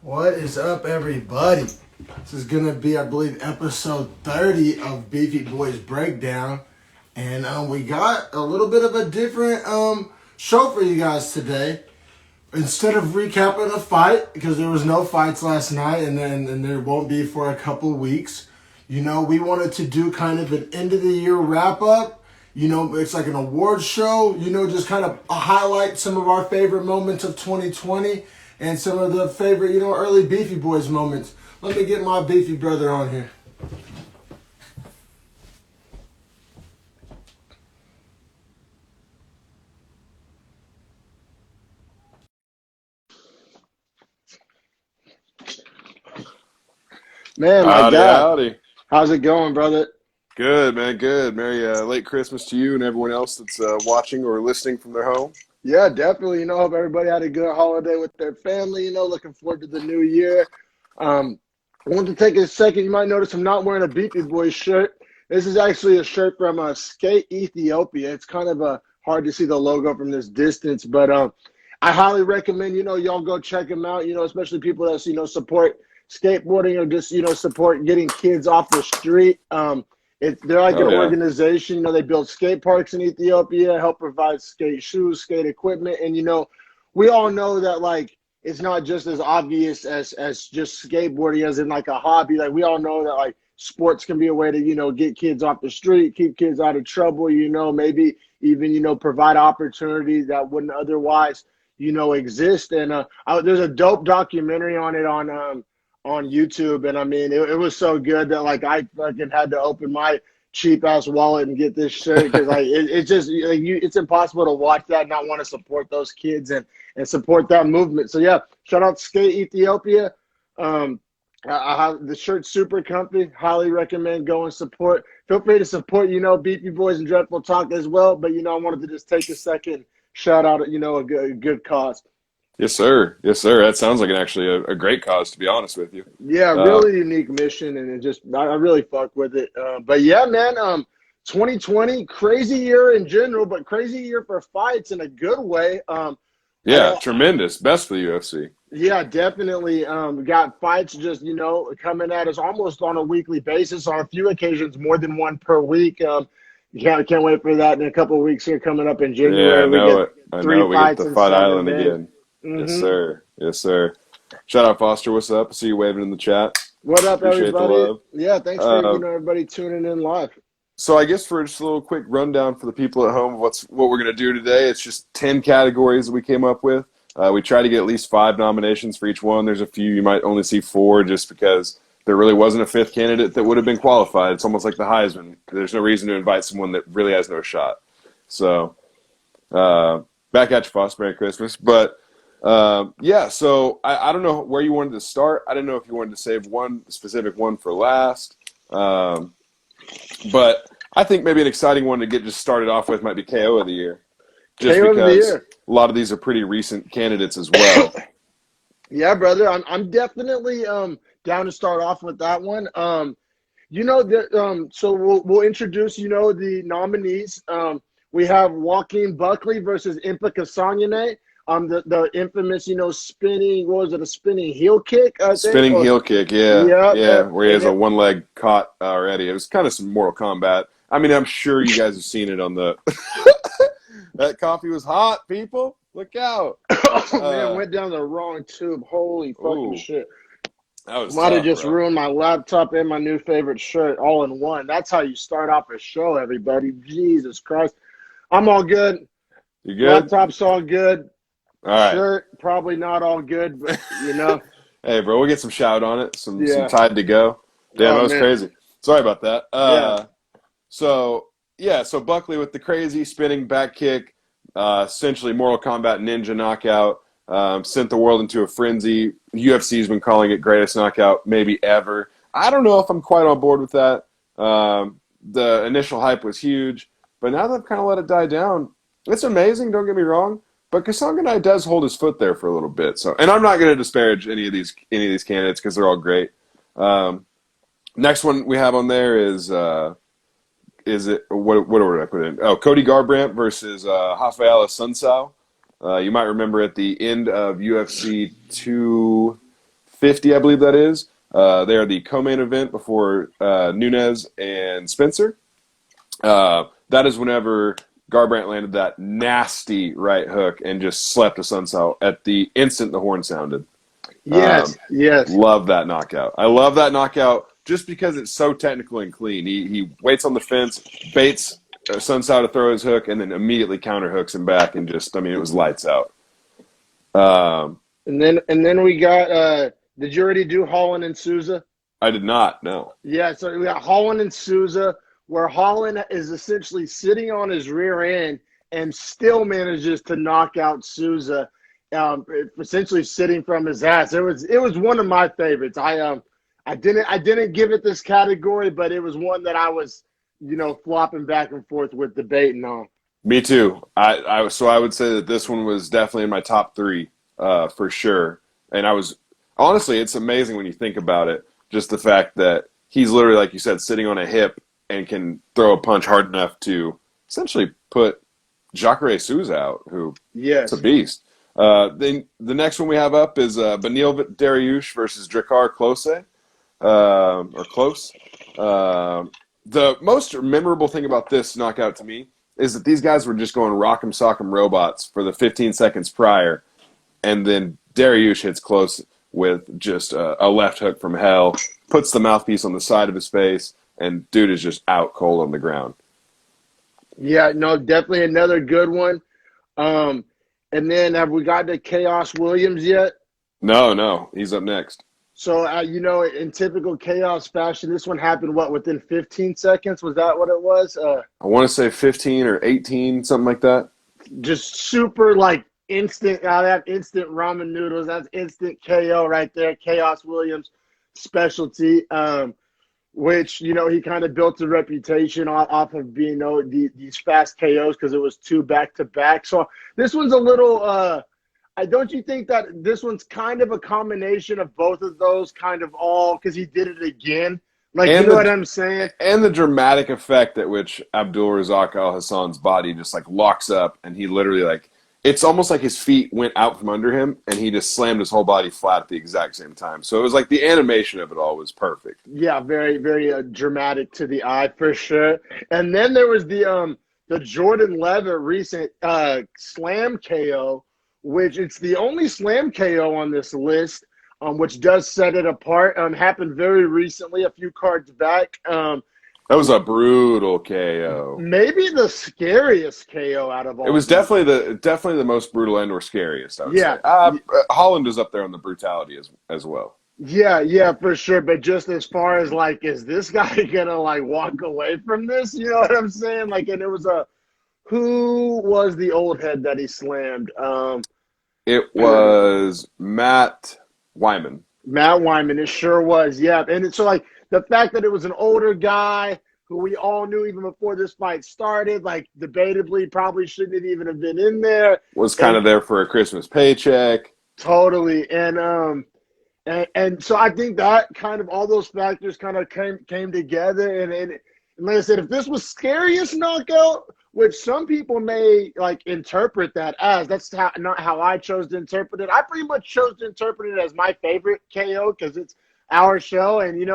What is up, everybody? This is going to be, I believe, episode 30 of Beefy Boys Breakdown. And we got a little bit of a different show for you guys today. Instead of recapping a fight, because there was no fights last night and there won't be for a couple weeks, we wanted to do kind of an end-of-the-year wrap-up. It's like an awards show, just kind of highlight some of our favorite moments of 2020 and some of the favorite, early Beefy Boys moments. Let me get my Beefy brother on here. Man, my Howdy, dad. howdy. How's it going, brother? Good, man, good. Merry late Christmas to you and everyone else that's watching or listening from their home. Yeah, definitely. Hope everybody had a good holiday with their family. Looking forward to the new year. I want to take a second. You might notice I'm not wearing a Beefy Boys shirt. This is actually a shirt from Skate Ethiopia. It's kind of hard to see the logo from this distance, but I highly recommend, y'all go check them out, especially people that, support skateboarding or just, support getting kids off the street. They're like Oh, an yeah. organization. They build skate parks in Ethiopia, help provide skate shoes, skate equipment. And, we all know that, like, it's not just as obvious as just skateboarding as in, like, a hobby. Like, we all know that, like, sports can be a way to, get kids off the street, keep kids out of trouble, maybe even, provide opportunities that wouldn't otherwise, exist. And there's a dope documentary on it on YouTube, and I mean, it was so good that like I fucking had to open my cheap ass wallet and get this shirt because like it's just like, it's impossible to watch that and not want to support those kids and support that movement. So yeah, shout out to Skate Ethiopia. The shirt's super comfy. Highly recommend go and support. Feel free to support Beefy Boys and Dreadful Talk as well. But I wanted to just take a second shout out a good cause. Yes, sir. Yes, sir. That sounds like actually a great cause, to be honest with you. Yeah, Uh, really unique mission, and I really fuck with it. But yeah, man, 2020 crazy year in general, but crazy year for fights in a good way. yeah, tremendous. Best for the UFC. Yeah, definitely. Got fights just coming at us almost on a weekly basis. On a few occasions, more than one per week. Can't wait for that in a couple of weeks here coming up in Yeah, I January. We know get it. I know three it. We get fights the in Fight 7 Island days. again. Yes, Mm-hmm. sir. Yes, sir. Shout out Foster. What's up? I see you waving in the chat. What up, Appreciate the everybody? love. Yeah, thanks for Uh, everybody tuning in live. So I guess for just a little quick rundown for the people at home of what we're going to do today, it's just 10 categories that we came up with. We try to get at least 5 nominations for each one. There's a few you might only see 4 just because there really wasn't a 5th candidate that would have been qualified. It's almost like the Heisman. There's no reason to invite someone that really has no shot. So back at you, Foster. Merry Christmas. But yeah, so I don't know where you wanted to start. I didn't know if you wanted to save one specific one for last. But I think maybe an exciting one to get just started off with might be KO of the year. Just KO of the because year. a lot of these are pretty recent candidates as well. Yeah, brother. I'm definitely down to start off with that one. So we'll introduce the nominees. We have Joaquin Buckley versus Impa Kasanyaneh. The infamous spinning, what was it, a spinning heel kick, I think? Spinning heel kick, yeah. Yeah, Yeah, where he has and a one leg caught already. It was kind of some Mortal Kombat. I mean, I'm sure you guys have seen it on the That coffee was hot, people. Look out. oh man, went down the wrong tube. Holy fucking Ooh, shit. that was Might have tough, just bro. ruined my laptop and my new favorite shirt all in one. That's how you start off a show, everybody. Jesus Christ. I'm all good. You good? Laptop's all good. All right. Shirt, probably not all good, but Hey, bro, we'll get some shout on it. Some Yeah. Tide to go. Damn, Oh, that was man. crazy. Sorry about that. Yeah. So Buckley with the crazy spinning back kick, essentially Mortal Kombat ninja knockout, sent the world into a frenzy. UFC's been calling it greatest knockout maybe ever. I don't know if I'm quite on board with that. The initial hype was huge, but now that I've kind of let it die down, it's amazing, don't get me wrong. But Kasanganai does hold his foot there for a little bit. So, and I'm not going to disparage any of these candidates because they're all great. Next one we have on there is it what order did I put in? Oh, Cody Garbrandt versus Rafael Sunsao. You might remember at the end of UFC 50, I believe that is. They are the co-main event before Nunes and Spencer. That is whenever Garbrandt landed that nasty right hook and just slept a sunset at the instant the horn sounded. Yes. Love that knockout. I love that knockout just because it's so technical and clean. He waits on the fence, baits Sunsao to throw his hook, and then immediately counter hooks him back, and it was lights out. And then we got. Did you already do Holland and Souza? I did not. No. Yeah. So we got Holland and Souza, where Holland is essentially sitting on his rear end and still manages to knock out Souza, essentially sitting from his ass. It was one of my favorites. I didn't give it this category, but it was one that I was, flopping back and forth with, debating on. Me too. So I would say that this one was definitely in my top 3 for sure. And honestly, it's amazing when you think about it, just the fact that he's literally, like you said, sitting on a hip and can throw a punch hard enough to essentially put Jacare Souza out, who is a beast. Then the next one we have up is Beneil Dariush versus Drakkar Klose, or Close. The most memorable thing about this knockout to me is that these guys were just going rock'em sock'em robots for the 15 seconds prior, and then Dariush hits Close with just a left hook from hell, puts the mouthpiece on the side of his face, and dude is just out cold on the ground. Yeah, no, definitely another good one. And then have we got to Chaos Williams yet? No, he's up next. So, in typical Chaos fashion, this one happened, within 15 seconds? Was that what it was? I want to say 15 or 18, something like that. Just super, instant, instant ramen noodles. That's instant KO right there. Chaos Williams specialty, which, he kind of built a reputation off of being these fast KOs because it was 2 back-to-back. So this one's a little don't you think that this one's kind of a combination of both of those kind of all because he did it again? You know what I'm saying? And the dramatic effect at which Abdul Razak Al Hassan's body just locks up, and he literally it's almost like his feet went out from under him and he just slammed his whole body flat at the exact same time. So it was the animation of it all was perfect. Yeah, very, very dramatic to the eye for sure. And then there was the Jordan Levitt recent slam KO, which it's the only slam KO on this list, which does set it apart. Happened very recently, a few cards back. That was a brutal KO. Maybe the scariest KO out of all. It was definitely the most brutal and or scariest, I would say. Holland is up there on the brutality as well. Yeah, for sure. But just as far as is this guy gonna walk away from this? You know what I'm saying? And it was who was the old head that he slammed? It was Matt Wyman. Matt Wyman, it sure was, yeah. And so the fact that it was an older guy who we all knew even before this fight started, debatably probably shouldn't even have been in there. Was kind of there for a Christmas paycheck. Totally. And so I think that kind of all those factors kind of came together. And like I said, if this was scariest knockout, which some people may interpret that as, that's not how I chose to interpret it. I pretty much chose to interpret it as my favorite KO because it's our show, and these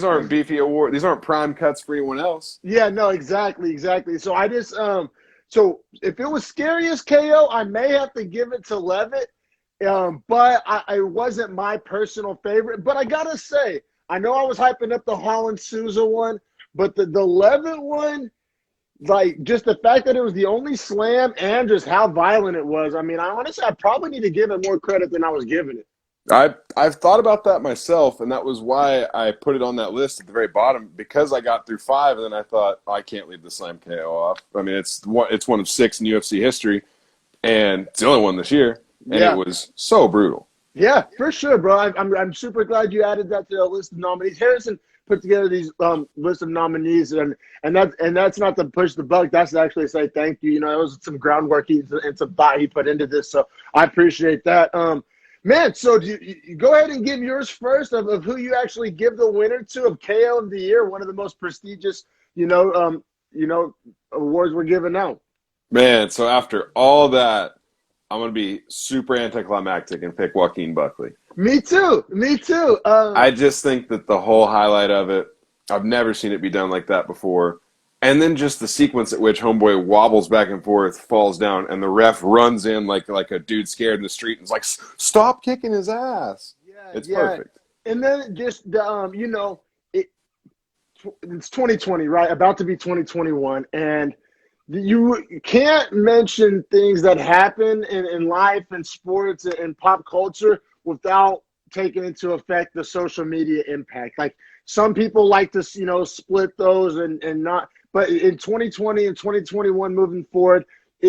aren't beefy award, these aren't prime cuts for anyone else. Yeah, no, exactly. So I just so if it was scariest KO, I may have to give it to Levitt, but I wasn't my personal favorite. But I gotta say, I know I was hyping up the Holland Souza one, but the Levitt one. Just the fact that it was the only slam and just how violent it was. I mean, I probably need to give it more credit than I was giving it. I've thought about that myself, and that was why I put it on that list at the very bottom, because I got through 5, and then I thought, I can't leave the slam KO off. I mean, it's one of 6 in UFC history, and it's the only one this year, and It was so brutal. Yeah, for sure, bro. I'm super glad you added that to the list of nominees. Harrison put together these list of nominees, and that's not to push the buck. That's to actually say thank you. It was some groundwork and some thought he put into this, so I appreciate that. Man, so you go ahead and give yours first of who you actually give the winner to of KO of the year, one of the most prestigious, awards we're giving out. Man, so after all that, I'm going to be super anticlimactic and pick Joaquin Buckley. Me too. I just think that the whole highlight of it, I've never seen it be done like that before. And then just the sequence at which homeboy wobbles back and forth, falls down, and the ref runs in like a dude scared in the street and is like, stop kicking his ass. It's perfect. And then just, it's 2020, right? About to be 2021. And you can't mention things that happen in life and sports and pop culture without taking into effect the social media impact. Like some people like to, split those and not. But in 2020 and 2021 moving forward,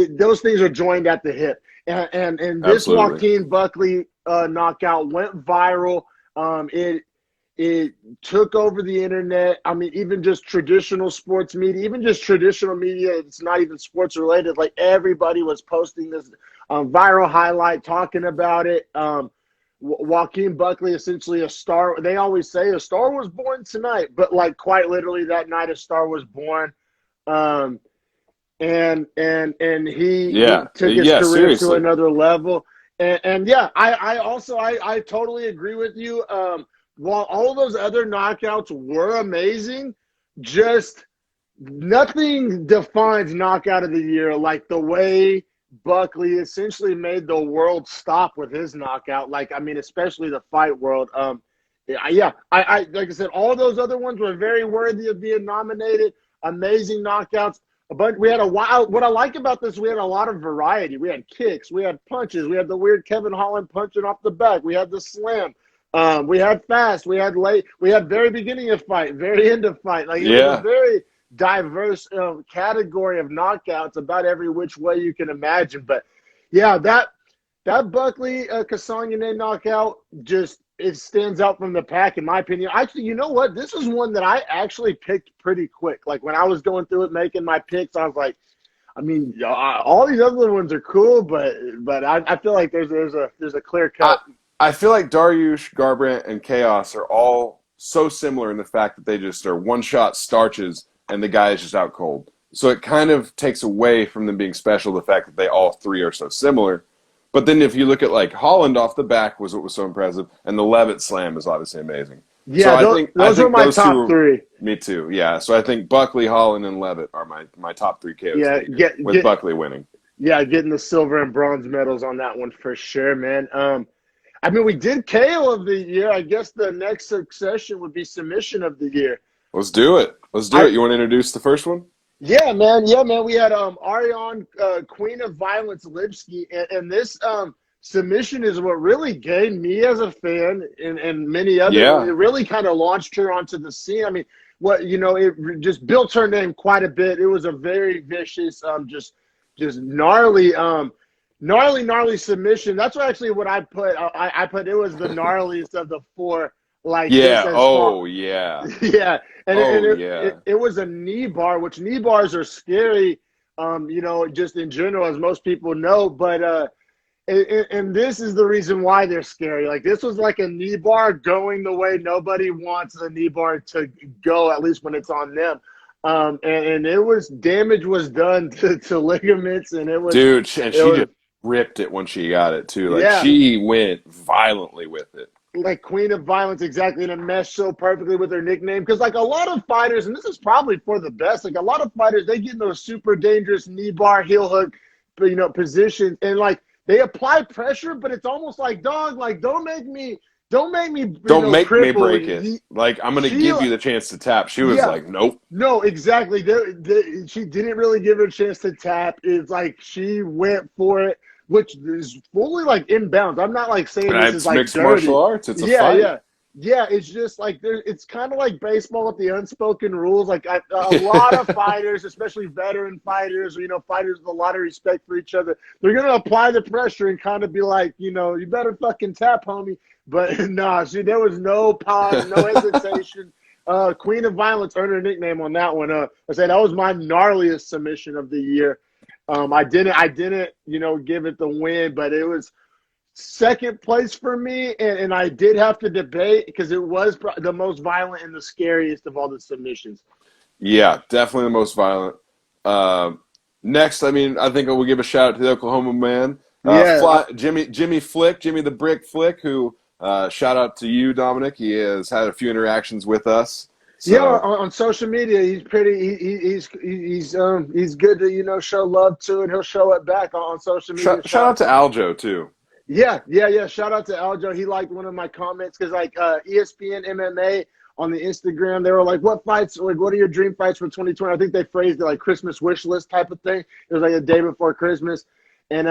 those things are joined at the hip. And this Absolutely. Joaquin Buckley knockout went viral. It took over the internet. I mean, even just traditional sports media, even just traditional media, it's not even sports related. Like everybody was posting this viral highlight, talking about it. Joaquin Buckley, essentially a star. They always say a star was born tonight, but like quite literally that night a star was born. And he took his career seriously. to another level. I totally agree with you. While all those other knockouts were amazing, just nothing defines knockout of the year like the way Buckley essentially made the world stop with his knockout. Like, I mean, especially the fight world. Like I said, all those other ones were very worthy of being nominated. Amazing knockouts. But we had what I like about this, we had a lot of variety. We had kicks, we had punches, we had the weird Kevin Holland punching off the back, we had the slam, we had fast, we had late, we had very beginning of fight, very end of fight. Like it was a very diverse category of knockouts about every which way you can imagine. But yeah, that Buckley Kasanyane knockout it stands out from the pack in my opinion. Actually, you know what? This is one that I actually picked pretty quick. Like when I was going through it, making my picks, I was like, I mean, all these other ones are cool, but I feel like there's a clear cut. I feel like Dariush, Garbrandt, and Chaos are all so similar in the fact that they just are one-shot starches and the guy is just out cold. So it kind of takes away from them being special, the fact that they all three are so similar. But then if you look at like Holland off the back was what was so impressive, and the Levitt slam is obviously amazing. Yeah, so those are my top three. Me too, yeah. So I think Buckley, Holland, and Levitt are my top three KOs with Buckley winning. Yeah, getting the silver and bronze medals on that one for sure, man. I mean, we did KO of the year. I guess the next succession would be submission of the year. Let's do it. You want to introduce the first one? Yeah, man. We had Ariane, Queen of Violence, Lipsky, and this submission is what really gained me as a fan and many others. Yeah. It really kind of launched her onto the scene. I mean, it just built her name quite a bit. It was a very vicious, just gnarly submission. That's what I put. I put it was the gnarliest of the four. Like yeah. Yeah. It was a knee bar, which knee bars are scary. Just in general, as most people know. But and this is the reason why they're scary. Like this was like a knee bar going the way nobody wants a knee bar to go, at least when it's on them. And it was damage was done to ligaments, and it was just ripped it when she got it too. Like she went violently with it. Like Queen of Violence, exactly, and it meshed so perfectly with her nickname. Because like a lot of fighters, and this is probably for the best, like a lot of fighters, they get in those super dangerous knee bar, heel hook, positions, and like they apply pressure, but it's almost like, dog, like don't make me break it. Like I'm gonna give you the chance to tap. She was like, nope. No, exactly. She didn't really give her a chance to tap. It's like she went for it, which is fully like inbounds. I'm not like saying this is like mixed dirty. Martial arts. It's a fight. Yeah. It's just like it's kind of like baseball with the unspoken rules. Like a lot of fighters, especially veteran fighters, or fighters with a lot of respect for each other, they're gonna apply the pressure and kind of be like, you better fucking tap, homie. But nah, there was no pause, no hesitation. Queen of Violence earned her nickname on that one. I said that was my gnarliest submission of the year. I didn't, give it the win, but it was second place for me, and I did have to debate because it was the most violent and the scariest of all the submissions. Yeah, definitely the most violent. Next, I think I will give a shout out to the Oklahoma man, Yeah. Jimmy Flick, Jimmy the Brick Flick, who shout out to you, Dominic. He has had a few interactions with us. Yeah, So on social media, he's pretty. He's good to show love to, and he'll show it back on social media. shout out to Aljo too. Yeah. Shout out to Aljo. He liked one of my comments because like ESPN MMA on the Instagram, they were like, "What fights? Like, what are your dream fights for 2020?" I think they phrased it like Christmas wish list type of thing. It was like a day before Christmas, and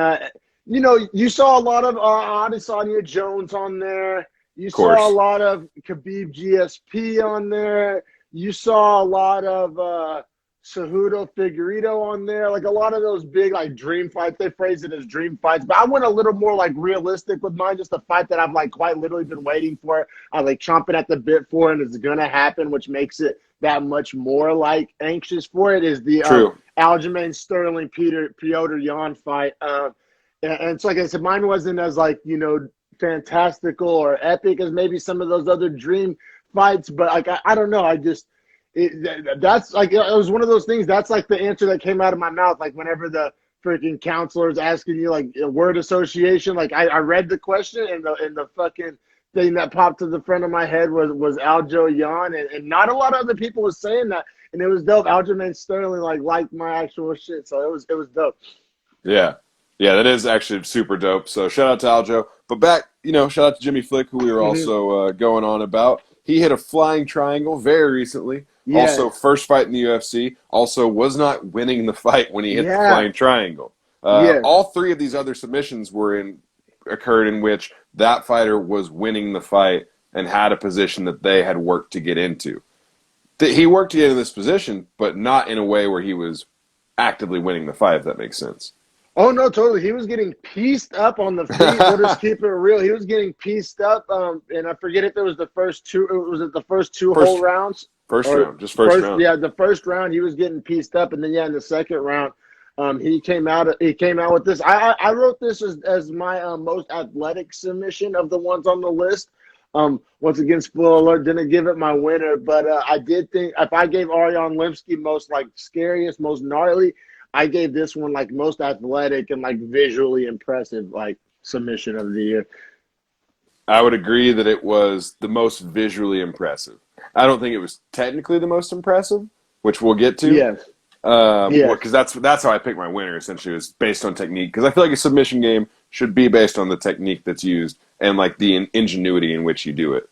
you saw a lot of Adesanya Jones on there. You saw a lot of Khabib GSP on there. You saw a lot of Cejudo Figueiredo on there. Like a lot of those big like dream fights. They phrase it as dream fights. But I went a little more like realistic with mine. Just a fight that I've like quite literally been waiting for. I like chomping at the bit for, and it's gonna happen, which makes it that much more like anxious for it. Is the Aljamain Sterling Piotr Jan fight. And so like I said, mine wasn't as like fantastical or epic as maybe some of those other dream fights, but like I don't know, that's like it was one of those things. That's like the answer that came out of my mouth, like whenever the freaking counselor's asking you like a word association. Like I read the question, and the fucking thing that popped to the front of my head was Aljo Jan, and not a lot of other people was saying that, and it was dope. Aljamain Sterling liked my actual shit, so it was dope. Yeah, that is actually super dope. So shout out to Aljo. But back, shout out to Jimmy Flick, who we were also going on about. He hit a flying triangle very recently. Yeah. Also, first fight in the UFC. Also, was not winning the fight when he hit the flying triangle. All three of these other submissions occurred in which that fighter was winning the fight and had a position that they had worked to get into. He worked to get into this position, but not in a way where he was actively winning the fight, if that makes sense. Oh, no, totally. He was getting pieced up on the feet. We'll just keep it real. He was getting pieced up, and I forget if it was the first two. Was it the first whole rounds? First round. Yeah, the first round he was getting pieced up, and then in the second round, he came out with this. I wrote this as my most athletic submission of the ones on the list. Once again, spoiler alert, didn't give it my winner, but I did think if I gave Ariane Lipsky most like scariest, most gnarly, I gave this one like most athletic and like visually impressive like submission of the year. I would agree that it was the most visually impressive. I don't think it was technically the most impressive, which we'll get to. Yes. Because that's how I pick my winner. Essentially, is based on technique. Because I feel like a submission game should be based on the technique that's used and like the ingenuity in which you do it.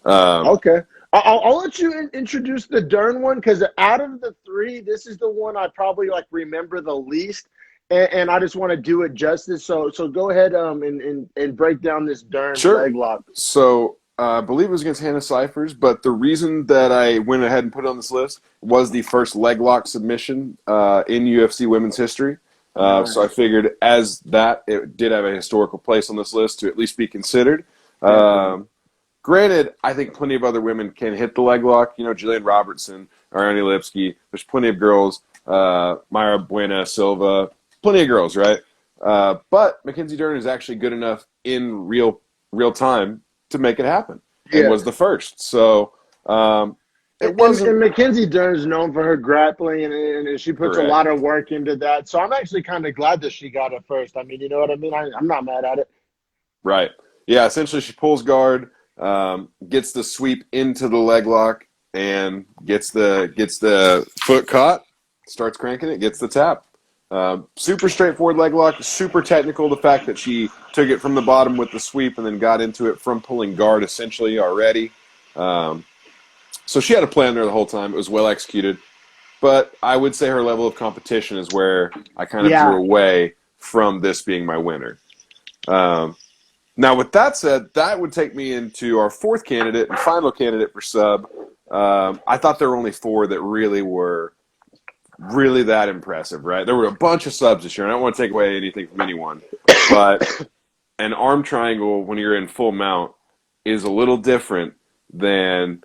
Okay. I'll let you introduce the Dern one, because out of the three, this is the one I probably like remember the least, and I just want to do it justice. So go ahead and break down this Dern leg lock. So I believe it was against Hannah Cyphers, but the reason that I went ahead and put it on this list was the first leg lock submission in UFC women's history. So I figured as that, it did have a historical place on this list to at least be considered. Granted, I think plenty of other women can hit the leg lock. Jillian Robertson, Ariane Lipsky. There's plenty of girls. Mayra Buena Silva. Plenty of girls, right? But Mackenzie Dern is actually good enough in real time to make it happen. And was the first. So it wasn't. And Mackenzie Dern is known for her grappling, and she puts a lot of work into that. So I'm actually kind of glad that she got it first. I mean, you know what I mean? I'm not mad at it. Right. Yeah, essentially she pulls guard. Gets the sweep into the leg lock and gets the foot caught, starts cranking it, gets the tap. Super straightforward leg lock, super technical. The fact that she took it from the bottom with the sweep and then got into it from pulling guard essentially already. So she had a plan there the whole time. It was well executed. But I would say her level of competition is where I kind of drew away from this being my winner. Now, with that said, that would take me into our fourth candidate and final candidate for sub. I thought there were only four that really were that impressive, right? There were a bunch of subs this year, and I don't want to take away anything from anyone. But an arm triangle when you're in full mount is a little different than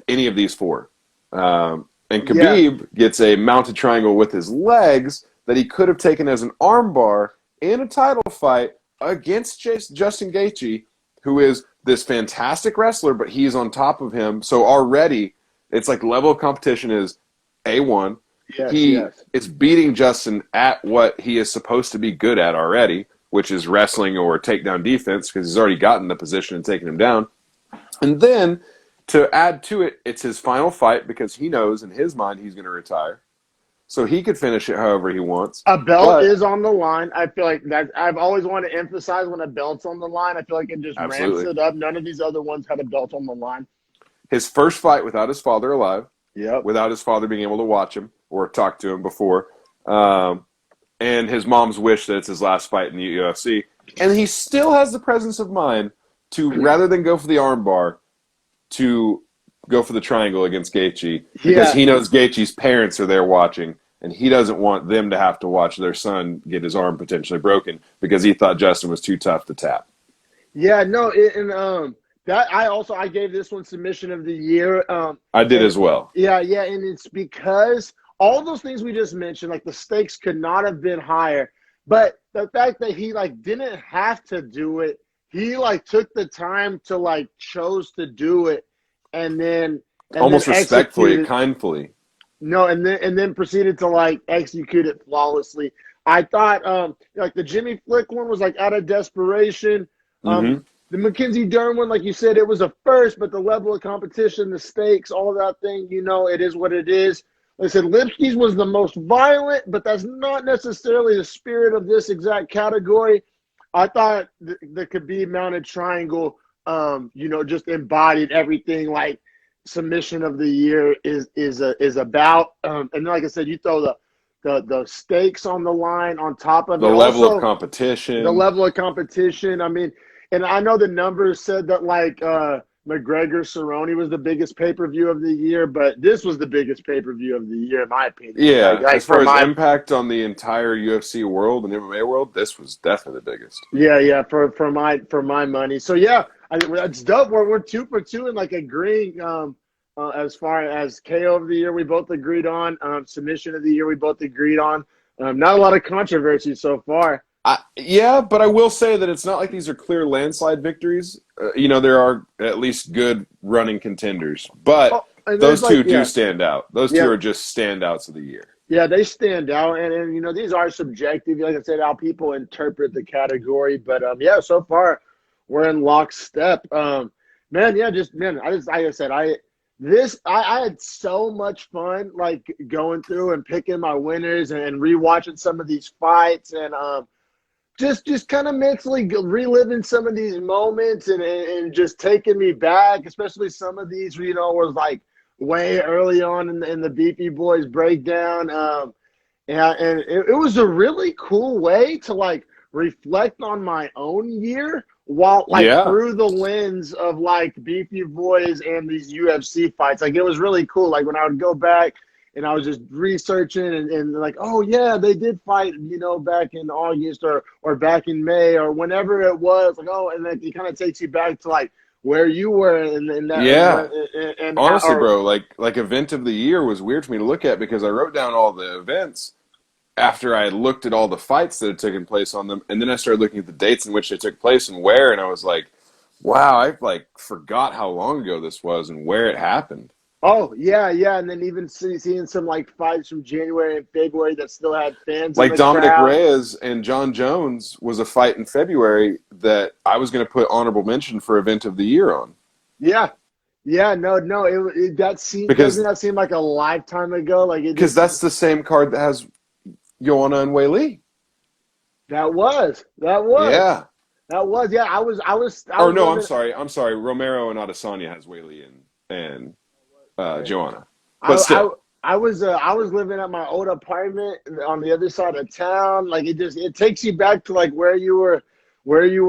any of these four. And Khabib gets a mounted triangle with his legs that he could have taken as an arm bar in a title fight against Justin Gaethje, who is this fantastic wrestler, but he's on top of him. So already, it's like level of competition is A1. Yes, He yes. is beating Justin at what he is supposed to be good at already, which is wrestling or takedown defense, because he's already gotten the position and taken him down. And then to add to it, it's his final fight because he knows in his mind he's going to retire. So he could finish it however he wants. A belt But is on the line. I feel like that. I've always wanted to emphasize when a belt's on the line. I feel like it just ramps absolutely, it up. None of these other ones had a belt on the line. his first fight without his father alive, Yep. without his father being able to watch him or talk to him before, and his mom's wish that it's his last fight in the UFC. And he still has the presence of mind to, rather than go for the armbar, to go for the triangle against Gaethje, because he knows Gaethje's parents are there watching, and he doesn't want them to have to watch their son get his arm potentially broken because he thought Justin was too tough to tap. Yeah, no, that I gave this one submission of the year. I did as well. Yeah, and it's because all those things we just mentioned, like the stakes could not have been higher. But the fact that he didn't have to do it, he took the time to chose to do it, and then almost respectfully, executed. kindly. No, and then proceeded to execute it flawlessly. I thought the Jimmy Flick one was out of desperation. The Mackenzie Dern one, like you said, it was a first, but the level of competition, the stakes, all of that thing, it is what it is. Like I said, Lipsky's was the most violent, but that's not necessarily the spirit of this exact category. I thought the Khabib mounted triangle, just embodied everything submission of the year is about. And like I said, you throw the stakes on the line on top of the it. level Also, of competition. the level of competition. I mean, and I know the numbers said that McGregor Cerrone was the biggest pay-per-view of the year, but this was the biggest pay-per-view of the year, in my opinion. Yeah, as far as impact on the entire UFC world and MMA world, this was definitely the biggest. Yeah, for my money. So yeah, I mean, it's dope. We're 2 for 2 and agreeing. As far as KO of the year, we both agreed on. Submission of the year, we both agreed on. Not a lot of controversy so far. Yeah, but I will say that it's not like these are clear landslide victories. There are at least good running contenders, but those two do stand out. Those two are just standouts of the year. Yeah, they stand out, and these are subjective. Like I said, how people interpret the category, but so far we're in lockstep. I had so much fun going through and picking my winners and rewatching some of these fights and just kind of mentally reliving some of these moments and just taking me back, especially some of these was way early on in the Beefy Boys breakdown. And it was a really cool way to reflect on my own year while through the lens of Beefy Boys and these UFC fights. It was really cool. When I would go back and I was just researching and oh yeah, they did fight, back in August or back in May or whenever it was. And then it kind of takes you back to where you were and that. Yeah. And honestly, bro, event of the year was weird for me to look at because I wrote down all the events after I had looked at all the fights that had taken place on them, and then I started looking at the dates in which they took place and where, and I was like, wow, I forgot how long ago this was and where it happened. Oh, yeah, and then even seeing some fights from January and February that still had fans. Dominic Reyes and John Jones was a fight in February that I was going to put honorable mention for event of the year on. Yeah, no, doesn't that seem like a lifetime ago? Because that's the same card that has Joanna and Wei Li. That was. Yeah. That was. Yeah, I was. I'm sorry. Romero and Adesanya has Wei Li and Joanna. But still. I was living at my old apartment on the other side of town. It takes you back to where you were when you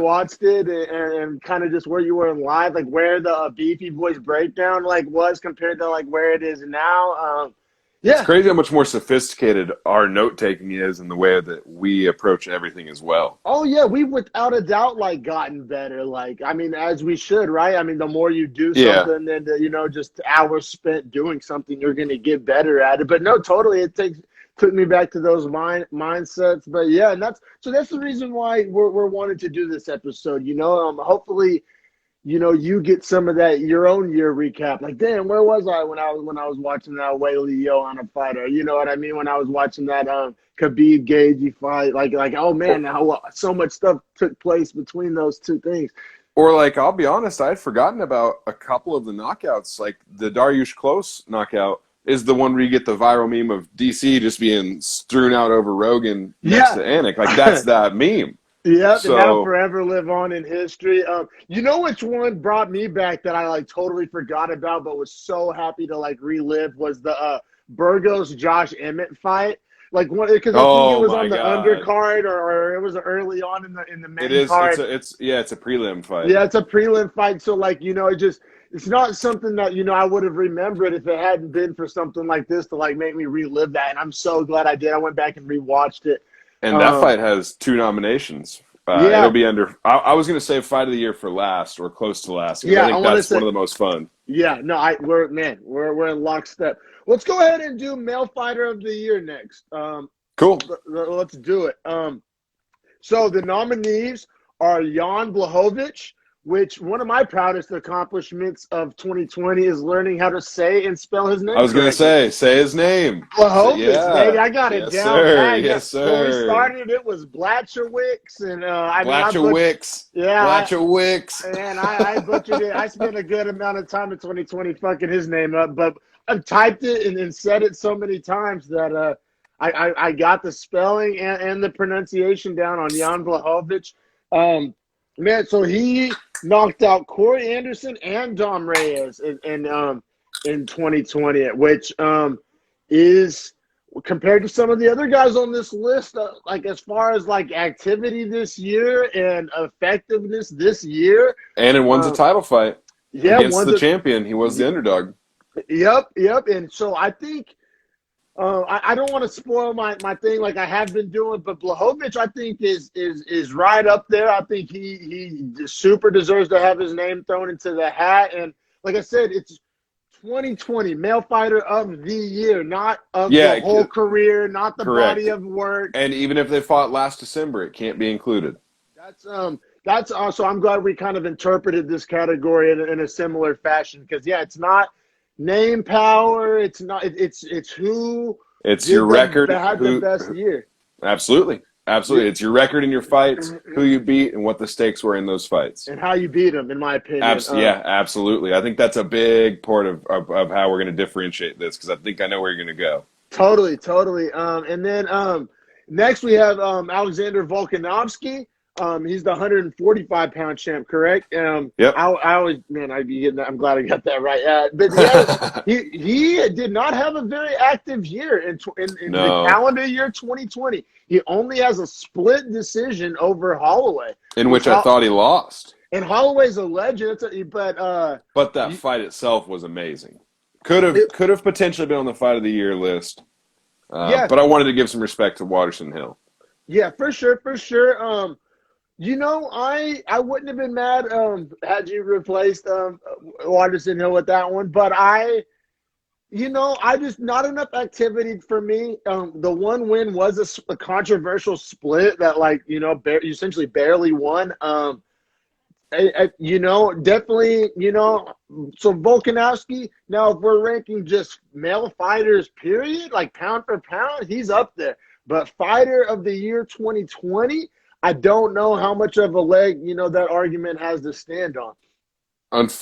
watched it and kind of just where you were in live, where the Beefy Boys breakdown was compared to where it is now. It's crazy how much more sophisticated our note-taking is in the way that we approach everything as well. Oh, yeah. We've without a doubt, gotten better. As we should, right? I mean, the more you do something, then, just hours spent doing something, you're going to get better at it. But no, totally. Took me back to those mindsets. But, yeah, and that's the reason why we're wanting to do this episode. Hopefully, you get some of that your own year recap. Like, damn, where was I when I was watching that Weili Joanna fighter? You know what I mean? When I was watching that Khabib Gagey fight, like oh man, how so much stuff took place between those two things. Or, like, I'll be honest, I had forgotten about a couple of the knockouts. Like, the Dariush Close knockout is the one where you get the viral meme of DC just being strewn out over Rogan next to Anik. Like, that's that meme. Yeah, so, and that'll forever live on in history. You know which one brought me back that I, like, totally forgot about but was so happy to, like, relive was the Burgos Josh Emmett fight. Like, because I think it was on the undercard or it was early on in the main card. It's a prelim fight. Yeah, it's a prelim fight. So, like, it's not something that, I would have remembered if it hadn't been for something like this to, like, make me relive that. And I'm so glad I did. I went back and rewatched it. And that fight has 2 nominations. It'll be under. I was going to say fight of the year for last or close to last. Yeah, I think that's one of the most fun. Yeah, no, we're in lockstep. Let's go ahead and do male fighter of the year next. Cool. Let's do it. So the nominees are Jan Blachowicz, which one of my proudest accomplishments of 2020 is learning how to say and spell his name. I was going to say his name. Blachowicz, baby. I got it down. Sir. Yes, sir. When we started, it was Blachowicz. And, Blachowicz. Blachowicz. And I butchered it. I spent a good amount of time in 2020 fucking his name up. But I've typed it and said it so many times that I got the spelling and the pronunciation down on Jan Blachowicz. Man, so he knocked out Corey Anderson and Dom Reyes in 2020, which is compared to some of the other guys on this list, like as far as like activity this year and effectiveness this year. And it won a title fight. Yeah, against the champion. He was the underdog. Yep. And so I think I don't want to spoil my thing like I have been doing, but Blachowicz I think is right up there. I think he super deserves to have his name thrown into the hat. And like I said, it's 2020 male fighter of the year, not of the whole career, not the body of work. And even if they fought last December, it can't be included. That's also, I'm glad we kind of interpreted this category in a similar fashion because it's not name power. It's not. It's who. It's your record. Had the best year. Absolutely. It's your record in your fights, who you beat, and what the stakes were in those fights, and how you beat them. In my opinion. Absolutely. I think that's a big part of how we're going to differentiate this because I think I know where you're going to go. Totally. And then next we have Alexander Volkanovsky. He's the 145-pound champ, correct? Yep. I'd be getting that. I'm glad I got that right. But he did not have a very active year in the calendar year 2020. He only has a split decision over Holloway, in which I thought he lost. And Holloway's a legend, but that fight itself was amazing. Could have potentially been on the fight of the year list. But I wanted to give some respect to Waterson Hill. Yeah, for sure. I wouldn't have been mad had you replaced Waterson Hill with that one, but I just not enough activity for me. The one win was a controversial split that, you essentially barely won. Definitely, so Volkanovsky, now if we're ranking just male fighters, period, like pound for pound, he's up there. But fighter of the year 2020, I don't know how much of a leg, that argument has to stand on.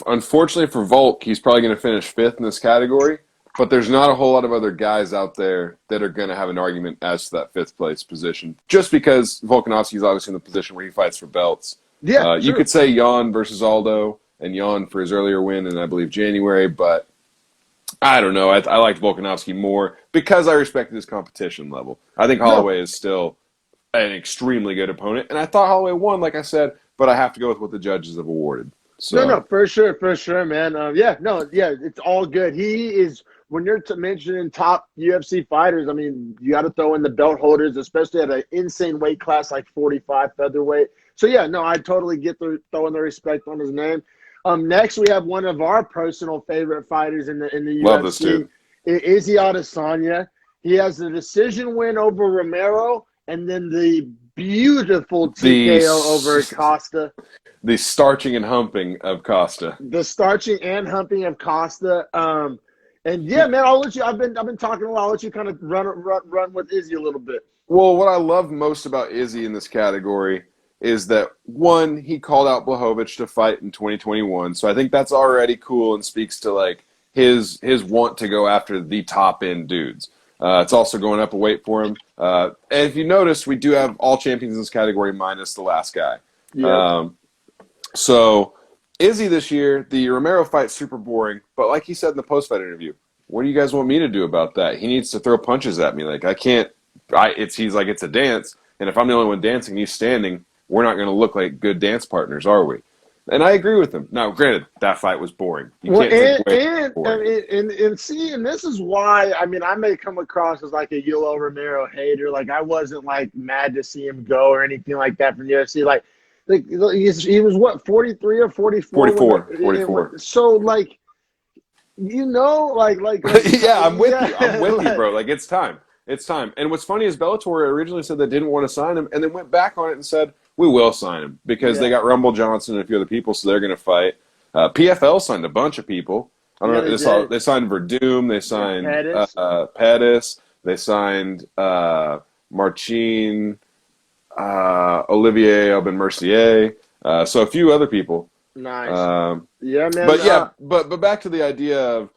Unfortunately for Volk, he's probably going to finish 5th in this category, but there's not a whole lot of other guys out there that are going to have an argument as to that 5th place position, just because Volkanovski is obviously in the position where he fights for belts. Yeah, you could say Jan versus Aldo, and Jan for his earlier win in, I believe, January, but I don't know. I liked Volkanovski more because I respected his competition level. I think Holloway is still an extremely good opponent, and I thought Holloway won, like I said, but I have to go with what the judges have awarded. So. No, for sure, man. It's all good. He is, when you're mentioning top UFC fighters, I mean, you got to throw in the belt holders, especially at an insane weight class like 45 featherweight. So, I totally get throwing the respect on his name. Next, we have one of our personal favorite fighters in the UFC. Love this dude. Izzy Adesanya. He has a decision win over Romero and then the beautiful TKO over Costa. The starching and humping of Costa. The starching and humping of Costa. And yeah, man, I'll let you. I've been talking a lot. I'll let you kind of run with Izzy a little bit. Well, what I love most about Izzy in this category is that, one, he called out Blachowicz to fight in 2021. So I think that's already cool and speaks to like his want to go after the top end dudes. It's also going up a weight for him. And if you notice, we do have all champions in this category minus the last guy. Yeah. So Izzy this year, the Romero fight's super boring. But like he said in the post-fight interview, what do you guys want me to do about that? He needs to throw punches at me. Like I can't. He's like, it's a dance, and if I'm the only one dancing and he's standing, we're not going to look like good dance partners, are we? And I agree with him. Now, granted, that fight was boring. And this is why, I mean, I may come across as like a Yoel Romero hater. Like, I wasn't like mad to see him go or anything like that from the UFC. Like he was what, 43 or 44? 44. So, like, you know, like yeah, I'm with you. I'm with you, bro. Like, it's time. It's time. And what's funny is Bellator originally said they didn't want to sign him and then went back on it and said, we will sign him because they got Rumble Johnson and a few other people, so they're going to fight. PFL signed a bunch of people. I don't know. They signed Verdum. They signed Pettis. They signed Marcin, Olivier Aubin-Mercier. So a few other people. Nice. Yeah, man. But back to the idea of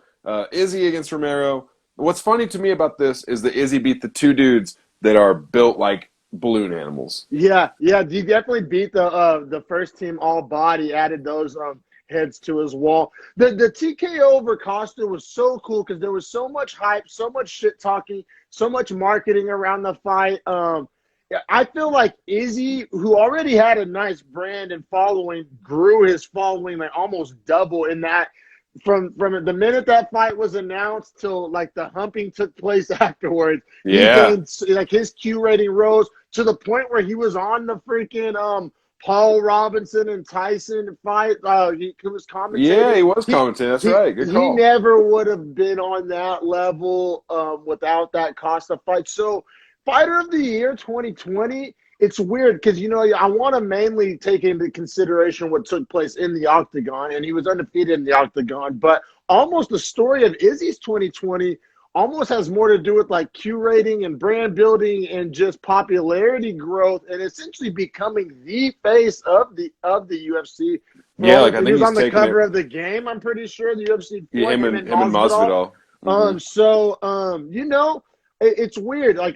Izzy against Romero. What's funny to me about this is that Izzy beat the two dudes that are built like balloon animals. Yeah. He definitely beat the first team all body, added those heads to his wall. The TKO over Costa was so cool because there was so much hype, so much shit talking, so much marketing around the fight. I feel like Izzy, who already had a nice brand and following, grew his following like almost double in that. From the minute that fight was announced till like the humping took place afterwards, like his Q rating rose to the point where he was on the freaking Paul Robinson and Tyson fight. He was commentating. Yeah, he was commentating. That's right. Good call. He never would have been on that level without that Costa fight. So, Fighter of the Year 2020. It's weird because, you know, I want to mainly take into consideration what took place in the octagon, and he was undefeated in the octagon. But almost the story of Izzy's 2020 almost has more to do with like Q rating and brand building and just popularity growth and essentially becoming the face of the UFC. Yeah, like I think he was he's on the cover of the game. I'm pretty sure the UFC. Yeah, him and Masvidal. You know. It's weird. Like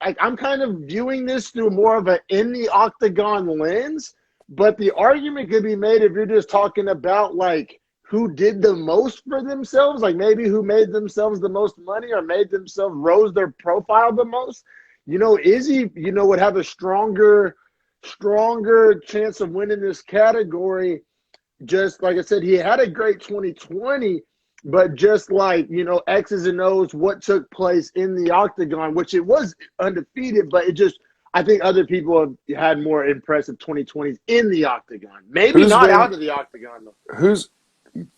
I'm kind of viewing this through more of a in the octagon lens, but the argument could be made if you're just talking about like who did the most for themselves, like maybe who made themselves the most money or made themselves rose their profile the most. You know, Izzy, you know, would have a stronger chance of winning this category. Just like I said, he had a great 2020. But just like, you know, X's and O's, what took place in the octagon, which it was undefeated, but it just, I think other people have had more impressive 2020s in the octagon. Maybe not out of the octagon, though.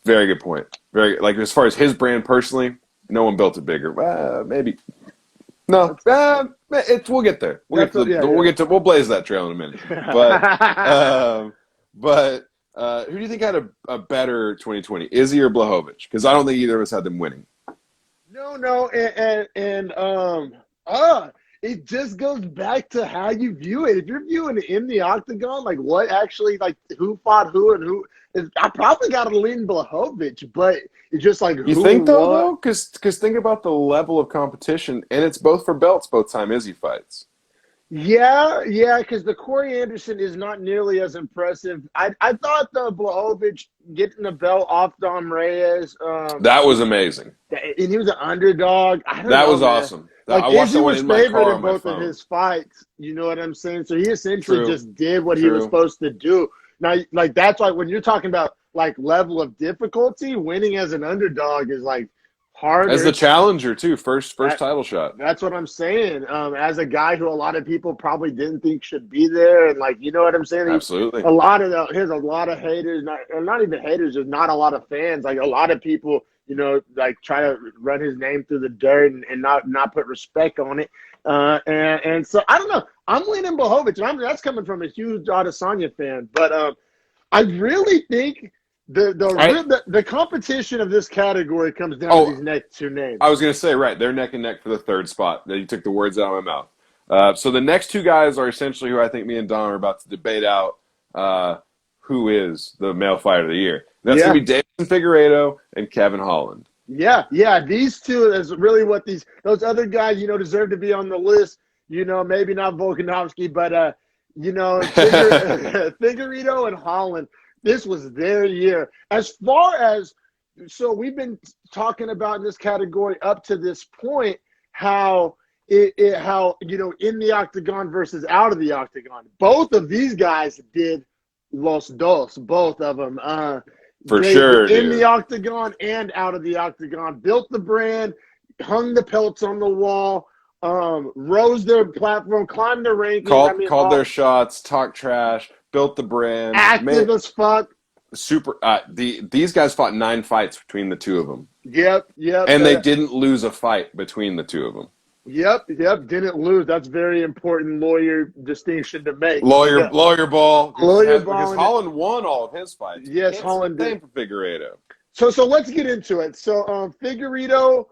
Very good point. Very, like, as far as his brand personally, no one built it bigger. Maybe. No, we'll get there. We'll blaze that trail in a minute. But who do you think had a better 2020, Izzy or Blachowicz? Because I don't think either of us had them winning. No, it just goes back to how you view it. If you're viewing it in the octagon, like what actually, like who fought who and who, I probably got to lean Blachowicz, but it's just like you think though? Because think about the level of competition, and it's both for belts both time Izzy fights. Yeah, because the Corey Anderson is not nearly as impressive. I thought the Blachowicz getting the belt off Dom Reyes. That was amazing. And he was an underdog. That was awesome. Like, I watched Izzy that one was in my favored car in both of his fights. You know what I'm saying? So he essentially just did what he was supposed to do. Now, like, that's like when you're talking about, like, level of difficulty, winning as an underdog is, like, harder. As the challenger too, first That- title shot. That's what I'm saying. As a guy who a lot of people probably didn't think should be there, and like, you know what I'm saying? Absolutely. Here's a lot of haters, not even haters, just not a lot of fans. Like a lot of people, you know, like try to run his name through the dirt and not put respect on it. And so I don't know. I'm leaning Blachowicz, and that's coming from a huge Adesanya fan. But I really think the competition of this category comes down to these next two names. I was going to say, right, they're neck and neck for the third spot. You took the words out of my mouth. So the next two guys are essentially who I think me and Don are about to debate out who is the male fighter of the year. That's going to be Deiveson Figueiredo and Kevin Holland. Yeah. These two is really what those other guys, you know, deserve to be on the list. You know, maybe not Volkanovsky, but you know, Figueiredo and Holland. This was their year. As far as so, we've been talking about in this category up to this point how how you know, in the octagon versus out of the octagon. Both of these guys did los dos. Both of them. For sure, in the octagon and out of the octagon, built the brand, hung the pelts on the wall, rose their platform, climbed the rankings. Called their shots, talked trash, built the brand, active as fuck. Super. These guys fought 9 fights between the two of them. Yep. And they didn't lose a fight between the two of them. Yep. Didn't lose. That's very important lawyer distinction to make. Lawyer ball. Because Holland won all of his fights. Yes, Holland did. For Figueiredo. So let's get into it. So Figueiredo,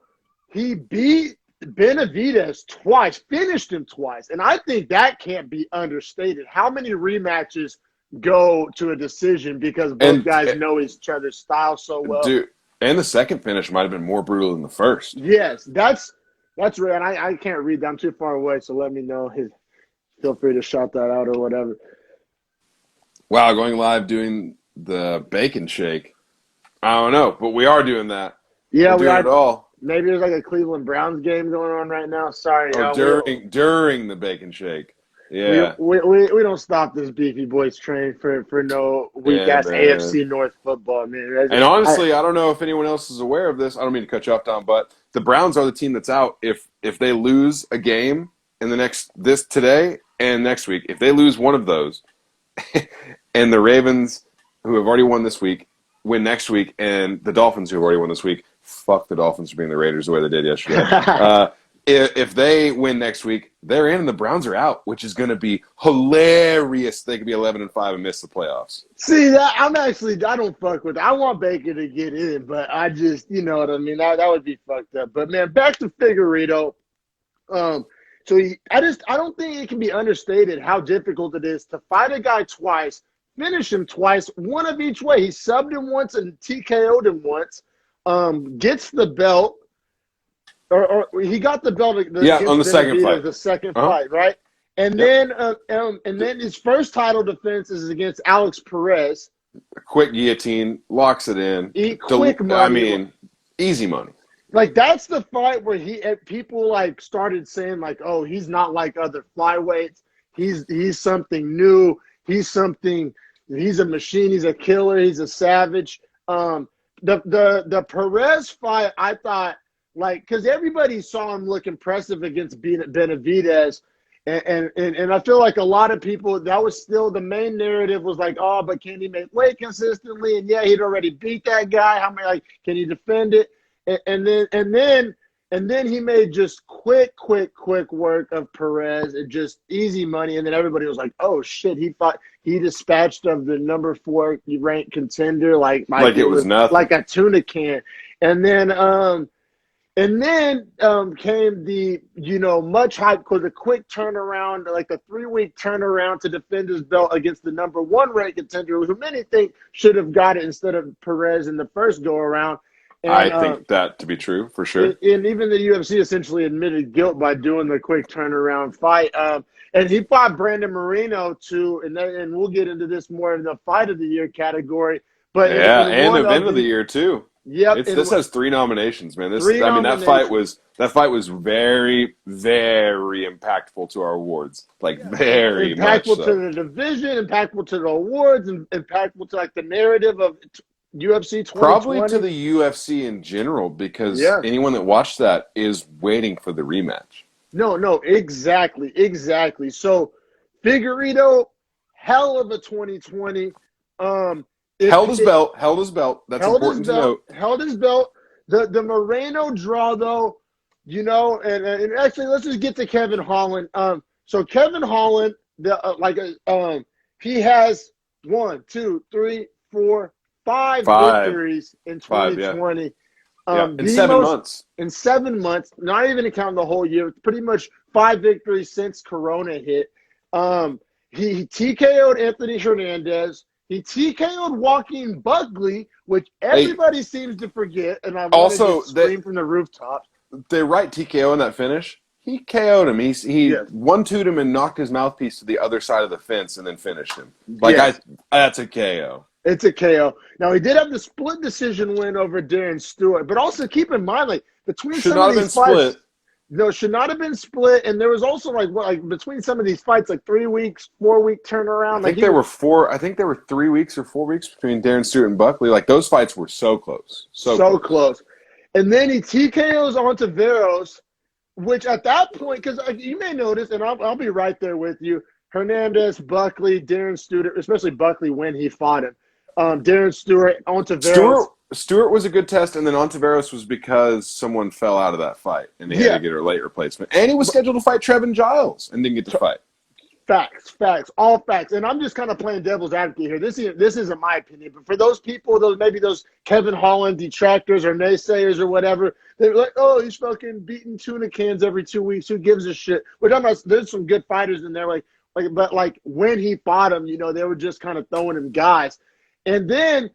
he beat Benavidez twice, finished him twice, and I think that can't be understated. How many rematches go to a decision because both guys know each other's style so well? Dude, and the second finish might have been more brutal than the first. Yes, that's real. And I can't read that. I'm too far away, so let me know. Feel free to shout that out or whatever. Wow, going live doing the bacon shake. I don't know, but we are doing that. Yeah, we are. It all. Maybe there's like a Cleveland Browns game going on right now. Sorry. During the bacon shake. Yeah. We don't stop this Beefy Boys train for no weak-ass AFC North football, man. And honestly, I don't know if anyone else is aware of this. I don't mean to cut you off, Don, but the Browns are the team that's out. If they lose a game in today and next week, if they lose one of those, and the Ravens, who have already won this week, win next week, and the Dolphins, who have already won this week, fuck the Dolphins for being the Raiders the way they did yesterday. If they win next week, they're in and the Browns are out, which is going to be hilarious. They could be 11-5 and miss the playoffs. See, I don't fuck with it. I want Baker to get in, but I just, you know what I mean? That would be fucked up. But, man, back to Figueiredo. I don't think it can be understated how difficult it is to fight a guy twice, finish him twice, one of each way. He subbed him once and TKO'd him once, gets the belt. Or he got the belt on the second fight. The second fight, right? And then his first title defense is against Alex Perez. A quick guillotine, locks it in. Quick money. I mean, easy money. Like, that's the fight where people like started saying like, oh, he's not like other flyweights. He's something new. He's a machine. He's a killer. He's a savage. The Perez fight, I thought. Like, because everybody saw him look impressive against Benavidez, and I feel like a lot of people, that was still the main narrative was like, oh, but can he make weight consistently? And yeah, he'd already beat that guy. How many? Like, can he defend it? And then he made just quick work of Perez and just easy money. And then everybody was like, oh shit, he dispatched of the number 4 ranked contender like it was nothing, like a tuna can, and then. Came the, much hype with a quick turnaround, like a 3-week turnaround to defend his belt against the number 1 ranked contender, who many think should have got it instead of Perez in the first go around. And, I think that to be true, for sure. And even the UFC essentially admitted guilt by doing the quick turnaround fight. And he fought Brandon Moreno too, and we'll get into this more in the fight of the year category. But and event of the year too. Yep. This has 3 nominations, man. That fight was very, very impactful to our awards. Very impactful much so. To the division, impactful to the awards, and impactful to like the narrative of UFC Probably to 2020. the UFC in general, because Yeah. anyone that watched that is waiting for the rematch. No, exactly, exactly. So Figueiredo, hell of a 2020. If Held his it belt, held his belt. That's important to note. held his belt. The Moreno draw though, and actually let's just get to Kevin Holland. So Kevin Holland, he has 1, 2, 3, 4, 5 Five. victories in Five, yeah. 2020. Yeah. In The 7 months. in 7 months, not even counting the whole year, pretty much 5 victories since Corona hit. He TKO'd Anthony Hernandez. He TKO'd Joaquin Buckley, which Hey, everybody seems to forget, and I want to also, just scream from the rooftops. they right TKO in that finish. He KO'd him. He Yes, 1-2'd him and knocked his mouthpiece to the other side of the fence and then finished him. yes, That's a KO. it's a KO. Now he did have the split decision win over Darren Stewart, but also keep in mind, like between Should some not of have these been fights, split. no, should not have been split. And there was also like between some of these fights, like 3 weeks, 4 week turnaround. I think there were 3 weeks or 4 weeks between Darren Stewart and Buckley. Like those fights were so close. So close. And then he TKOs Ontiveros, which at that point, because you may notice, and I'll be right there with you, Hernandez, Buckley, Darren Stewart, especially Buckley when he fought him. Darren Stewart, Ontiveros. Stewart was a good test, and then Ontiveros was because someone fell out of that fight, and they had to get a late replacement. And he was scheduled to fight Trevin Giles and didn't get to fight. Facts, all facts. And I'm just kind of playing devil's advocate here. This isn't my opinion, but for those people, those Kevin Holland detractors or naysayers or whatever, they're like, oh, he's fucking beating tuna cans every 2 weeks. Who gives a shit? Which I'm not. There's some good fighters in there, but when he fought him, they were just kind of throwing him guys. And then,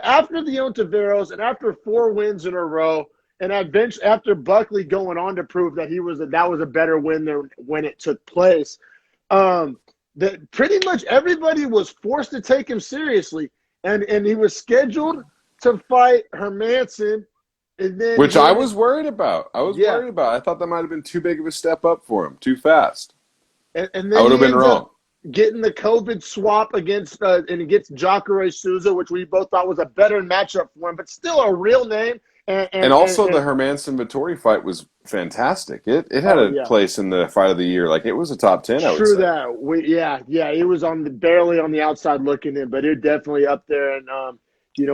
after the Ontiveros and after 4 wins in a row, and after Buckley going on to prove that that was a better win than when it took place. That pretty much everybody was forced to take him seriously, and he was scheduled to fight Hermanson, and then Which I was worried about. Worried about. I thought that might have been too big of a step up for him, too fast. And then I would have been wrong. Getting the COVID swap against Jacare Souza, which we both thought was a better matchup for him, but still a real name. And also the Hermanson Vittori fight was fantastic. It had a place in the fight of the year. Like it was a top 10. I would say. True that. It was barely on the outside looking in, but it definitely up there and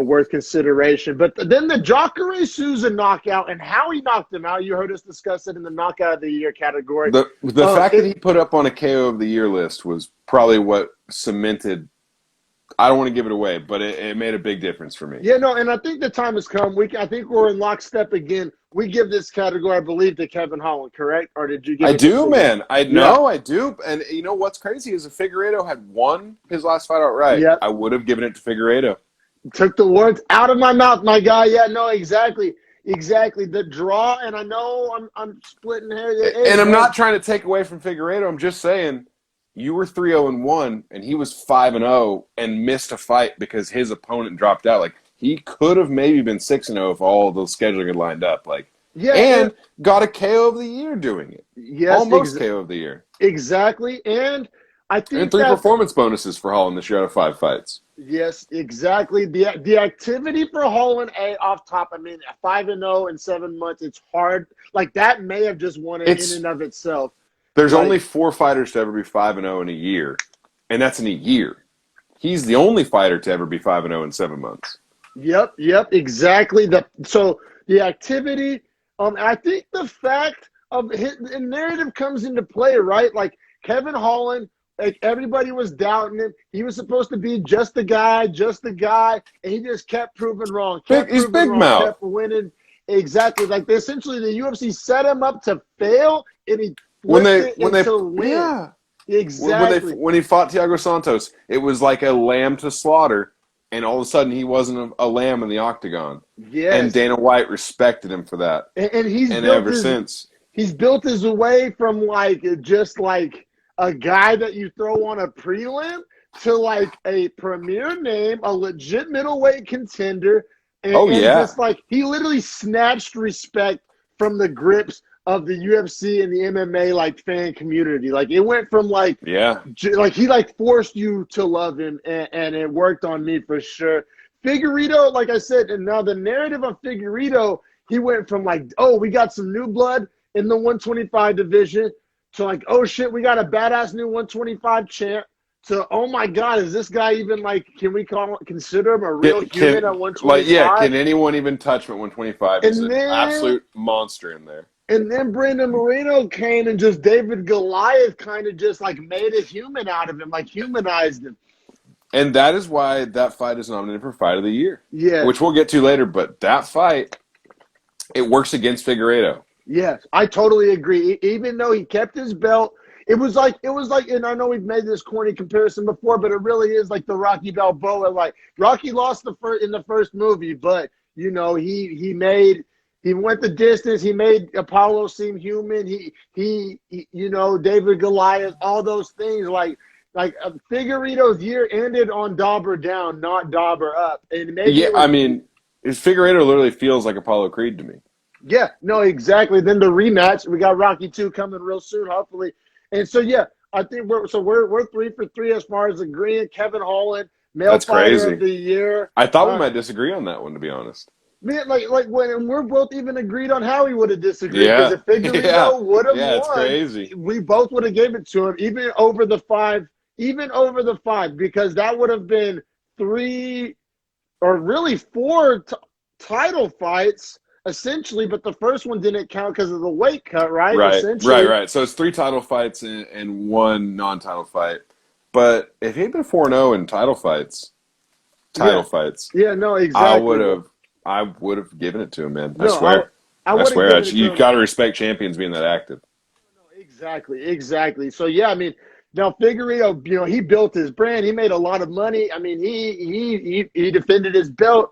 worth consideration. But then the Jacare Souza knockout and how he knocked him out. You heard us discuss it in the knockout of the year category. The fact that he put up on a KO of the year list was probably what cemented. I don't want to give it away, but it made a big difference for me. Yeah, no, and I think the time has come. I think we're in lockstep again. We give this category, I believe, to Kevin Holland, correct? Or did you give it? I do, man. I do. And you know what's crazy is if Figueiredo had won his last fight outright, I would have given it to Figueiredo. Took the words out of my mouth, my guy. Yeah, no, exactly. The draw, and I know I'm splitting hairs. And I'm not trying to take away from Figueiredo. I'm just saying you were 3-0-1, and he was 5-0 and missed a fight because his opponent dropped out. Like he could have maybe been 6-0 if all the scheduling had lined up. Got a KO of the year doing it. Yes, almost KO of the year. Exactly, and I think 3 performance bonuses for Holland this year out of 5 fights. Yes, exactly. The activity for Holland off top. I mean, 5-0 in 7 months. It's hard. Like that may have just won it in and of itself. There's only 4 fighters to ever be 5-0 in a year, and that's in a year. He's the only fighter to ever be 5-0 in 7 months. Yep, exactly. So the activity. I think the fact of the narrative comes into play, right? Like Kevin Holland. Like everybody was doubting him. He was supposed to be just the guy, and he just kept proving wrong. He's big mouth. Kept winning. Exactly. Like essentially, the UFC set him up to fail, and he when they win. Yeah, exactly. When he fought Thiago Santos, it was like a lamb to slaughter, and all of a sudden he wasn't a lamb in the octagon. Yes. And Dana White respected him for that. And ever since he's built his way from just a guy that you throw on a prelim to a premier name, a legit middleweight contender. And just he literally snatched respect from the grips of the UFC and the MMA fan community. Like it went from he forced you to love him, and it worked on me for sure. Figueiredo, like I said, and now the narrative of Figueiredo, he went from like, oh, we got some new blood in the 125 division to like, oh shit, we got a badass new 125 champ to, oh my God, is this guy even like, can we consider him a real human at 125? Can anyone even touch him at 125? He's an absolute monster in there. And then Brandon Moreno came and just David Goliath kind of just like made a human out of him, like humanized him. And that is why that fight is nominated for Fight of the Year. Yeah. Which we'll get to later, but that fight, it works against Figueiredo. Yes, I totally agree. Even though he kept his belt, it was like, and I know we've made this corny comparison before, but it really is like the Rocky Balboa. Like Rocky lost in the first movie, but you know, he went the distance. He made Apollo seem human. He you know, David Goliath, all those things like Figueiredo's year ended on Dauber down, not Dauber up. And maybe I mean, Figueiredo literally feels like Apollo Creed to me. Yeah, no, exactly. Then the rematch, we got Rocky 2 coming real soon, hopefully. And so yeah, I think we're 3 for 3 as far as agreeing. Kevin Holland, male fighter of the year. I thought we might disagree on that one, to be honest. Man, like when we're both even agreed on how we would have disagreed. Because if Figueiredo would have won, it's crazy. We both would have gave it to him, even over the 5, because that would have been 3 or really 4 title fights. Essentially, but the first one didn't count because of the weight cut, right? Right. So it's 3 title fights and 1 non-title fight. But if he'd been 4-0 in title fights, yeah, no, exactly. I would have given it to him, man. No, I swear. You got to respect champions being that active. No, exactly. So yeah, I mean, now Figueiredo, you know, he built his brand. He made a lot of money. I mean, he defended his belt.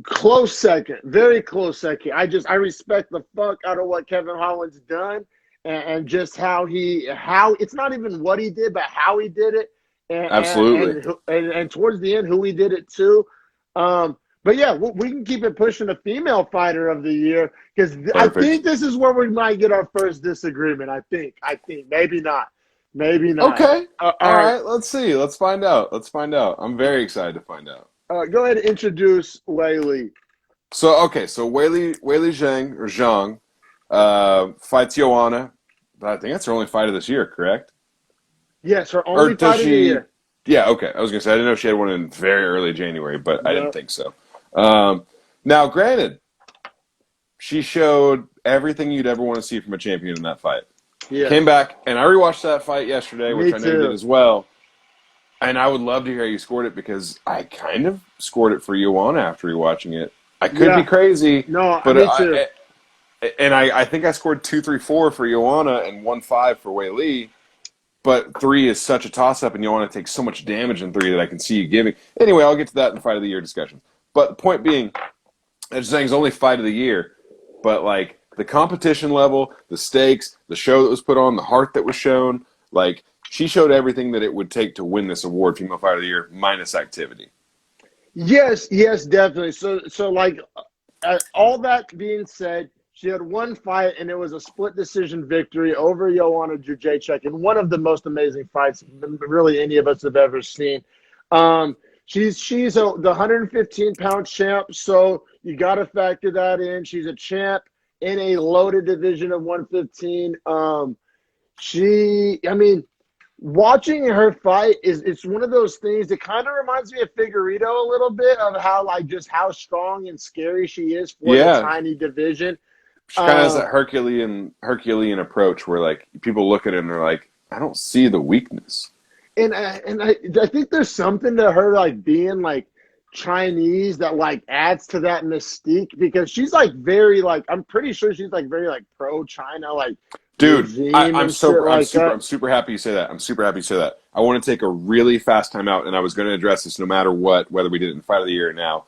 Close second, very close second. I respect the fuck out of what Kevin Holland's done, and just how it's not even what he did, but how he did it. Absolutely. And towards the end, who he did it to. But yeah, we can keep it pushing a female fighter of the year because I think this is where we might get our first disagreement. I think maybe not. Okay. All right. Let's see. Let's find out. I'm very excited to find out. Go ahead and introduce Weili. So Weili Zhang fights Joanna. I think that's her only fight of this year, correct? Yes, her only fight of the year. Yeah, okay. I was going to say, I didn't know she had one in very early January, but I didn't think so. Now, granted, she showed everything you'd ever want to see from a champion in that fight. Yeah. Came back, and I rewatched that fight yesterday, which I know you did as well. And I would love to hear how you scored it because I kind of scored it for Joanna after rewatching it. I could be crazy. No, but me too. I think I scored 2-3-4 for Joanna and 1-5 for Weili. But 3 is such a toss-up, and Joanna takes so much damage in 3 that I can see you giving. Anyway, I'll get to that in the Fight of the Year discussion. But the point being, I'm saying it's only Fight of the Year. But, like, the competition level, the stakes, the show that was put on, the heart that was shown, like, she showed everything that it would take to win this award, Female Fighter of the Year, minus activity. Yes, definitely. So like, all that being said, she had 1 fight, and it was a split decision victory over Joanna Jędrzejczyk in one of the most amazing fights really any of us have ever seen. She's the 115-pound champ, so you got to factor that in. She's a champ in a loaded division of 115. Watching her fight it's one of those things that kind of reminds me of Figueiredo a little bit of how strong and scary she is for the tiny division. She kind of has that Herculean approach where like people look at it and they're like, I don't see the weakness. And I think there's something to her like being like Chinese that like adds to that mystique because she's like very like I'm pretty sure she's like very like pro China like. Dude, I'm super happy you say that. I want to take a really fast time out, and I was going to address this no matter what, whether we did it in Fight of the Year or now.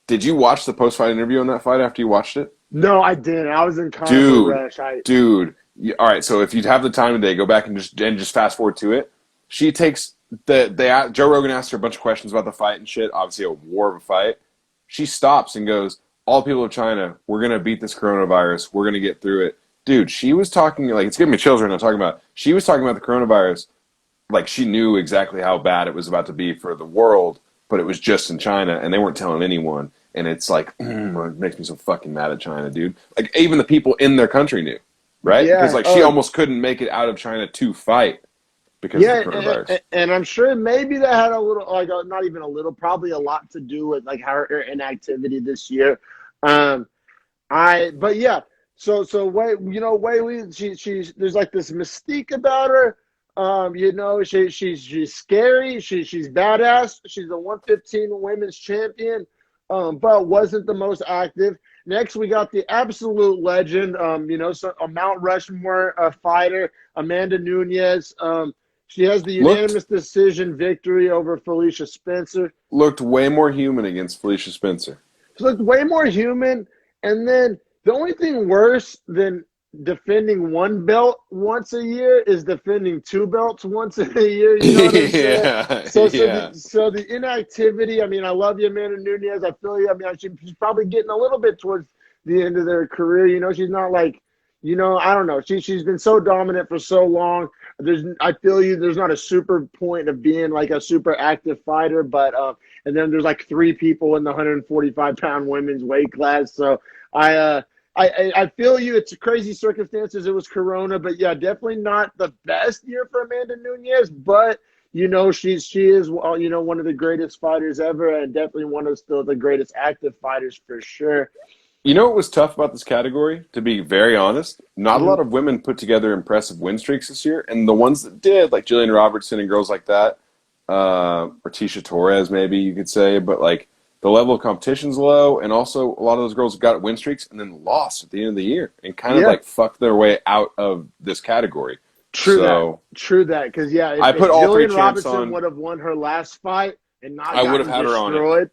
Did you watch the post-fight interview on that fight after you watched it? No, I didn't. I was in kind of a rush. All right, so if you'd have the time today, go back and just fast forward to it. She takes Joe Rogan asked her a bunch of questions about the fight and shit, obviously a war of a fight. She stops and goes, all people of China, we're going to beat this coronavirus. We're going to get through it. Dude, she was talking, like, it's giving me chills right now talking about it. She was talking about the coronavirus like she knew exactly how bad it was about to be for the world. but it was just in China, and they weren't telling anyone. And it's like, it makes me so fucking mad at China, dude. Like, even the people in their country knew, right? Yeah, Because, like, she almost couldn't make it out of China to fight because of the coronavirus. and I'm sure maybe that had a little, like, not even a little, probably a lot to do with like her inactivity this year. But yeah, so she's there's like this mystique about her. She's scary. She's badass. She's a 115 women's champion, but wasn't the most active. Next, we got the absolute legend, a Mount Rushmore fighter, Amanda Nunes. She has the unanimous decision victory over Felicia Spencer. Looked way more human against Felicia Spencer. She looked way more human. And then the only thing worse than defending one belt once a year is defending two belts once a year. You know what I'm saying? So the inactivity, I mean, I love you, Amanda Nunes. I feel you. I mean, she's probably getting a little bit towards the end of their career. You know, she's not like, I don't know. She's been so dominant for so long. I feel you. There's not a super point of being like a super active fighter, but and then there's like 3 people in the 145-pound women's weight class. So I feel you. It's crazy circumstances. It was Corona, but yeah, definitely not the best year for Amanda Nunes. But she is one of the greatest fighters ever, and definitely one of still the greatest active fighters for sure. You know what was tough about this category? To be very honest, not a lot of women put together impressive win streaks this year, and the ones that did, like Jillian Robertson and girls like that, or Tisha Torres, maybe you could say, but like the level of competition's low, and also a lot of those girls got win streaks and then lost at the end of the year and kind of like fucked their way out of this category. True that. Because I put all 3 Jillian champs Robertson on. would have won her last fight and not I would have had her on it.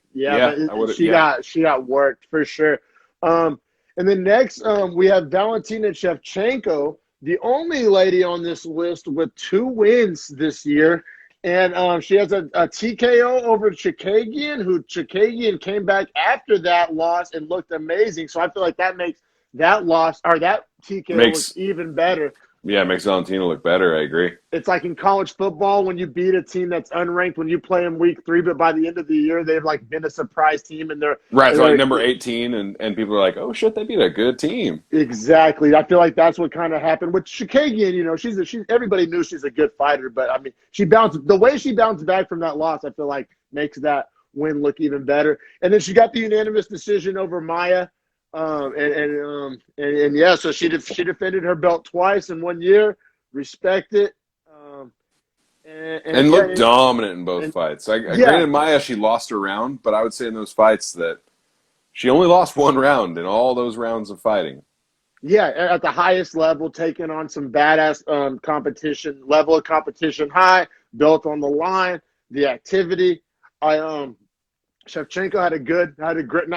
She got worked for sure. And then next, we have Valentina Shevchenko, the only lady on this list with 2 wins this year. And she has a TKO over Chikagian, who Chikagian came back after that loss and looked amazing. So I feel like that makes that loss, or that TKO look even better. Yeah, it makes Valentina look better. I agree. It's like in college football when you beat a team that's unranked when you play them week 3, but by the end of the year they've like been a surprise team and they're right. So like number 18, and people are like, "Oh shit, they beat a good team." Exactly. I feel like that's what kind of happened with Chikagian. She's everybody knew she's a good fighter, but I mean, the way she bounced back from that loss, I feel like makes that win look even better. And then she got the unanimous decision over Maya. So she defended her belt twice in 1 year. Respect it. And looked dominant in both fights. Granted, Maya, she lost her round, but I would say in those fights that she only lost 1 round in all those rounds of fighting. Yeah, at the highest level, taking on some badass competition, level of competition high, built on the line, the activity. Shevchenko had a great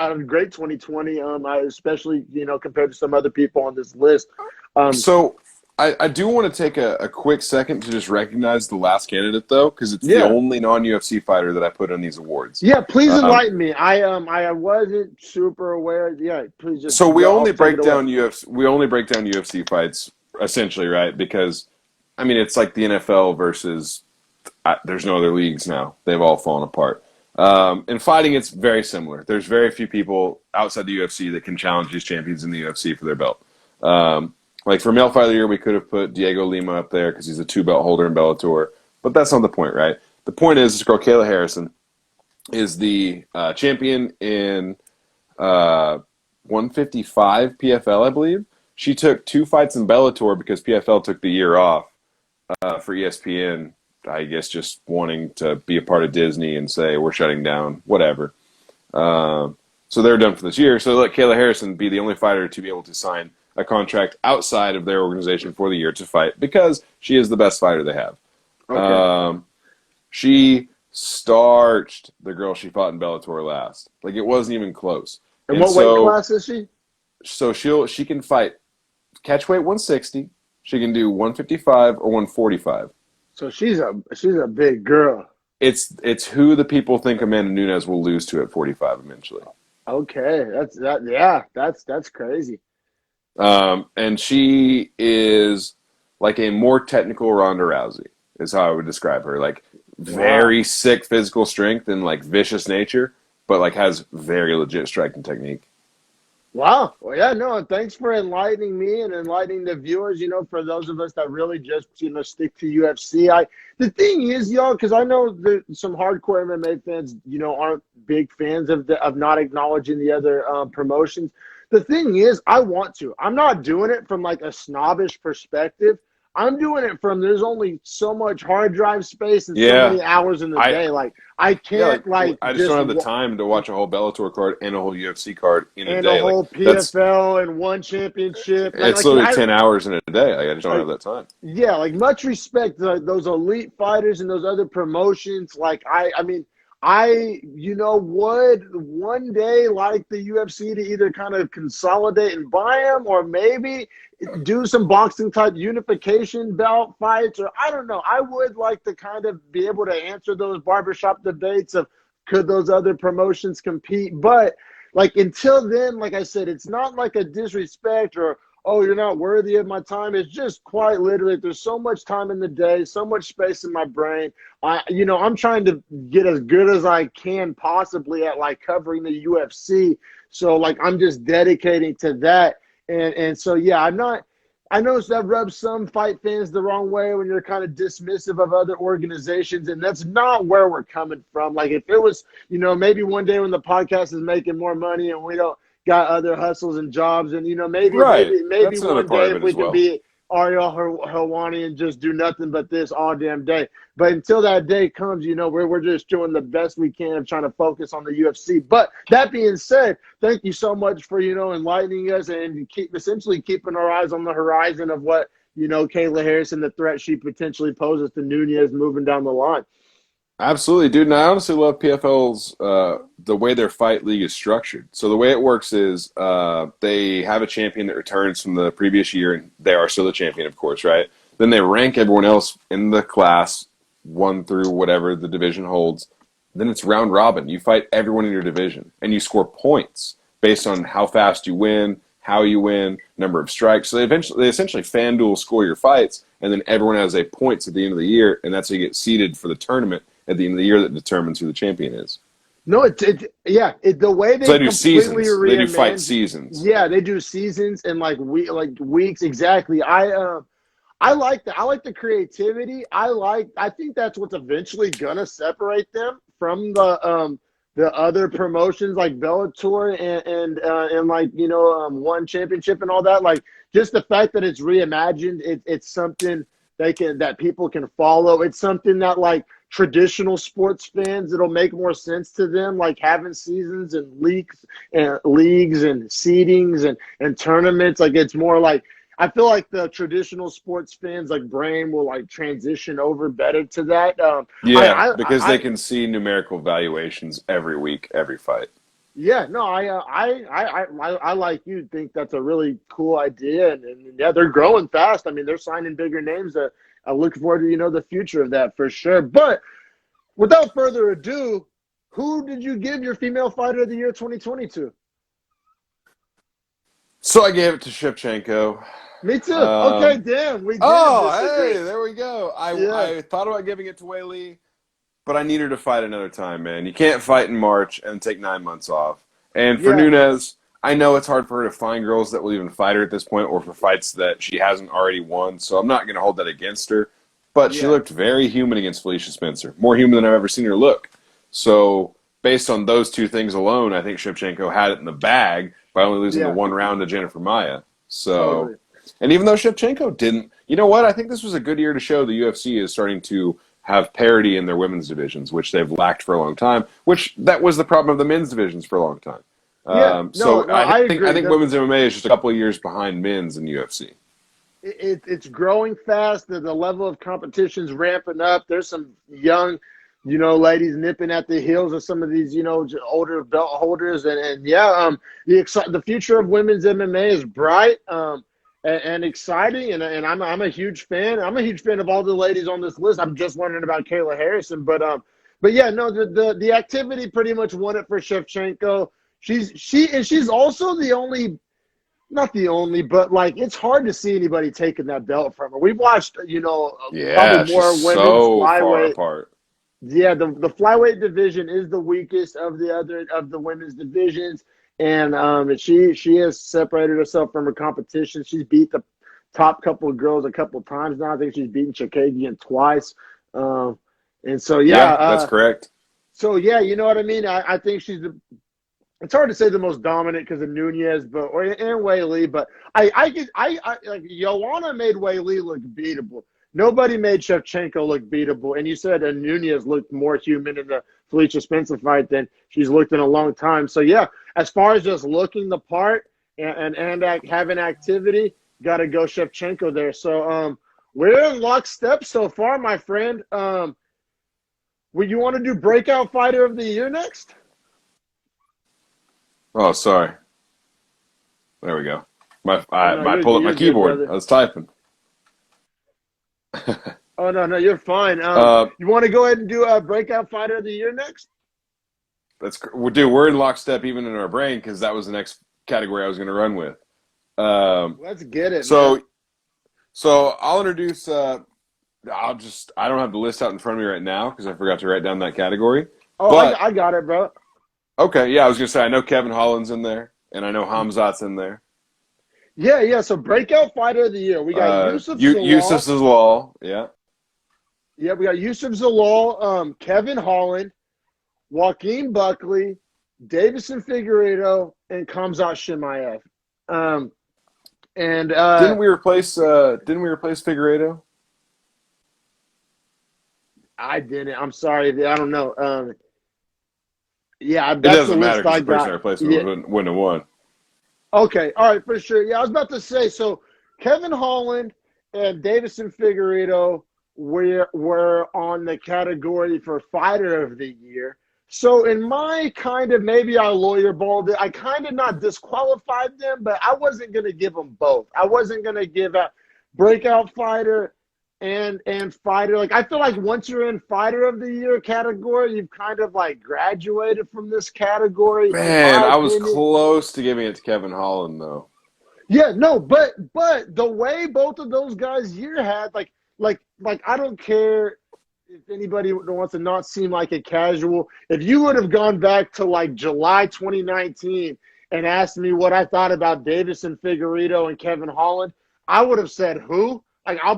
2020. Especially compared to some other people on this list. So I do want to take a quick second to just recognize the last candidate though, because it's the only non-UFC fighter that I put on these awards. Yeah, please enlighten me. I wasn't super aware. Yeah, please just. So we only break down UFC fights essentially, right? Because I mean it's like the NFL versus there's no other leagues now. They've all fallen apart. In fighting, it's very similar. There's very few people outside the UFC that can challenge these champions in the UFC for their belt. Like for male fighter of the year, we could have put Diego Lima up there because he's a 2-belt holder in Bellator. But that's not the point, right? The point is this girl, Kayla Harrison, is the champion in 155 PFL, I believe. She took 2 fights in Bellator because PFL took the year off for ESPN. I guess just wanting to be a part of Disney and say, we're shutting down, whatever. So they're done for this year. So they let Kayla Harrison be the only fighter to be able to sign a contract outside of their organization for the year to fight because she is the best fighter they have. Okay. She starched the girl she fought in Bellator last. Like, it wasn't even close. And what weight class is she? So she can fight catchweight 160. She can do 155 or 145. So she's a big girl. It's who the people think Amanda Nunes will lose to at 45 eventually. Okay, that's crazy. And she is like a more technical Ronda Rousey is how I would describe her. Like very sick physical strength and like vicious nature, but like has very legit striking technique. Wow. Well, yeah, no, thanks for enlightening me and enlightening the viewers, for those of us that really just, stick to UFC. The thing is, y'all, because I know that some hardcore MMA fans, aren't big fans of not acknowledging the other promotions. The thing is, I want to. I'm not doing it from like a snobbish perspective. I'm doing it from there's only so much hard drive space and so many hours in the day. Like I can't I just don't have the time to watch a whole Bellator card and a whole UFC card in a day. And a whole PFL and one championship. It's literally 10 hours in a day. I just don't have that time. Yeah, like much respect to those elite fighters and those other promotions. Like I mean, I would one day like the UFC to either kind of consolidate and buy them, or maybe do some boxing type unification belt fights, or I don't know. I would like to kind of be able to answer those barbershop debates of could those other promotions compete. But like until then, like I said, it's not like a disrespect or, oh, you're not worthy of my time. It's just quite literally, there's so much time in the day, so much space in my brain. I'm trying to get as good as I can possibly at like covering the UFC. So like I'm just dedicating to that. And so, yeah, I know that rubs some fight fans the wrong way when you're kind of dismissive of other organizations, and that's not where we're coming from. Like if it was, maybe one day when the podcast is making more money and we don't got other hustles and jobs, and maybe one day if we can be Ariel Helwani and just do nothing but this all damn day. But until that day comes, we're just doing the best we can of trying to focus on the UFC. But that being said, thank you so much for enlightening us and essentially keeping our eyes on the horizon of what Kayla Harrison, the threat she potentially poses to Nunes moving down the line. Absolutely, dude. And I honestly love PFL's the way their fight league is structured. So the way it works is they have a champion that returns from the previous year, and they are still the champion, of course, right? Then they rank everyone else in the class, 1 through whatever the division holds. Then it's round robin. You fight everyone in your division, and you score points based on how fast you win, how you win, number of strikes. So they essentially FanDuel score your fights, and then everyone has a points at the end of the year, and that's how you get seeded for the tournament at the end of the year that determines who the champion is. No, the way they do seasons. They do fight seasons. Yeah, they do seasons and weeks exactly. I like that. I like the creativity. I think that's what's eventually gonna separate them from the other promotions like Bellator and One Championship and all that. Like just the fact that it's reimagined, it's something that people can follow. It's something that like traditional sports fans, it'll make more sense to them, like having seasons and leagues and seedings and tournaments. Like it's more like I feel like the traditional sports fans like brain will like transition over better to that. Because they can see numerical valuations every week, every fight. Yeah, no, I like you think that's a really cool idea, and yeah, they're growing fast. I mean, they're signing bigger names that I look forward to, the future of that for sure. But without further ado, who did you give your female fighter of the year 2022? So I gave it to Shevchenko. Me too. Okay, damn. We did hey, there we go. I thought about giving it to Wei Li, but I need her to fight another time, man. You can't fight in March and take 9 months off. And for Nunes, I know it's hard for her to find girls that will even fight her at this point or for fights that she hasn't already won, so I'm not going to hold that against her. But she looked very human against Felicia Spencer, more human than I've ever seen her look. So based on those two things alone, I think Shevchenko had it in the bag by only losing the 1 round to Jennifer Maia. So, and even though Shevchenko didn't, you know what? I think this was a good year to show the UFC is starting to have parity in their women's divisions, which they've lacked for a long time, which that was the problem of the men's divisions for a long time. I think women's MMA is just a couple of years behind men's in UFC. It's growing fast. The level of competition's ramping up. There's some young, ladies nipping at the heels of some of these, older belt holders. The future of women's MMA is bright and exciting. And I'm a huge fan. I'm a huge fan of all the ladies on this list. I'm just wondering about Kayla Harrison. But yeah, no, the activity pretty much won it for Shevchenko. She's also the only, not the only, but like it's hard to see anybody taking that belt from her. We've watched, probably more women's flyweight. Far apart. the flyweight division is the weakest of the women's divisions, and she has separated herself from her competition. She's beat the top couple of girls a couple of times now. I think she's beaten Chikagian twice, and so that's correct. So yeah, you know what I mean. I think she's it's hard to say the most dominant because of Nunez, and Weili, but I like Joanna made Weili look beatable. Nobody made Shevchenko look beatable, and you said Nunez looked more human in the Felicia Spencer fight than she's looked in a long time. So yeah, as far as just looking the part and having activity, got to go Shevchenko there. So we're in lockstep so far, my friend. Would you want to do Breakout Fighter of the Year next? Oh, sorry. There we go. I pulled up my keyboard. Good, I was typing. Oh, no, you're fine. You want to go ahead and do a Breakout Fighter of the Year next? We're in lockstep even in our brain because that was the next category I was going to run with. Let's get it. So I'll introduce. I don't have the list out in front of me right now because I forgot to write down that category. Oh, but, I got it, bro. Okay, yeah, I was going to say, I know Kevin Holland's in there, and I know Hamzat's in there. Yeah, so Breakout Fighter of the Year. We got Yusuf Zalal. Yusuf Zalal, yeah. Yeah, we got Yusuf Zalal, Kevin Holland, Joaquin Buckley, Davison Figueiredo, and Khamzat Chimaev. Didn't we replace Figueiredo? I didn't. I'm sorry. I don't know. Yeah, it doesn't matter because the person I replaced wouldn't have won. Okay, all right, for sure. Yeah, I was about to say, so Kevin Holland and Davison Figueiredo were on the category for Fighter of the Year. So in my kind of, maybe I lawyer balled it, I kind of not disqualified them, but I wasn't going to give them both. I wasn't going to give a Breakout Fighter and Fighter. Like, I feel like once you're in Fighter of the Year category, you've kind of like graduated from this category. Man, I was close to giving it to Kevin Holland though. Yeah, no, but the way both of those guys' year had, like I don't care if anybody wants to not seem like a casual. If you would have gone back to like July 2019 and asked me what I thought about Davison Figueiredo and Kevin Holland, I would have said who? Like not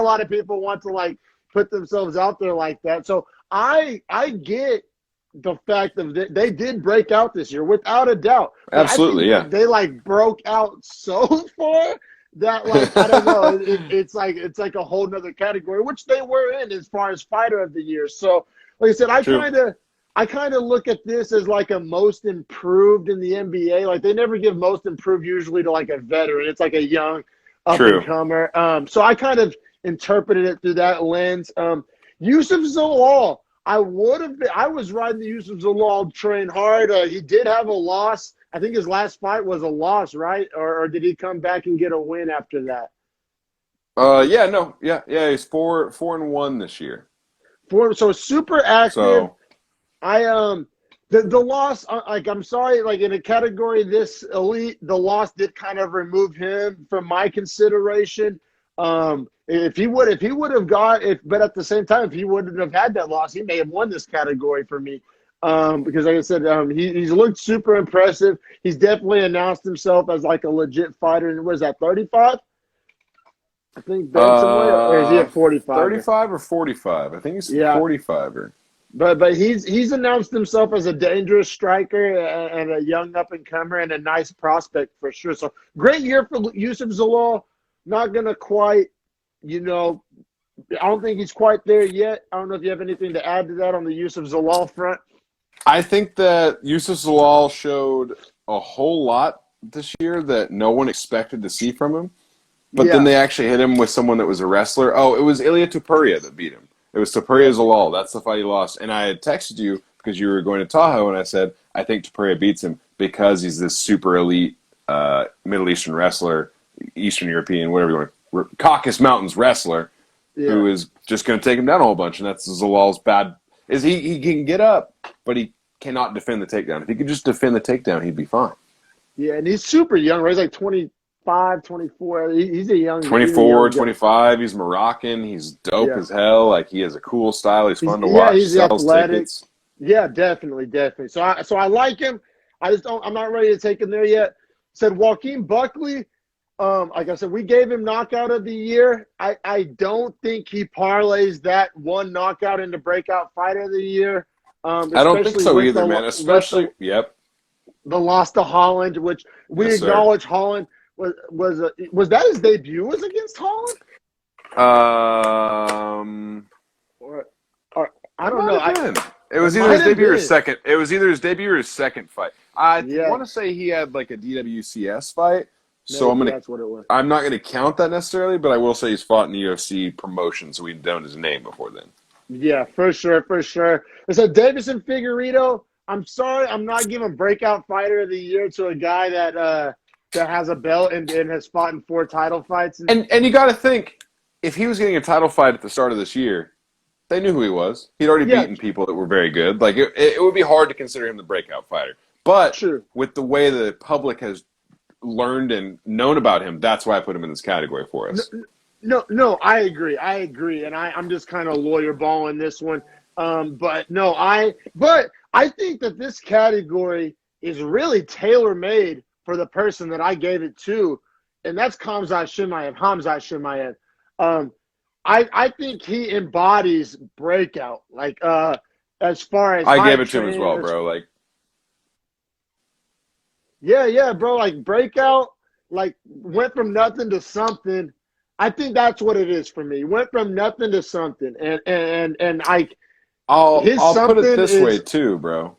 a lot of people want to like put themselves out there like that. So I get the fact that they did break out this year without a doubt. Absolutely, yeah. They like broke out so far that like I don't know, it's like a whole nother category, which they were in as far as Fighter of the Year. So like I said, I kind of look at this as like a most improved in the NBA. Like they never give most improved usually to like a veteran. It's like a young up and comer. So I kind of interpreted it through that lens. Yusuf Zalal, I was riding the Yusuf Zalal train hard. He did have a loss. I think his last fight was a loss, right? Or did he come back and get a win after that? Yeah. He's 4-1 this year. So super active. So, the loss, like I'm sorry, like in a category this elite, the loss did kind of remove him from my consideration. If he would have but at the same time, if he wouldn't have had that loss, he may have won this category for me. Because like I said, he's looked super impressive. He's definitely announced himself as like a legit fighter. And what is that, 35? I think bantamweight, or is he at 45? 35 or 45? I think he's 45er. But he's announced himself as a dangerous striker and a young up-and-comer and a nice prospect for sure. So great year for Yusuf Zalal. Not going to quite, I don't think he's quite there yet. I don't know if you have anything to add to that on the Yusuf Zalal front. I think that Yusuf Zalal showed a whole lot this year that no one expected to see from him. But then they actually hit him with someone that was a wrestler. Oh, it was Ilia Topuria that beat him. It was Topuria Zalal. That's the fight he lost. And I had texted you because you were going to Tahoe, and I said, I think Topuria beats him because he's this super elite Middle Eastern wrestler, Eastern European, whatever you want, Caucasus Mountains wrestler, who is just going to take him down a whole bunch. And that's Zalal's bad. Is he can get up, but he cannot defend the takedown. If he could just defend the takedown, he'd be fine. Yeah, and he's super young, right? He's like 25, 24. He's a young 24, guy. 25. He's Moroccan. He's dope as hell. Like, he has a cool style. He's fun to watch. He's Sells athletic. tickets. Yeah, definitely. So I like him. I'm not ready to take him there yet. Said Joaquin Buckley. Like I said, we gave him knockout of the year. I don't think he parlays that one knockout into breakout fighter of the year. I don't think so either, man. Especially, the loss to Holland, which we acknowledge Holland was that his debut was against Holland? Or I don't know. It was either his debut or his second. It was either his debut or his second fight. I want to say he had like a DWCS fight. So that's what it was. I'm not gonna count that necessarily, but I will say he's fought in the UFC promotion, so we've known his name before then. Yeah, for sure. So Davison Figueiredo, I'm sorry, I'm not giving breakout fighter of the year to a guy that has a belt and has fought in 4 title fights. And you got to think, if he was getting a title fight at the start of this year, they knew who he was. He'd already beaten people that were very good. Like it would be hard to consider him the breakout fighter. But with the way the public has learned and known about him, that's why I put him in this category for us. No, I agree, and I'm just kind of lawyer balling this one. But I think that this category is really tailor made for the person that I gave it to, and that's Hamzat Chimaev. I think he embodies breakout. Like as far as I gave it to him as well, bro. Like. Yeah, bro. Like breakout, like went from nothing to something. I think that's what it is for me. Went from nothing to something, and I'll put it this way too, bro.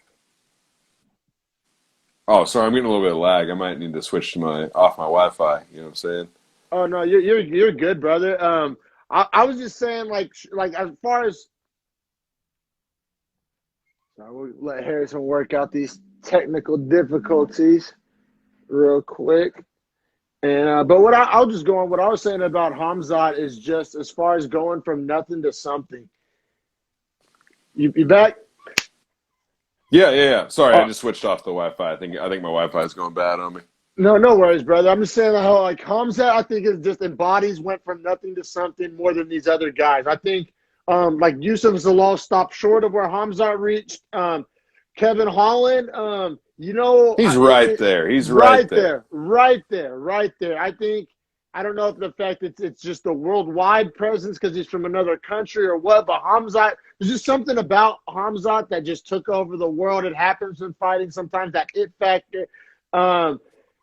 Oh, sorry, I'm getting a little bit of lag. I might need to switch to off my Wi-Fi. You know what I'm saying? Oh no, you're good, brother. I was just saying, like as far as. So we'll let Harrison work out these technical difficulties real quick. And but I'll just go on. What I was saying about Hamzat is just as far as going from nothing to something. You back? Yeah. Sorry, I just switched off the Wi-Fi. I think my Wi-Fi is going bad on me. No worries, brother. I'm just saying how like Hamzat, I think it just embodies went from nothing to something more than these other guys. I think like Yusuf Zalal stopped short of where Hamzat reached. Kevin Holland, he's right there. He's right there. Right there. I don't know if the fact that it's just a worldwide presence because he's from another country or what, but Hamzat, there's just something about Hamzat that just took over the world. It happens in fighting sometimes, that it factor.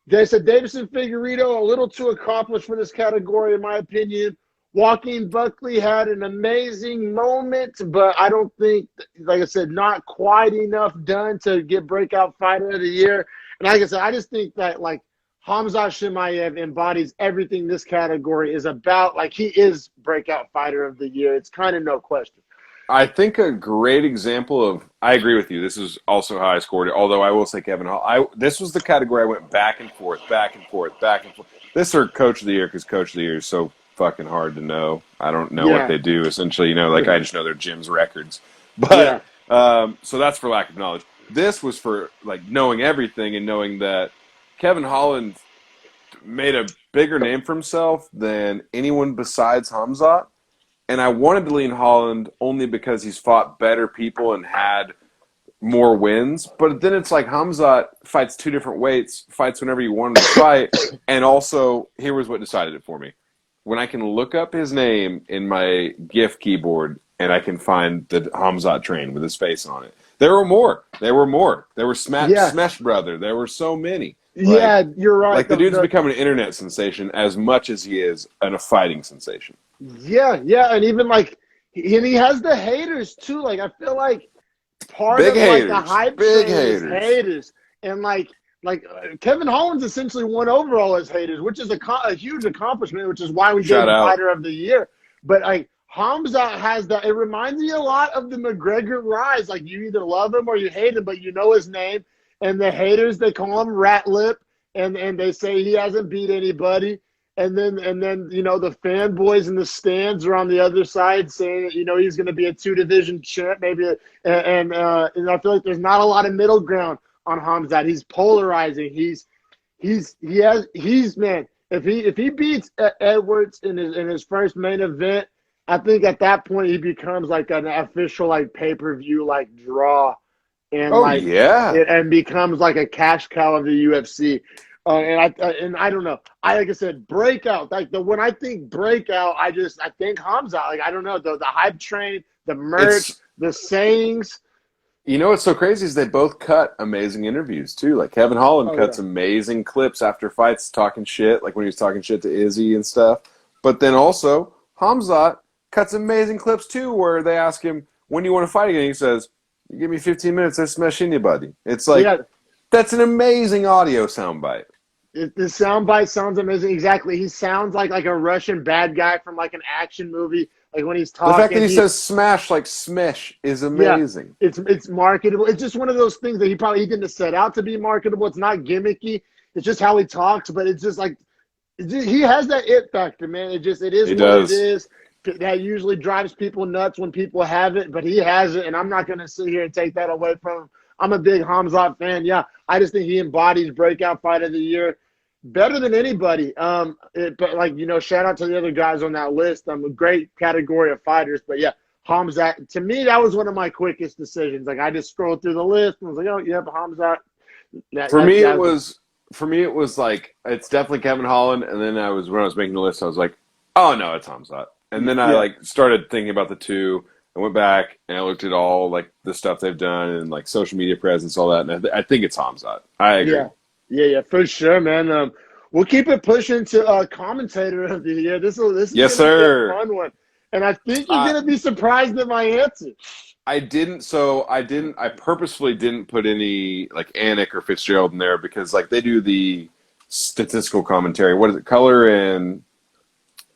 They said Davison Figueiredo, a little too accomplished for this category, in my opinion. Joaquin Buckley had an amazing moment, but I don't think, like I said, not quite enough done to get breakout fighter of the year. And like I said, I just think that like Hamzat Chimaev embodies everything this category is about. Like he is breakout fighter of the year. It's kind of no question. I think a great example of, I agree with you. This is also how I scored it. Although I will say Kevin Hall. This was the category I went back and forth. This or Coach of the Year because Coach of the Year is so fucking hard to know. I don't know what they do. Essentially, I just know their gym's records. But so that's for lack of knowledge. This was for like knowing everything and knowing that Kevin Holland made a bigger name for himself than anyone besides Hamzat. And I wanted to lean Holland only because he's fought better people and had more wins. But then it's like Hamzat fights 2 different weights, fights whenever you want him to fight. And also, here was what decided it for me. When I can look up his name in my GIF keyboard and I can find the Hamzat train with his face on it. There were more. There were Smash Brother. There were so many. Yeah, you're right. Like the dude's become an internet sensation as much as he is a fighting sensation. Yeah, and even like, and he has the haters too. Like I feel like part of like the hype train is haters, and like Kevin Holland's essentially won over all his haters, which is a huge accomplishment. Which is why we gave him Fighter of the Year. But like Hamzat has that. It reminds me a lot of the McGregor rise. Like you either love him or you hate him, but you know his name. And the haters, they call him Rat Lip, and they say he hasn't beat anybody. And then the fanboys in the stands are on the other side saying that he's going to be a 2-division champ maybe. And I feel like there's not a lot of middle ground on Hamzat. He's polarizing. He's man. if he beats Edwards in his first main event, I think at that point he becomes like an official like pay-per-view like draw, and Oh like yeah, and becomes like a cash cow of the UFC. And I don't know. Like I said, Breakout. Like when I think Breakout, I think Hamza. Like I don't know the hype train, the merch, the sayings. You know what's so crazy is they both cut amazing interviews too. Like Kevin Holland cuts amazing clips after fights talking shit, like when he was talking shit to Izzy and stuff. But then also Hamzat cuts amazing clips too, where they ask him, when do you want to fight again? He says, you give me 15 minutes, I smash anybody. It's like, that's an amazing audio soundbite. The soundbite sounds amazing. Exactly. He sounds like a Russian bad guy from like an action movie. Like when he's talking. The fact that he says smash like smish is amazing. Yeah, it's marketable. It's just one of those things that he didn't set out to be marketable. It's not gimmicky. It's just how he talks, but it's just like he has that it factor, man. It is what it is. That usually drives people nuts when people have it, but he has it, and I'm not going to sit here and take that away from him. I'm a big Hamzat fan. Yeah, I just think he embodies Breakout Fight of the Year better than anybody. But like, shout out to the other guys on that list. A great category of fighters. But yeah, Hamzat, to me, that was one of my quickest decisions. Like I just scrolled through the list and was like, oh, yep, Hamzat. For me, it was like, it's definitely Kevin Holland. And then when I was making the list, I was like, oh no, it's Hamzat. And then I like started thinking about the two. I went back and I looked at all like the stuff they've done and like social media presence, all that. And I think it's Hamzat. I agree. Yeah, for sure, man. We'll keep it pushing to Commentator of the Year. This is yes, gonna sir. be a fun one, and I think you're gonna be surprised at my answer. I purposefully didn't put any like Anik or Fitzgerald in there because like they do the statistical commentary. What is it?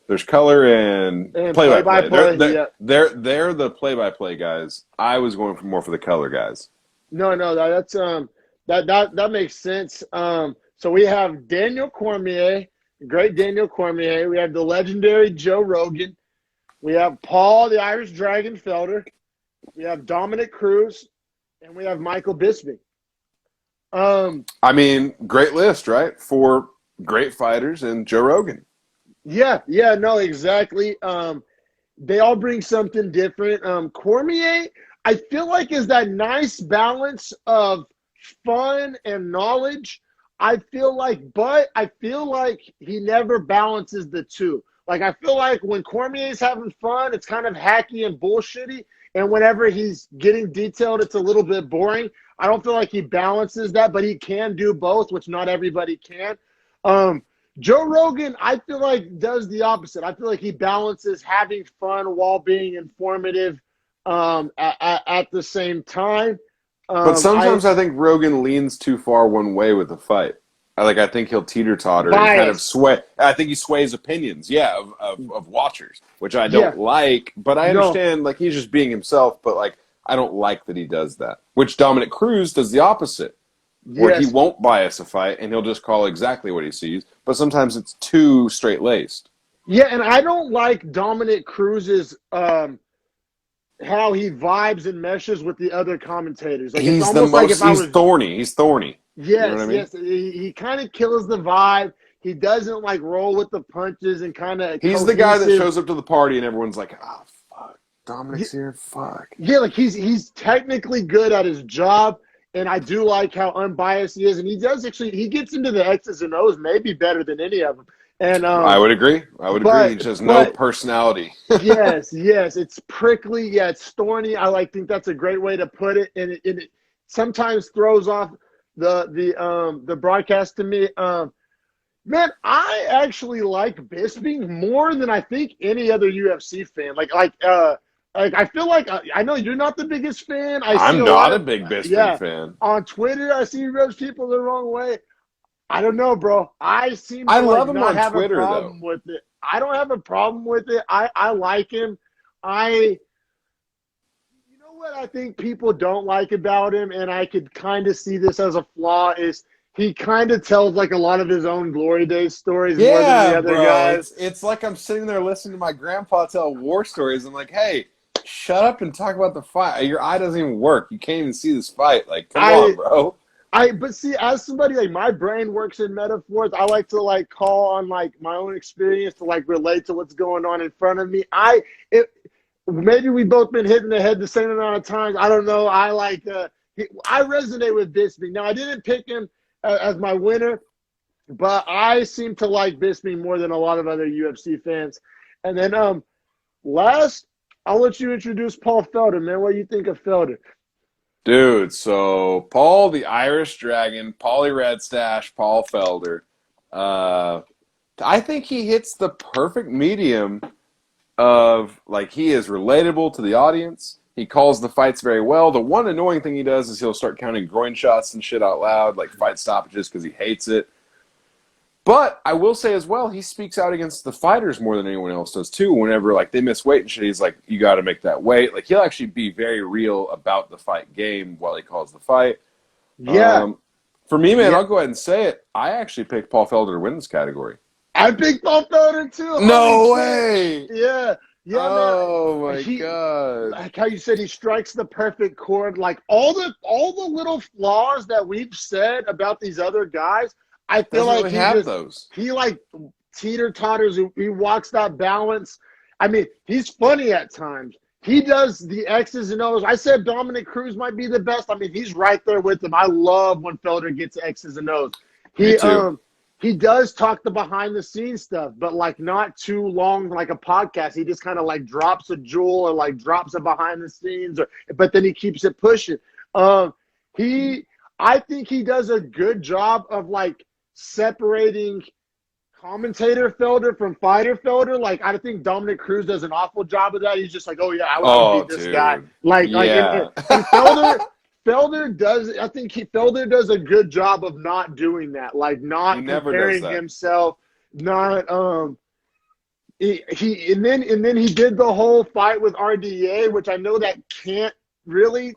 There's color and play-by-play. They're the play-by-play guys. I was going more for the color guys. No, that's that makes sense. So we have Daniel Cormier, great Daniel Cormier. We have the legendary Joe Rogan. We have Paul the Irish Dragon Felder. We have Dominic Cruz, and we have Michael Bisping. I mean, great list, right? 4 great fighters and Joe Rogan. Yeah, no, exactly. They all bring something different. Cormier, I feel like, is that nice balance of fun and knowledge. I feel like he never balances the two. Like, I feel like when Cormier's having fun, it's kind of hacky and bullshitty. And whenever he's getting detailed, it's a little bit boring. I don't feel like he balances that, but he can do both, which not everybody can. Joe Rogan, I feel like, does the opposite. I feel like he balances having fun while being informative at the same time. But sometimes I think Rogan leans too far one way with the fight. I think he'll teeter-totter and kind of sway. I think he sways opinions, of watchers, which I don't like. But I understand, like, he's just being himself. But, like, I don't like that he does that. Which Dominic Cruz does the opposite. Where he won't bias a fight and he'll just call exactly what he sees. But sometimes it's too straight-laced. Yeah, and I don't like Dominic Cruz's how he vibes and meshes with the other commentators. Like, he's thorny. He's thorny. Yes, you know what I mean? Yes. He kind of kills the vibe. He doesn't like roll with the punches and kind of. He's the guy that shows up to the party and everyone's like, "Oh fuck, Dominic's here." Fuck. Yeah, like he's technically good at his job, and I do like how unbiased he is. And he gets into the X's and O's maybe better than any of them. And I would agree. He just has no personality. yes, it's prickly. Yeah, it's thorny. I think that's a great way to put it, and it sometimes throws off the broadcast to me. Man, I actually like Bisping more than I think any other UFC fan. I feel like I know you're not the biggest fan. I'm not a big Bisping fan. On Twitter, I see he rubs people the wrong way. I don't know, bro. I love him on Twitter, a problem with it. I don't have a problem with it. I like him. You know what I think people don't like about him, and I could kind of see this as a flaw, is he kind of tells like a lot of his own glory days stories more than the other guys. It's like I'm sitting there listening to my grandpa tell war stories. I'm like, hey, shut up and talk about the fight. Your eye doesn't even work. You can't even see this fight. Like, come on, bro. but see, as somebody like my brain works in metaphors, I like to like call on like my own experience to like relate to what's going on in front of me. Maybe we both been hitting the head the same amount of times. I don't know. I resonate with Bisping. Now I didn't pick him as my winner, but I seem to like Bisping more than a lot of other UFC fans. And then last, I'll let you introduce Paul Felder, man. What do you think of Felder? Dude, so Paul the Irish Dragon, Paulie Redstash, Paul Felder. I think he hits the perfect medium of, like, he is relatable to the audience. He calls the fights very well. The one annoying thing he does is he'll start counting groin shots and shit out loud, like fight stoppages, because he hates it. But I will say as well, he speaks out against the fighters more than anyone else does too. Whenever like they miss weight and shit, he's like, "You got to make that weight." Like he'll actually be very real about the fight game while he calls the fight. Yeah. For me, man, I'll go ahead and say it. I actually picked Paul Felder to win this category. I picked Paul Felder too. No way. Yeah. Yeah, oh man. my god! Like how you said, he strikes the perfect chord. Like all the little flaws that we've said about these other guys, I feel like he like teeter-totters. He walks that balance. I mean, he's funny at times. He does the X's and O's. I said Dominic Cruz might be the best. I mean, he's right there with him. I love when Felder gets X's and O's. He does talk the behind-the-scenes stuff, but like not too long, like a podcast. He just kind of like drops a jewel or like drops a behind-the-scenes, but then he keeps it pushing. I think he does a good job of like separating commentator Felder from fighter Felder. Like I think Dominic Cruz does an awful job of that. He's just like, oh yeah, I want to beat this guy. And Felder does. I think Felder does a good job of not doing that. Like not comparing himself. Not he and then he did the whole fight with RDA, which I know that can't really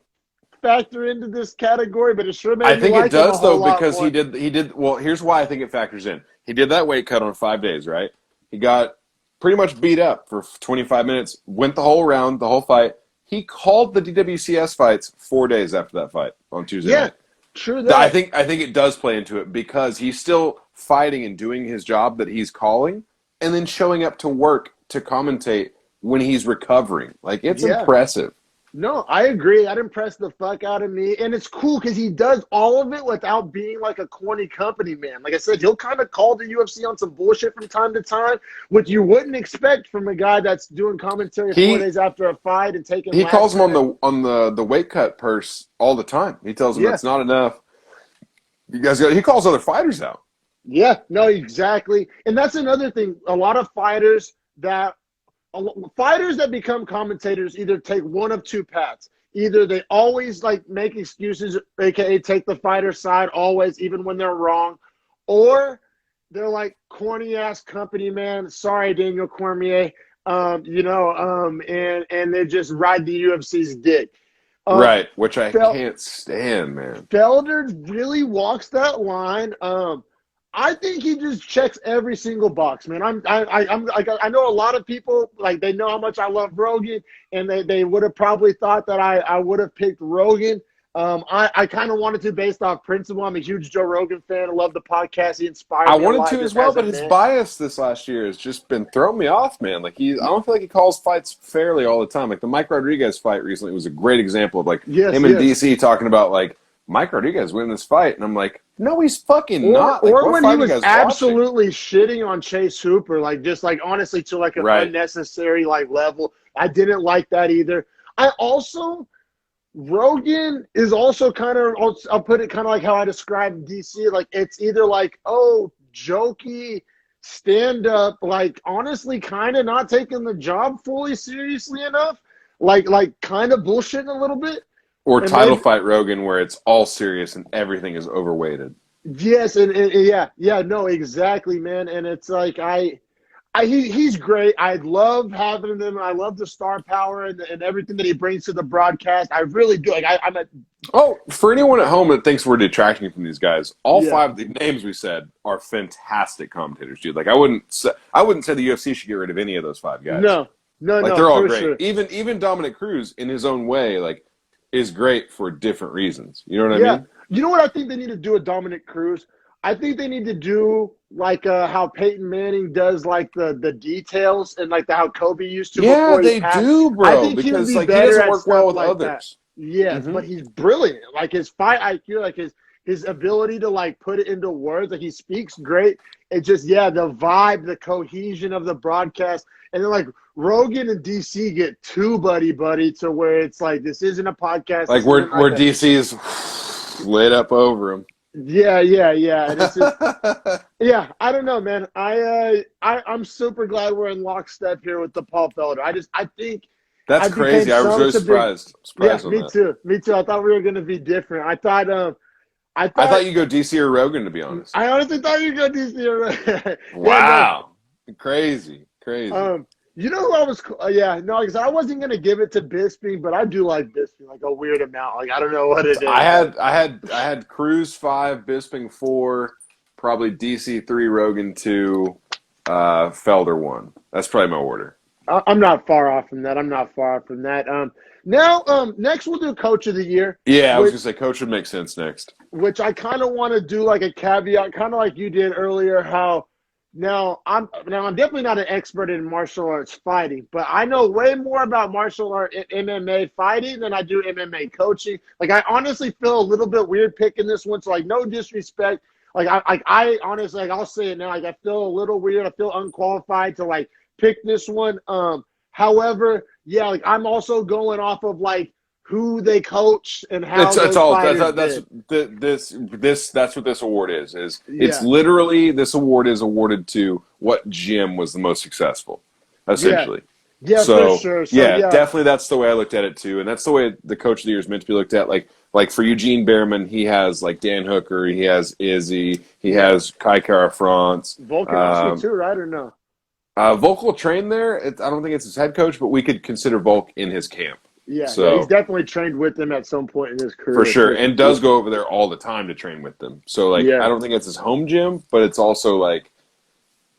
factor into this category, but it sure made me like him a whole lot more. I think it does though, because he did well. Here's why I think it factors in. He did that weight cut on 5 days, right? He got pretty much beat up for 25 minutes, went the whole round, the whole fight. He called the DWCS fights 4 days after that fight on Tuesday night. Sure. I think it does play into it because he's still fighting and doing his job that he's calling, and then showing up to work to commentate when he's recovering. Like it's impressive. No, I agree. That impressed the fuck out of me. And it's cool because he does all of it without being like a corny company man. Like I said, he'll kind of call the UFC on some bullshit from time to time, which you wouldn't expect from a guy that's doing commentary 4 days after a fight and taking. He calls him on the weight cut purse all the time. He tells them that's not enough. He calls other fighters out. Yeah, no, exactly. And that's another thing. A lot of fighters that become commentators either take one of two paths. Either they always like make excuses, aka take the fighter's side always, even when they're wrong, or they're like corny ass company man. Sorry, Daniel Cormier. And they just ride the UFC's dick. Right, which I can't stand, man. Felder really walks that line. I think he just checks every single box, man. I know a lot of people, like, they know how much I love Rogan, and they would have probably thought that I would have picked Rogan. I kind of wanted to based off principle. I'm a huge Joe Rogan fan. I love the podcast. He inspired me. I wanted to as well, but his bias this last year has just been throwing me off, man. Like I don't feel like he calls fights fairly all the time. Like the Mike Rodriguez fight recently was a great example of like him and DC talking about like Mike Rodriguez winning this fight, and I'm like, no, he's fucking not. Like, or when he was absolutely shitting on Chase Hooper, like just like honestly to like an unnecessary like level. I didn't like that either. Rogan is also kind of, I'll put it kind of like how I described DC. Like it's either like, oh, jokey stand up, like honestly kind of not taking the job fully seriously enough, like kind of bullshitting a little bit. Or title fight Rogan, where it's all serious and everything is overweighted. Yes, and no, exactly, man. And it's like he's great. I love having him. I love the star power and everything that he brings to the broadcast. I really do. Like for anyone at home that thinks we're detracting from these guys, all five of the names we said are fantastic commentators, dude. Like I wouldn't say the UFC should get rid of any of those five guys. No, they're all great. Sure. Even Dominic Cruz in his own way, like. is great for different reasons. You know what I Yeah. mean? You know what I think they need to do with Dominic Cruz? I think they need to do like how Peyton Manning does like the details and like how Kobe used to Yeah, before he they passed. do, I bro, think he'll because be like he better doesn't at work well stuff with like that. others. Yes, Hmm. but he's brilliant. Like his fight IQ, like his ability to like put it into words, like he speaks great. It just the vibe, the cohesion of the broadcast, and then like Rogan and DC get too buddy to where it's like this isn't a podcast. Like This isn't like where a DC is lit up over him. yeah, and it's just I don't know, man. I'm super glad we're in lockstep here with the Paul Felder. I think That's I became crazy. I was really such a big surprised. Surprised on me that. too, me too. I thought we were gonna be different. I I thought thought you'd go DC or Rogan, to be honest. I honestly thought you'd go DC. Yeah, no. Wow. Crazy. You know who I was? No, because I wasn't gonna give it to Bisping, but I do like Bisping, like a weird amount. Like I don't know what it is. I had Cruz 5, Bisping 4, probably DC 3, Rogan 2, Felder 1. That's probably my order. I'm not far off from that. Now, next we'll do Coach of the Year. Yeah, I was gonna say Coach would make sense next. Which I kind of want to do like a caveat, kind of like you did earlier. How I'm definitely not an expert in martial arts fighting, but I know way more about martial art and MMA fighting than I do MMA coaching. Like I honestly feel a little bit weird picking this one. So like no disrespect. I honestly, like I'll say it now. Like I feel a little weird. I feel unqualified to like pick this one. However, like I'm also going off of like who they coach and how That's what this award is. It's literally, this award is awarded to what gym was the most successful, essentially. Yeah, So, for sure. definitely that's the way I looked at it too, and that's the way the Coach of the Year is meant to be looked at. Like for Eugene Behrman, he has like Dan Hooker, he has Izzy, he has Kai Kara France, Volkanovsky too, right or no? Volk will train there. I don't think it's his head coach, but we could consider Volk in his camp. Yeah, so he's definitely trained with them at some point in his career. For sure, and does go over there all the time to train with them. So, I don't think it's his home gym, but it's also like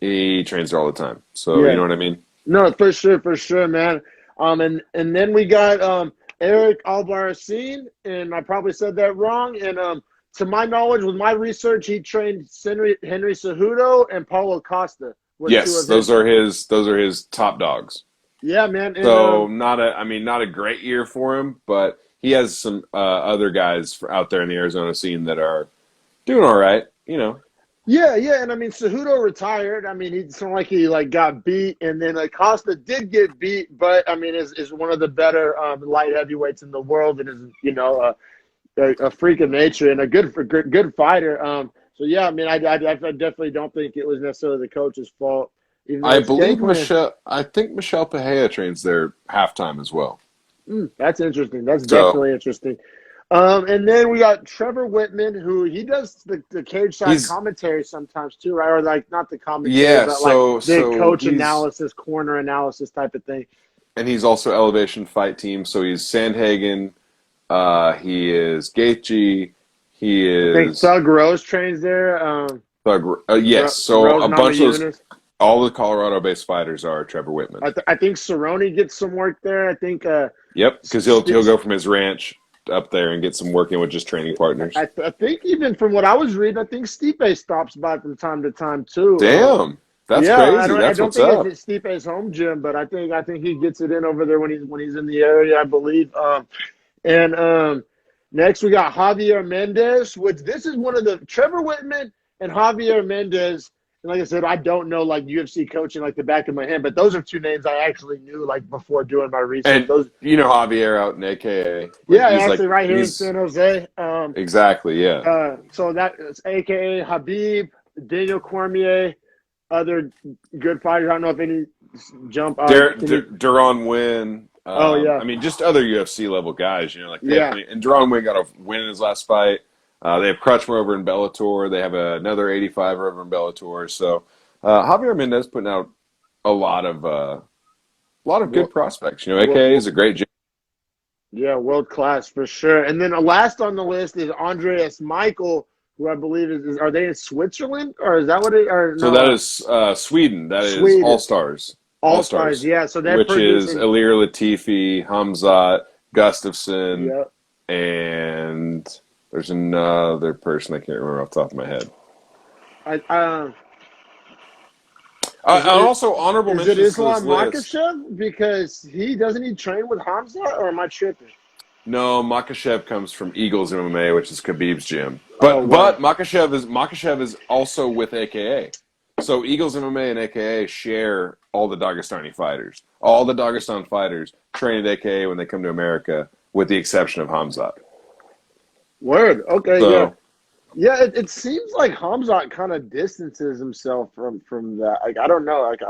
he trains there all the time. So, you know what I mean? No, for sure, man. And then we got Eric Albarcene, and I probably said that wrong. And to my knowledge, with my research, he trained Henry Cejudo and Paulo Costa. Yes, those are his top dogs. Yeah, man. And, so not a great year for him, but he has some other guys out there in the Arizona scene that are doing all right. You know. Yeah, and I mean Cejudo retired. I mean it's not like he like got beat, and then Costa did get beat, but I mean is one of the better light heavyweights in the world, and is a freak of nature and a good fighter. So yeah, I mean I definitely don't think it was necessarily the coach's fault. I believe I think Michelle Pajea trains there halftime as well. That's interesting. That's definitely interesting. And then we got Trevor Whitman, who he does the cage side commentary sometimes too, right? Or like not the commentary, but like the coach analysis, corner analysis type of thing. And he's also Elevation Fight Team, so he's Sandhagen. He is Gaethje. He is. I think Thug Rose trains there. Yes. So Rose, a bunch of those. All the Colorado-based fighters are Trevor Whitman. I think Cerrone gets some work there. I think. Yep, because he'll go from his ranch up there and get some work in with just training partners. I think even from what I was reading, I think Stipe stops by from time to time too. Damn, that's crazy. I don't think it's Stipe's home gym, but I think he gets it in over there when he's in the area, I believe. Next we got Javier Mendez, which this is one of the Trevor Whitman and Javier Mendez. And like I said, I don't know like UFC coaching like the back of my hand, but those are two names I actually knew like before doing my research. And Javier out in AKA. Actually right here in San Jose. Exactly, yeah. So that's AKA Habib, Daniel Cormier, other good fighters. I don't know if any jump out. Deron Wynn. I mean, just other UFC level guys, and Deron Wynn got a win in his last fight. They have Crutchmer over in Bellator. They have another 85 over in Bellator. So Javier Mendez putting out a lot of good prospects. AKA is a great gym. Yeah, world class for sure. And then last on the list is Andreas Michael, who I believe are they in Switzerland or is that what it? Or so that is Sweden. That is All Stars. All Stars, yeah. So that which is Ilir Latifi, Hamzat, Gustafsson. Yep. and there's another person I can't remember off the top of my head. Also, honorable mentions. Is it to this Islam list. Makhachev? Because doesn't he train with Hamza, or am I tripping? No, Makhachev comes from Eagles MMA, which is Khabib's gym. But Makhachev is also with AKA. So Eagles MMA and AKA share all the Dagestani fighters. All the Dagestan fighters train at AKA when they come to America, with the exception of Hamzat. Word. Okay. So, yeah. Yeah. It seems like Hamzat kind of distances himself from that. Like, I don't know. Like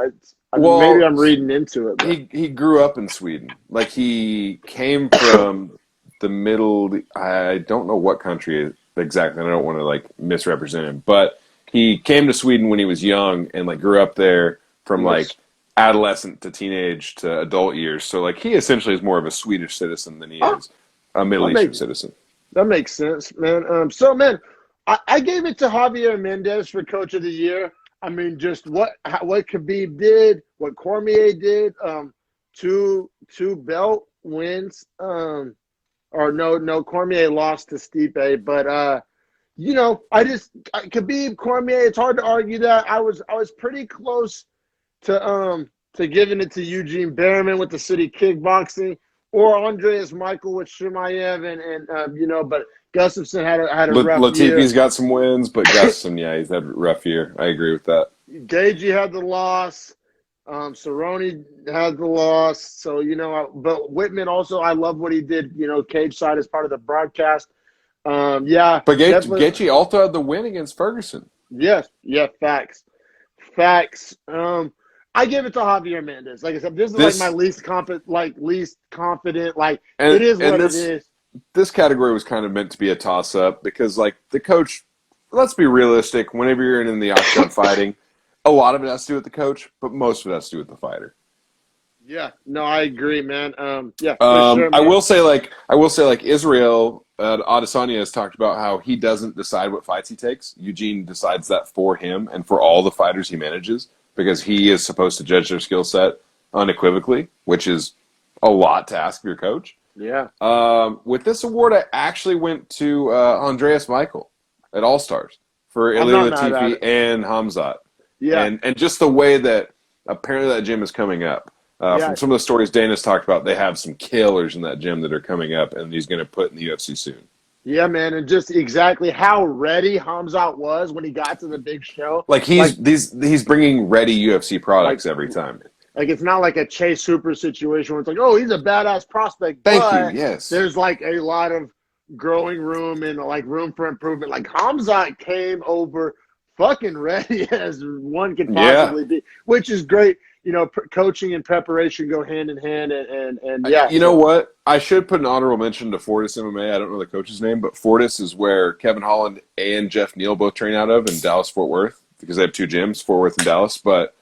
maybe I'm reading into it. But. He grew up in Sweden. Like, he came from the middle. I don't know what country exactly. And I don't want to like misrepresent him, but he came to Sweden when he was young and like grew up there from like adolescent to teenage to adult years. So like he essentially is more of a Swedish citizen than he is a Middle Eastern citizen. That makes sense, man. So man, I gave it to Javier Mendez for Coach of the Year. I mean, just what Khabib did, what Cormier did, two belt wins. Or no, Cormier lost to Stipe, but Khabib, Cormier. It's hard to argue that. I was pretty close to giving it to Eugene Behrman with the City Kickboxing, or Andreas Michael with Shimaev, and but Gustafsson had a rough year. Latifi's got some wins, but Gustafsson, he's had a rough year. I agree with that. Gagey had the loss. Cerrone had the loss. So, but Whitman also, I love what he did, cage side as part of the broadcast. But Gaethje also had the win against Ferguson. Yes. Yeah, facts. I give it to Javier Mendez. Like I said, this is my least confident. It is what it is. This category was kind of meant to be a toss-up because, like, the coach, let's be realistic, whenever you're in the octagon fighting, a lot of it has to do with the coach, but most of it has to do with the fighter. Yeah, no, I agree, man. For sure, man. I will say, like Israel Adesanya has talked about how he doesn't decide what fights he takes. Eugene decides that for him and for all the fighters he manages, because he is supposed to judge their skill set unequivocally, which is a lot to ask of your coach. Yeah. With this award, I actually went to Andreas Michael at All Stars for Ilir Latifi and Hamzat. Yeah. And just the way that apparently that gym is coming up. From some of the stories Dana's talked about, they have some killers in that gym that are coming up, and he's going to put in the UFC soon. Yeah, man, and just exactly how ready Hamzat was when he got to the big show. Like he's bringing ready UFC products every time. Like, it's not like a Chase Hooper situation where it's like, oh, he's a badass prospect. Thank you. Yes, there's like a lot of growing room and like room for improvement. Like Hamzat came over fucking ready as one could possibly be, which is great. Coaching and preparation go hand in hand, and yeah. You know what? I should put an honorable mention to Fortis MMA. I don't know the coach's name, but Fortis is where Kevin Holland and Jeff Neal both train out of in Dallas, Fort Worth, because they have two gyms, Fort Worth and Dallas. But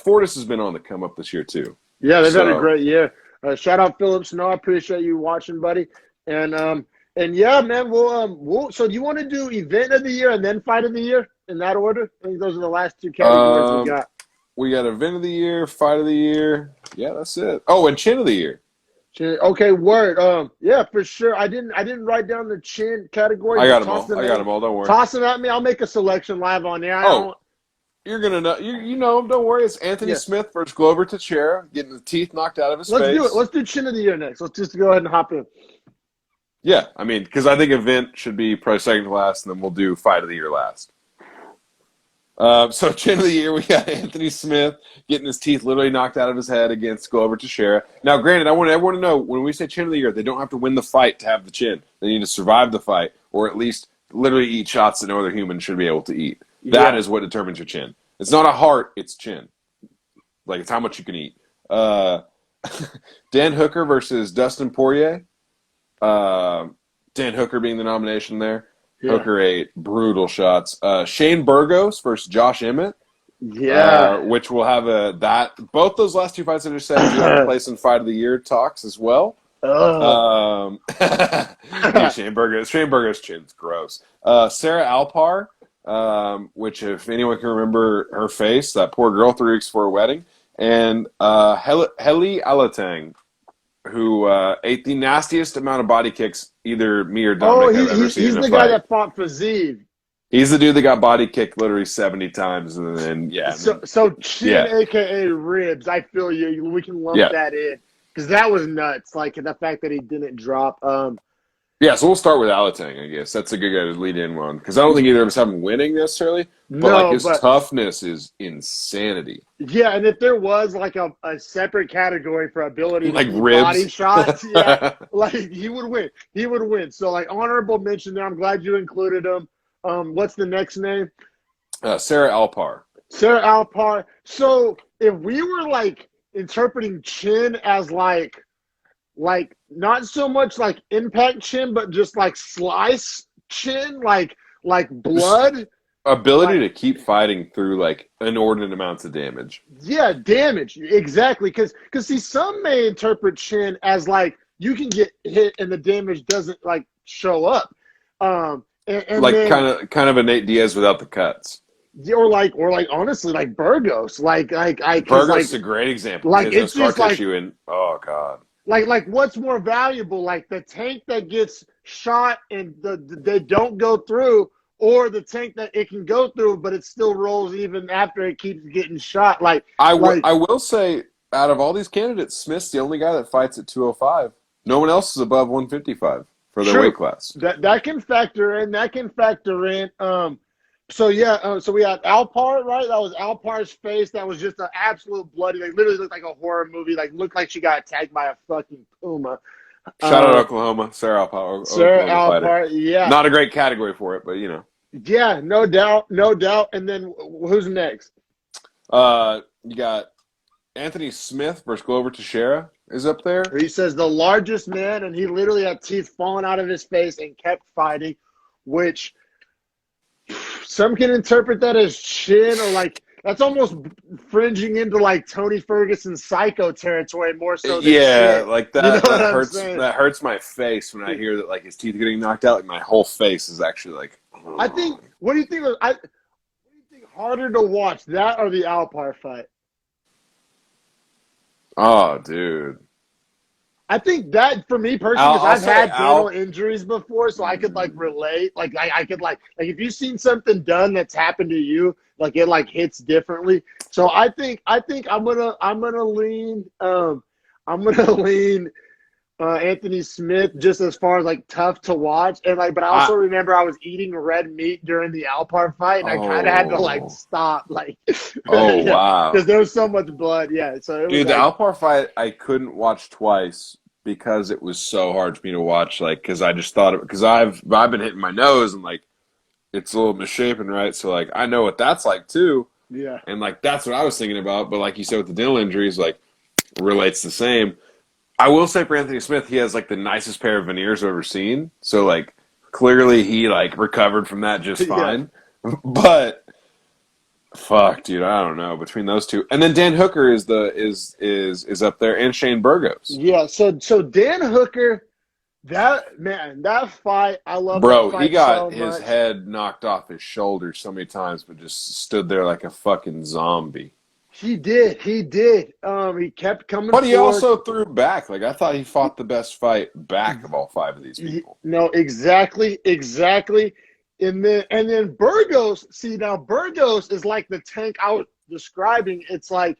Fortis has been on the come up this year too. Yeah, they've had a great year. Shout out Philip Snow. I appreciate you watching, buddy. And yeah, man, we'll. So do you want to do event of the year and then fight of the year in that order? I think those are the last two categories we got. We got event of the year, fight of the year. Yeah, that's it. Oh, and chin of the year. Okay, word. Yeah, for sure. I didn't write down the chin category. I got them all. Don't worry. Toss them at me. I'll make a selection live on there. You're gonna know. You know him. Don't worry. It's Anthony Smith versus Glover Teixeira, getting the teeth knocked out of his face. Let's do it. Let's do chin of the year next. Let's just go ahead and hop in. Yeah, I mean, because I think event should be probably second to last, and then we'll do fight of the year last. So chin of the year, we got Anthony Smith getting his teeth literally knocked out of his head against Glover Teixeira. Now, granted, I want everyone to know, when we say chin of the year, they don't have to win the fight to have the chin. They need to survive the fight, or at least literally eat shots that no other human should be able to eat. That is what determines your chin. It's not a heart, it's chin. Like, it's how much you can eat. Dan Hooker versus Dustin Poirier. Dan Hooker being the nomination there. Yeah. Hooker ate brutal shots. Shane Burgos versus Josh Emmett. Yeah. Which will have both those last two fights that I just said do have a place in fight of the year talks as well. Shane Burgos' chin's gross. Sarah Alpar, which if anyone can remember her face, that poor girl 3 weeks before her wedding, and Heli Alatang, who ate the nastiest amount of body kicks either me or Dominic have ever seen he's in a the fight. guy that fought Fazeev. He's the dude that got body kicked literally 70 times, and then So Chin, aka Ribs, I feel you. We can lump that in because that was nuts. Like the fact that he didn't drop. Yeah, so we'll start with Alatang, I guess. That's a good guy to lead in on. Because I don't think either of us have him winning necessarily, but his toughness is insanity. Yeah, and if there was like a separate category for ability like to do ribs. body shots, like he would win. He would win. So like honorable mention there. I'm glad you included him. What's the next name? Sarah Alpar. Sarah Alpar. So if we were like interpreting Chin as like not so much like impact Chin, but just like slice Chin, like blood. Just ability to keep fighting through like inordinate amounts of damage. Yeah, damage. Exactly. Because see, some may interpret Chin as like you can get hit and the damage doesn't like show up. And like then, kind of a Nate Diaz without the cuts. Or like honestly, like Burgos. Burgos is a great example. Like it's no just scar tissue and oh god. Like what's more valuable, like the tank that gets shot and they don't go through, or the tank that it can go through but it still rolls even after it keeps getting shot? Like I will say, out of all these candidates, Smith's the only guy that fights at 205. No one else is above 155 for their weight class. That can factor in. So we had Alpar, right? That was Alpar's face. That was just an absolute bloody. Like literally looked like a horror movie. Like looked like she got attacked by a fucking puma. Shout out Oklahoma, Sarah Alpar. Sarah Alpar, yeah. Not a great category for it, but you know. Yeah, no doubt. And then who's next? You got Anthony Smith versus Glover Teixeira is up there. He says the largest man, and he literally had teeth falling out of his face and kept fighting, which. Some can interpret that as Chin, or like that's almost fringing into like Tony Ferguson's Psycho territory more so than Chin. Like that. You know that hurts. That hurts my face when I hear that like his teeth are getting knocked out. Like my whole face is actually like. Oh. I think. What do you think? What do you think harder to watch, that or the Alpar fight? Oh, dude. I think that for me personally, because I've had dental injuries before, so I could like relate. Like I could like if you've seen something done that's happened to you, like it like hits differently. So I think I'm gonna lean Anthony Smith just as far as like tough to watch, and like but I also remember I was eating red meat during the Alpar fight, and I kind of had to like stop like. Wow! Because there was so much blood. Yeah, so it was the Alpar fight I couldn't watch twice because it was so hard for me to watch. Like because I just thought because I've been hitting my nose and like it's a little misshapen, right? So like I know what that's like too. Yeah. And like that's what I was thinking about, but like you said with the dental injuries, like relates the same. I will say for Anthony Smith, he has like the nicest pair of veneers I've ever seen. So like clearly he like recovered from that just fine. Yeah. But fuck, dude, I don't know between those two. And then Dan Hooker is up there, and Shane Burgos. Yeah. So Dan Hooker, that fight, I love. Bro, he got his head knocked off his shoulder so many times, but just stood there like a fucking zombie. He did. He kept coming. But he also threw back. Like I thought he fought the best fight back of all five of these people. No, exactly. And then Burgos. See, now Burgos is like the tank I was describing. It's like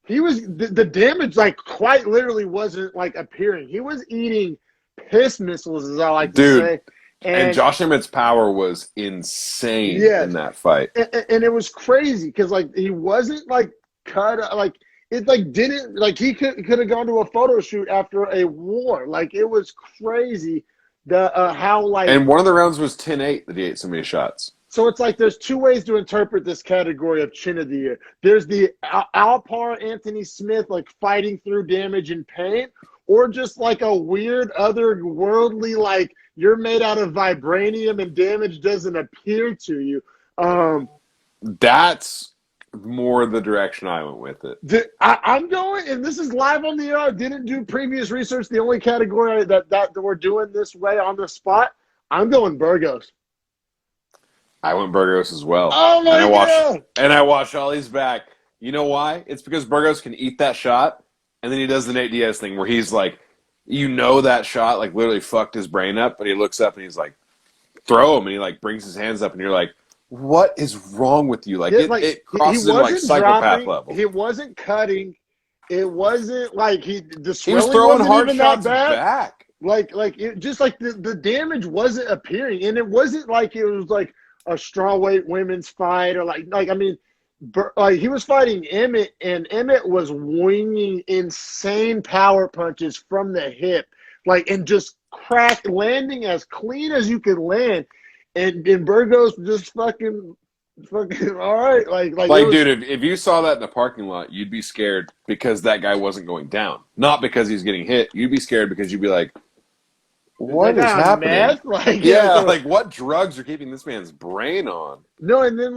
he was the damage like quite literally wasn't like appearing. He was eating piss missiles, as I like to say. And Josh Emmett's power was insane in that fight. And it was crazy because like he wasn't like cut like it like didn't like he could have gone to a photo shoot after a war. Like it was crazy the how like. And one of the rounds was 10-8 that he ate so many shots. So it's like there's two ways to interpret this category of Chin of the Year. There's the Alpar Anthony Smith like fighting through damage and pain, or just like a weird otherworldly like you're made out of vibranium and damage doesn't appear to you. That's more the direction I went with it. I'm going, and this is live on the air. I didn't do previous research. The only category that we're doing this way on the spot, I'm going Burgos. I went Burgos as well. Oh my God. And I watched Ollie's back. You know why? It's because Burgos can eat that shot, and then he does the Nate Diaz thing where he's like, you know that shot like literally fucked his brain up, but he looks up and he's like, throw him, and he like brings his hands up, and you're like, what is wrong with you? Like Yeah, it he crosses into like wasn't psychopath dropping. level. He wasn't cutting. It wasn't like the He was swelling throwing wasn't hard even that shots bad. back. Like it just like the damage wasn't appearing, and it wasn't like it was like a strawweight women's fight or like I mean, like he was fighting Emmett, and Emmett was winging insane power punches from the hip, like and just landing as clean as you could land, and Burgos just fucking all right, like it was, dude, if you saw that in the parking lot, you'd be scared because that guy wasn't going down, not because he's getting hit. You'd be scared because you'd be like, what is happening? Meth? Like, yeah, like what drugs are keeping this man's brain on? No, and then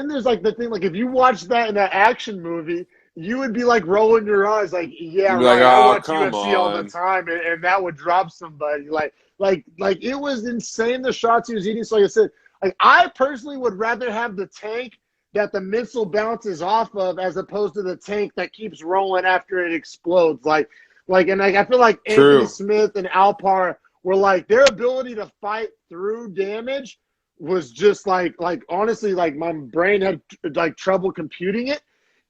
there's like the thing, like if you watch that in an action movie, you would be like rolling your eyes, like, yeah, You'd be right. like, I oh, watch come UFC all the on. time, and that would drop somebody. Like it was insane the shots he was eating. So like I said, like I personally would rather have the tank that the missile bounces off of as opposed to the tank that keeps rolling after it explodes. And I feel like True. Anthony Smith and Alpar were like their ability to fight through damage was just like honestly, like my brain had like trouble computing it.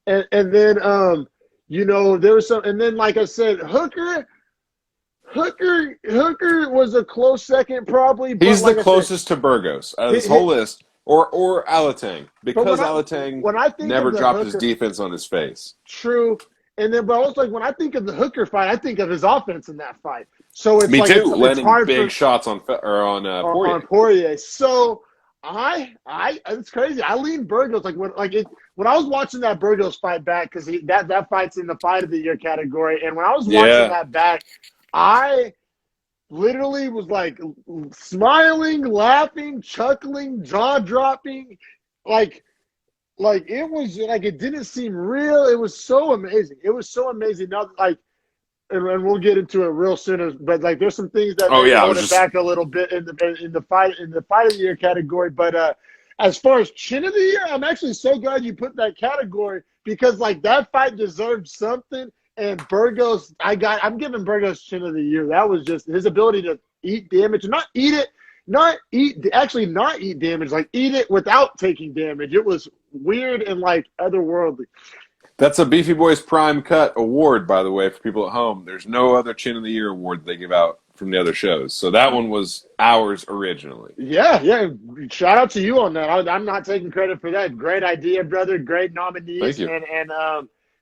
And then there was some, and then like I said, Hooker was a close second probably. But He's like the closest to Burgos out of this whole list, or Alatang, because Alatang never dropped his defense on his face. True. And then, but also, like when I think of the Hooker fight, I think of his offense in that fight. So it's Me like, too, landing hard big shots on Poirier. On Poirier. So it's crazy. I lean Burgos when I was watching that Burgos fight back, because that fight's in the fight of the year category, and when I was watching that back, I literally was like smiling, laughing, chuckling, jaw dropping, like it was like it didn't seem real. It was so amazing. It was so amazing. Now, like, and we'll get into it real soon. But like, there's some things that hold it back a little bit in the fight of the year category. But as far as chin of the year, I'm actually so glad you put that category, because like that fight deserved something. And Burgos, I'm giving Burgos chin of the year. That was just his ability to eat damage, not eat damage, like eat it without taking damage. It was weird and like otherworldly. That's a Beefy Boys Prime Cut award, by the way, for people at home. There's no other Chin of the Year award they give out from the other shows. So that one was ours originally. Yeah. Shout out to you on that. I'm not taking credit for that. Great idea, brother. Great nominees. Thank you.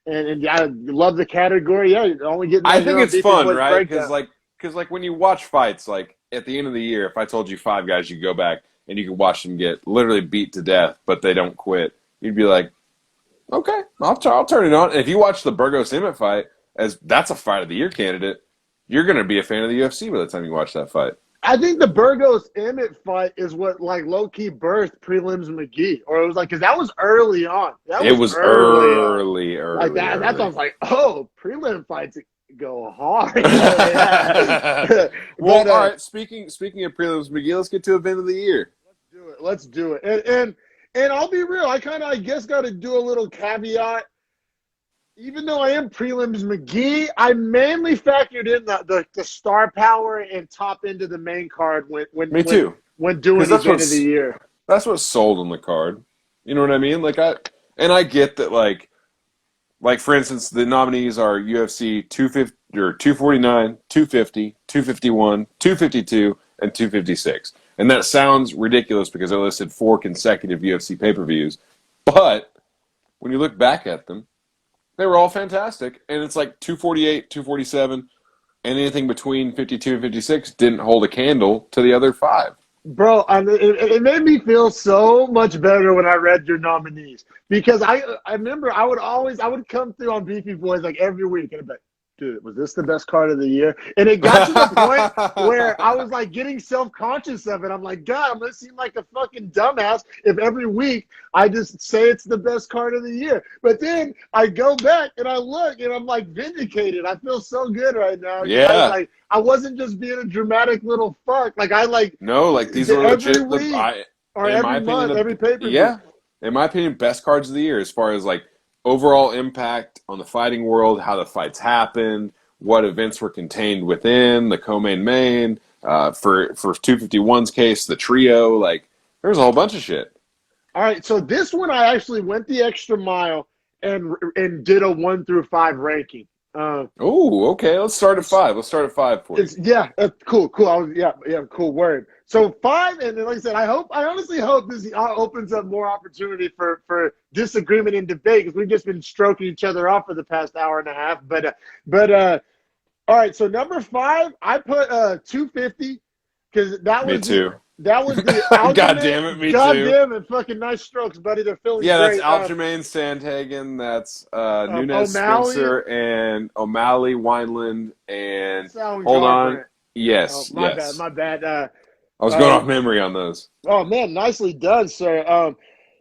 And I love the category. Yeah, only getting. I think it's fun, right? Because like when you watch fights, like at the end of the year, if I told you 5 guys, you go back and you can watch them get literally beat to death, but they don't quit, you'd be like, okay, I'll turn it on. And if you watch the Burgos Emmett fight, as that's a fight of the year candidate, you're going to be a fan of the UFC by the time you watch that fight. I think the Burgos Emmett fight is what like low key birthed prelims McGee, or it was like, because that was early on. It was early. Like that. That's I was like, oh, prelim fights go hard. Well, all right. Speaking of prelims McGee, let's get to event of the year. Let's do it. And I'll be real, I guess got to do a little caveat. Even though I am prelims McGee, I mainly factored in the star power and top end of the main card when doing event of the year. That's what sold on the card. You know what I mean? Like I get that like for instance, the nominees are UFC 250 or 249, 250, 251, 252, and 256. And that sounds ridiculous because I listed 4 consecutive UFC pay-per-views. But when you look back at them, they were all fantastic. And it's like 248, 247, and anything between 52 and 56 didn't hold a candle to the other 5. Bro, it made me feel so much better when I read your nominees. Because I remember I would come through on Beefy Boys like every week and I'd be like, dude, was this the best card of the year? And it got to the point where I was like getting self-conscious of it. I'm like, God, I'm going to seem like a fucking dumbass if every week I just say it's the best card of the year. But then I go back and I look and I'm like vindicated. I feel so good right now. Yeah. I wasn't just being a dramatic little fuck. These are legit. Week, or every month, every pay-per-view. Yeah. In my opinion, best cards of the year as far as like overall impact on the fighting world, how the fights happened, what events were contained within the co-main main. For 251's case, the trio, like there's a whole bunch of shit. All right, so this one I actually went the extra mile and did a 1 through 5 ranking. Oh, okay. Let's start at 5. Let's start at 5 for you. Yeah, cool. Cool word. So 5, and like I said, I honestly hope this opens up more opportunity for disagreement and debate, because we've just been stroking each other off for the past hour and a half. But all right. So number 5, I put 250, because that was Me too. That was the God damn it, me too. God damn it, fucking nice strokes, buddy. They're feeling great. That's Aljamain Sandhagen. That's Nunes O'Malley. Spencer and O'Malley Wineland and hold on. Yes, my bad. I was going off memory on those. Oh man, nicely done, sir.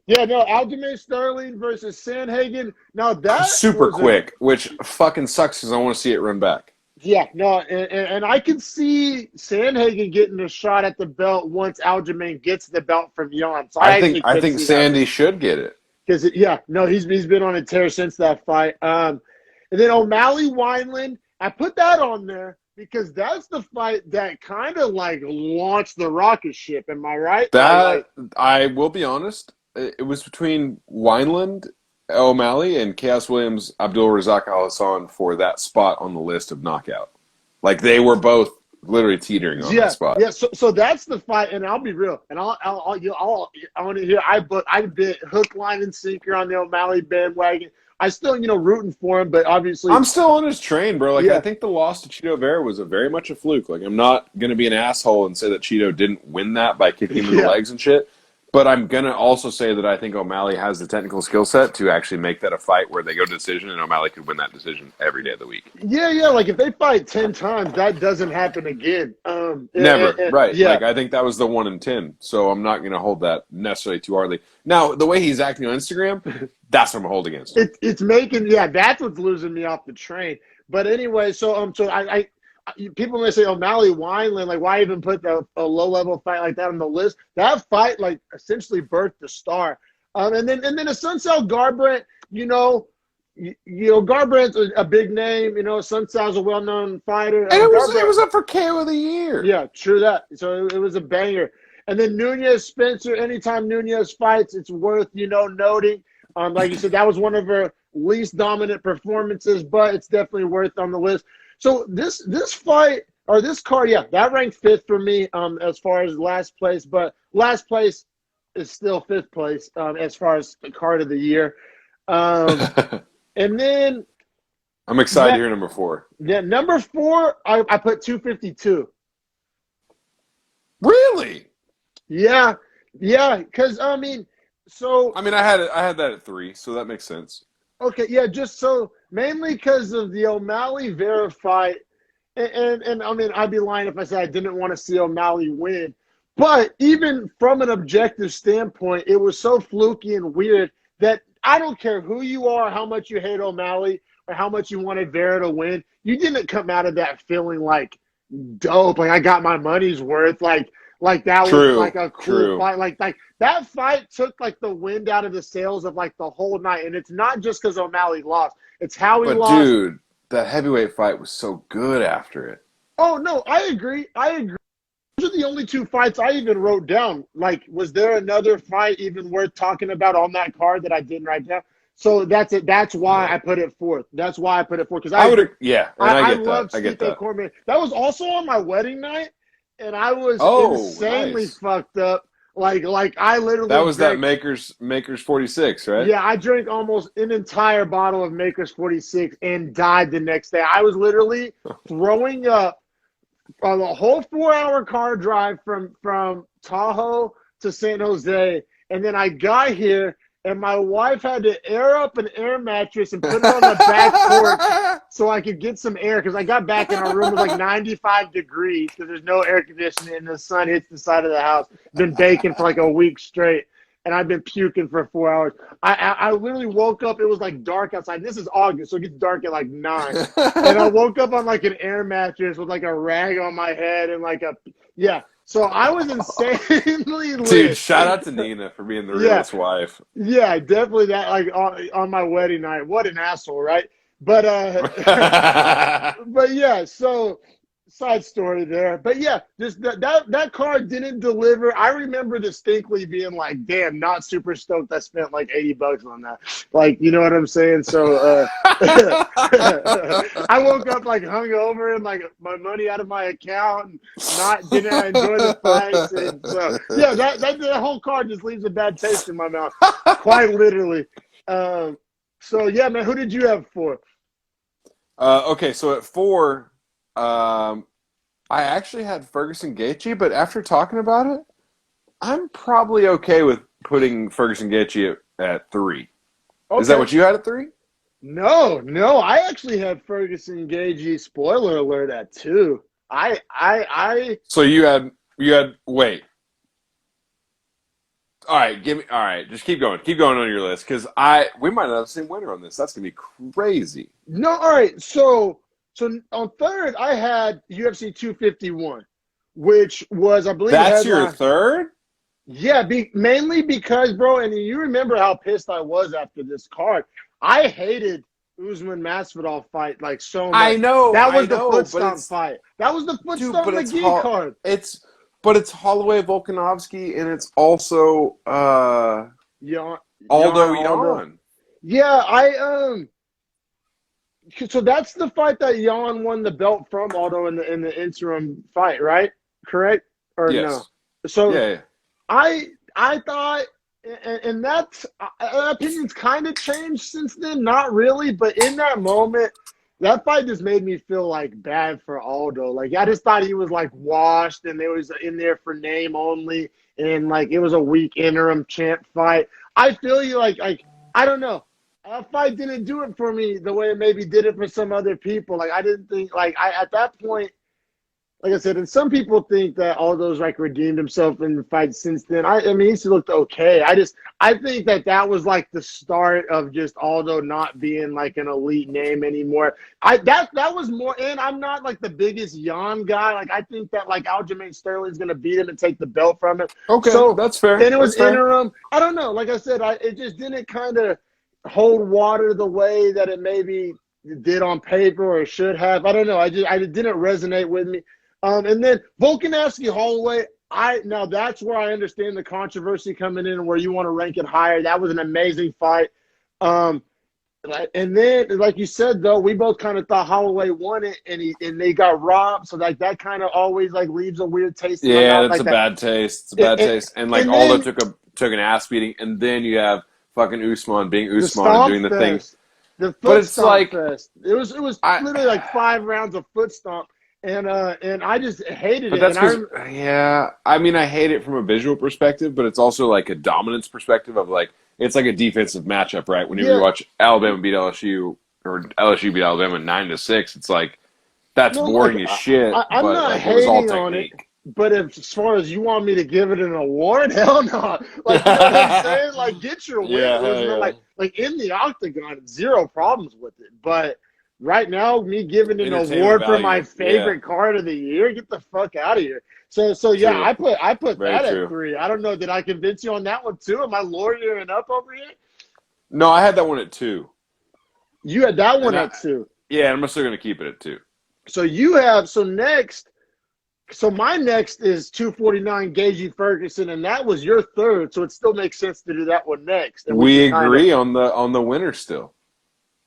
Aljamain Sterling versus Sandhagen. Now that's super quick, which fucking sucks because I want to see it run back. Yeah, no, and I can see Sandhagen getting a shot at the belt once Aljamain gets the belt from Jan. So I think Sandy should get it. Because he's been on a tear since that fight. And then O'Malley Wineland, I put that on there because that's the fight that kind of like launched the rocket ship. Am I right? I will be honest. It was between Wineland, O'Malley, and Chaos Williams, Abdul Razak Al Hassan for that spot on the list of knockout. Like they were both literally teetering on that spot. Yeah. So that's the fight, and I'll be real, and I want to hear. I bit hook, line, and sinker on the O'Malley bandwagon. I still, rooting for him, but obviously I'm still on his train, bro. I think the loss to Cheeto Vera was very much a fluke. Like I'm not gonna be an asshole and say that Cheeto didn't win that by kicking him in the legs and shit. But I'm going to also say that I think O'Malley has the technical skill set to actually make that a fight where they go to decision, and O'Malley could win that decision every day of the week. Yeah. Like, if they fight 10 times, that doesn't happen again. Never, right. Yeah. Like, I think that was the 1 in 10, so I'm not going to hold that necessarily too hardly. Now, the way he's acting on Instagram, that's what I'm holding against him. It's making, that's what's losing me off the train. But anyway, so I people may say O'Malley Wineland, like why even put a low-level fight like that on the list? That fight like essentially birthed the star. And then a Sunsao Garbrandt, Garbrandt's a big name. Sunsao's a well-known fighter. And it was up for KO of the year. Yeah, true that. So it was a banger. And then Nunes Spencer. Anytime Nunes fights, it's worth noting. Like you said, that was one of her least dominant performances, but it's definitely worth on the list. So this fight or this card, that ranked 5th for me as far as last place, but last place is still 5th place as far as the card of the year. And then I'm excited to hear number 4. Yeah, number 4, I put 252. Really? Yeah, because I had that at 3, so that makes sense. Okay, yeah, just so mainly because of the O'Malley Vera fight, and I'd be lying if I said I didn't want to see O'Malley win. But even from an objective standpoint, it was so fluky and weird that I don't care who you are, how much you hate O'Malley, or how much you wanted Vera to win. You didn't come out of that feeling like dope, like I got my money's worth, like that was like a cool fight, like that fight took like the wind out of the sails of like the whole night, and it's not just because O'Malley lost; it's how he lost. Dude, that heavyweight fight was so good after it. Oh no, I agree. Those are the only 2 fights I even wrote down. Like, was there another fight even worth talking about on that card that I didn't write down? So that's it. That's why I put it 4th. That's why I put it 4th because I love Stipe Cormier. That was also on my wedding night. And I was insanely fucked up. Like I literally. That was that Maker's 46, right? Yeah, I drank almost an entire bottle of Maker's 46 and died the next day. I was literally throwing up on the whole 4-hour car drive from Tahoe to San Jose, and then I got here. And my wife had to air up an air mattress and put it on the back porch so I could get some air. Because I got back in our room, it was like 95 degrees because there's no air conditioning and the sun hits the side of the house. Been baking for like a week straight. And I've been puking for 4 hours. I literally woke up. It was like dark outside. This is August, so it gets dark at like 9. And I woke up on like an air mattress with like a rag on my head and like So I was insanely lit. Dude, shout out to Nina for being the realest wife. Yeah, definitely that, like, on my wedding night. What an asshole, right? But but yeah, so side story there. But yeah, just that card didn't deliver. I remember distinctly being like, damn, not super stoked I spent like $80 on that. Like, you know what I'm saying? So I woke up like hungover and like my money out of my account and didn't enjoy the fights. And so yeah, that whole card just leaves a bad taste in my mouth. Quite literally. So yeah, man, who did you have for? Okay, so at 4, I actually had Ferguson Gaethje, but after talking about it, I'm probably okay with putting Ferguson Gaethje at 3. Okay. Is that what you had at 3? No, I actually had Ferguson Gaethje. Spoiler alert at 2. So you had wait. All right, just keep going on your list because we might not have the same winner on this. That's gonna be crazy. No, all right. So on 3rd, I had UFC 251, which was, I believe, that's your 3rd. Yeah, mainly because, bro, and you remember how pissed I was after this card. I hated Usman Masvidal fight like so much. I know that was the foot stomp fight. That was the foot stomp McGee card. But it's Holloway Volkanovsky, and it's also Aldo Jan. Yeah, so that's the fight that Jan won the belt from Aldo in the interim fight, right? Correct or yes. No? So yeah. I thought, and that's opinions kind of changed since then. Not really, but in that moment, that fight just made me feel like bad for Aldo. Like I just thought he was like washed, and they was in there for name only, and like it was a weak interim champ fight. I feel you. Like I don't know. That fight didn't do it for me the way it maybe did it for some other people. Like I didn't think at that point. Like I said, and some people think that Aldo's like redeemed himself in the fight since then. I mean, he's looked okay. I think that was like the start of just Aldo not being like an elite name anymore. That was more, and I'm not like the biggest Jan guy. Like I think that like Aljamain Sterling's gonna beat him and take the belt from him. Okay, so that's fair. And it was interim. I don't know. Like I said, it just didn't kind of hold water the way that it maybe did on paper or should have. I don't know. I didn't resonate with me. And then Volkanovsky Holloway, now that's where I understand the controversy coming in and where you want to rank it higher. That was an amazing fight. And then, like you said, though, we both kind of thought Holloway won it, and they got robbed. So like that kind of always like leaves a weird taste. Yeah, that's like a bad taste. It's a bad taste. And like Aldo took an ass beating, and then you have fucking Usman being Usman and doing the thing. The foot stomp fest. It was literally like 5 rounds of foot stomp. And I just hated it. That's I mean, I hate it from a visual perspective, but it's also like a dominance perspective of like it's like a defensive matchup, right? Whenever you watch Alabama beat LSU or LSU beat Alabama 9-6, it's like that's boring as shit. I'm but not like, hating it was all on it. technique. But as far as you want me to give it an award, hell no. Like you know what I'm saying? Like get your win. Yeah. Like in the octagon, zero problems with it. But right now, me giving an award for my favorite card of the year, get the fuck out of here. So yeah, I put that at 3. I don't know, did I convince you on that one too? Am I lawyering up over here? No, I had that one at 2. You had that one at 2. Yeah, I'm still gonna keep it at 2. So my next is 249 Gaethje Ferguson, and that was your 3rd. So it still makes sense to do that one next. And we agree on the winner still.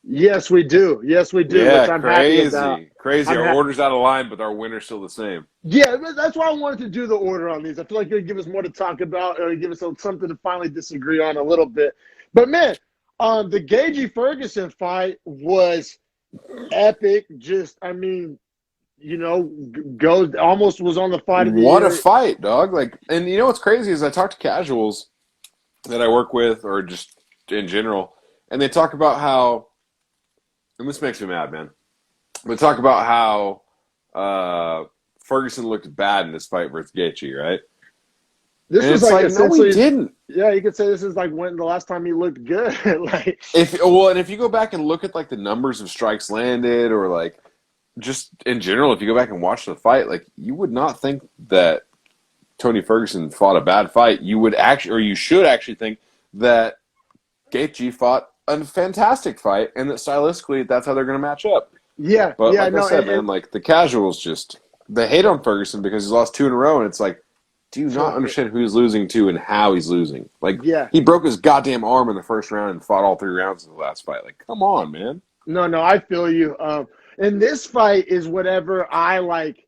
Yes, we do. Yeah, which I'm happy about. Crazy. Our order's out of line, but our winner's still the same. Yeah, that's why I wanted to do the order on these. I feel like it'll give us more to talk about, or give us something to finally disagree on a little bit. But man, the Gaethje Ferguson fight was epic. Just, I mean, you know, almost was on the fight of the year. What a fight, dog! Like, and you know what's crazy is I talk to casuals that I work with, or just in general, and they talk about how. And this makes me mad, man. But talk about how Ferguson looked bad in this fight versus Gaethje, right? This is like no, he didn't. Yeah, you could say this is like when the last time he looked good. Like, if you go back and look at like the numbers of strikes landed, or like just in general, if you go back and watch the fight, like you would not think that Tony Ferguson fought a bad fight. You would actually, or you should actually think that Gaethje fought a fantastic fight, and that stylistically, that's how they're going to match up. Yeah, But yeah, like I said, man, like the casuals just they hate on Ferguson because he's lost 2 in a row, and it's like, do you not understand who he's losing to and how he's losing? Like, he broke his goddamn arm in the first round and fought all 3 rounds in the last fight. Like, come on, man. No, I feel you. And this fight is whatever I like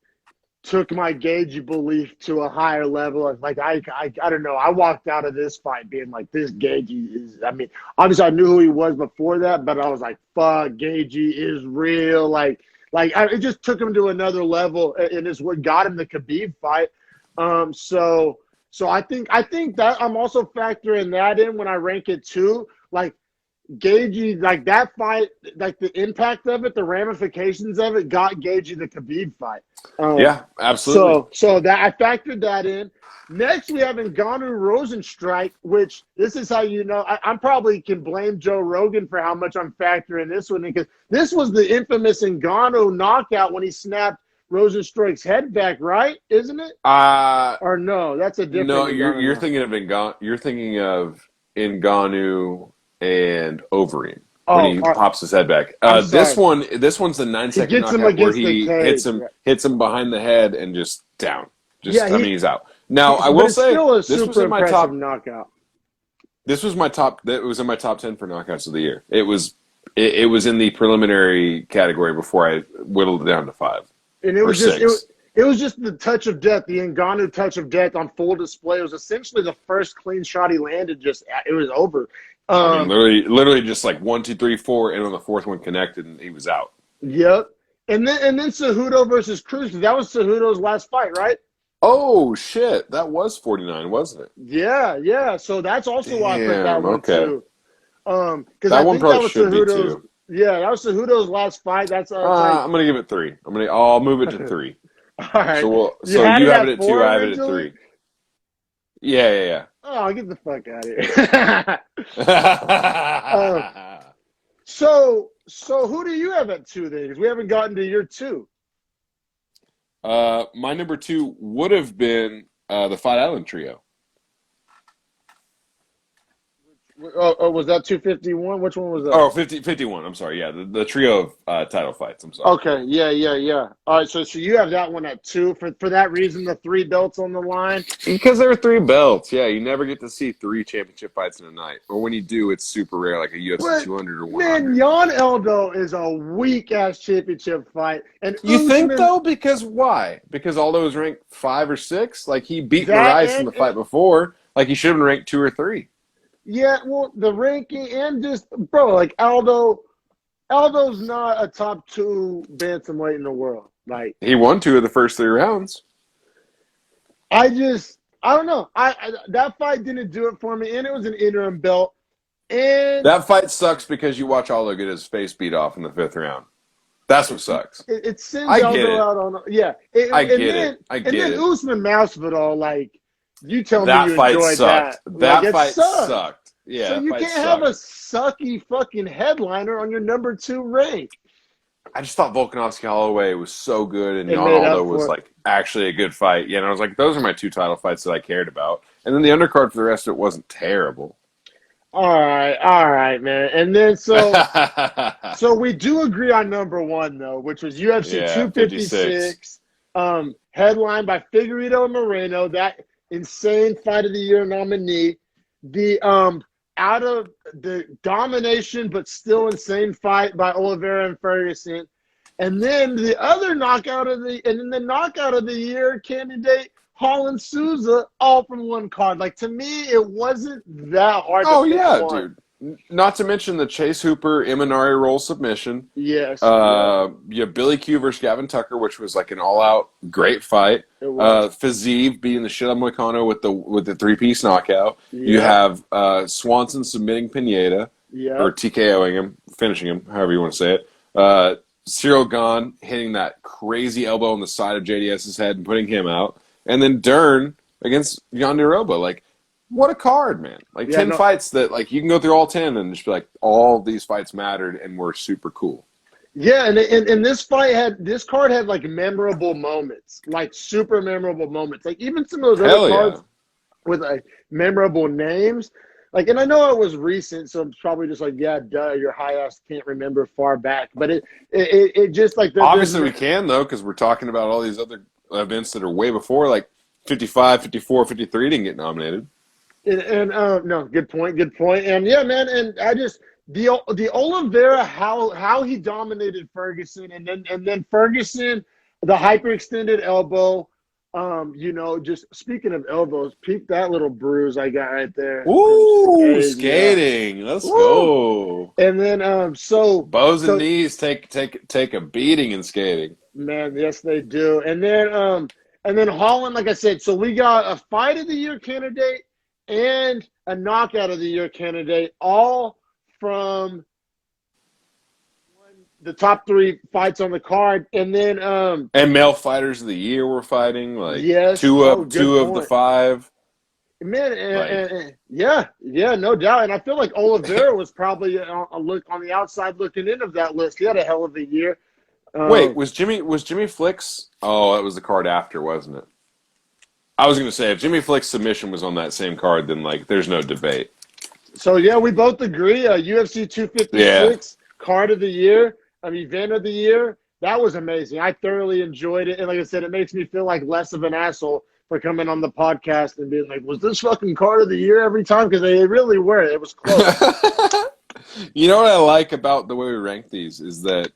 took my Gagey belief to a higher level. Like I don't know. I walked out of this fight being like, this Gagey is. I mean, obviously I knew who he was before that, but I was like, fuck, Gagey is real. It just took him to another level, and it's what got him the Khabib fight. So I think that I'm also factoring that in when I rank it too. Like Gagey, like that fight, like the impact of it, the ramifications of it got Gagey the Khabib fight. Yeah, absolutely. So that I factored that in. Next, we have Ngannou Rosenstrike, which this is how you know I probably can blame Joe Rogan for how much I'm factoring this one, because this was the infamous Ngannou knockout when he snapped Rosenstrike's head back, right? Isn't it? Or no, that's a different. No, you're thinking of Ngannou. You're thinking of Ngannou and Overeem when he pops his head back. This one's the 9-second knockout where he hits him behind the head and just down. He's out. Now I will say this was in my top knockout. This was my top. That was in my top 10 for knockouts of the year. It was in the preliminary category before I whittled it down to 5. And it was just the touch of death, the Ngannou touch of death on full display. It was essentially the first clean shot he landed. It was over. I mean, literally just like 1, 2, 3, 4, and on the 4th one connected, and he was out. Yep. And then Cejudo versus Cruz, that was Cejudo's last fight, right? Oh shit, that was 49, wasn't it? Yeah. So that's also why I put that one too. Because that one probably should be too. Yeah, that was Cejudo's last fight. That's I'm gonna give it 3. I'll move it to 3. All right. So you have it at 2. I have it at 3. Yeah. Oh, get the fuck out of here. So who do you have at 2 then? Because we haven't gotten to your 2. My number 2 would have been the Fight Island trio. Oh, was that 251? Which one was that? Oh, 51. I'm sorry. Yeah, the trio of title fights. I'm sorry. Okay. Yeah. All right. So you have that one at 2 for that reason. The 3 belts on the line. Because there are 3 belts. Yeah, you never get to see 3 championship fights in a night, or when you do, it's super rare, like a UFC 200 or 100. Man, Jan Aldo is a weak ass championship fight. And you think though? Because why? Because Aldo was ranked 5 or 6. Like he beat Moraes in the fight before. Like he should have been ranked 2 or 3. Yeah, well, the ranking and just, bro, like Aldo's not a top 2 bantamweight in the world. Like he won 2 of the first 3 rounds. I don't know. That fight didn't do it for me, and it was an interim belt. And that fight sucks because you watch Aldo get his face beat off in the 5th round. That's what sucks. It sends Aldo out on. Yeah, I get it. And then Usman Masvidal, like. You tell me that you fight enjoyed sucked. That fight sucked. Yeah. So you can't have a sucky fucking headliner on your number 2 rank. I just thought Volkanovsky Holloway was so good, and Jan Aldo was like actually a good fight. Yeah, and I was like, those are my 2 title fights that I cared about. And then the undercard for the rest of it wasn't terrible. All right, man. And then so we do agree on number 1 though, which was UFC 256. Headlined by Figueiredo and Moreno, that insane fight of the year nominee. The out of the domination but still insane fight by Oliveira and Ferguson. And then the knockout of the year candidate, Holland Souza, all from one card. Like, to me, it wasn't that hard to pick one. Dude. Not to mention the Chase Hooper Imanari roll submission. Yes. You have Billy Q versus Gavin Tucker, which was like an all-out great fight. Fiziev beating the shit out of Moicano with the 3-piece knockout. Yeah. You have Swanson submitting Pineda, or TKOing him, finishing him, however you want to say it. Cyril Gahn hitting that crazy elbow on the side of JDS's head and putting him out. And then Dern against Jan Diroba. Like, what a card, man. Like, 10 fights that, like, you can go through all 10 and just be like, all these fights mattered and were super cool. Yeah, and this card had, like, memorable moments. Like, super memorable moments. Like, even some of those other cards with, like, memorable names. like, and I know it was recent, so it's probably just like, yeah, duh, your high ass can't remember far back. But it just like Obviously we can though, because we're talking about all these other events that are way before, like 55, 54, 53 didn't get nominated. And no, good point. And yeah, man, and I just the Oliveira how he dominated Ferguson, and then Ferguson, the hyperextended elbow. Just speaking of elbows, peep that little bruise I got right there. Ooh, skating. Yeah. Let's go. And then bows and knees take a beating in skating. Man, yes they do. And then Holland, like I said, so we got a fight of the year candidate and a knockout of the year candidate, all from the top 3 fights on the card. And then and male fighters of the year were fighting, like yes, two of the 5. Man, yeah, no doubt. And I feel like Oliveira was probably a look on the outside looking in of that list. He had a hell of a year. Wait, was Jimmy Flick's? Oh, that was the card after, wasn't it? I was going to say, if Jimmy Flick's submission was on that same card, then, like, there's no debate. So, yeah, we both agree. UFC 256, card of the year, event of the year. That was amazing. I thoroughly enjoyed it. And like I said, it makes me feel like less of an asshole for coming on the podcast and being like, was this fucking card of the year every time? Because they really were. It was close. You know what I like about the way we rank these is that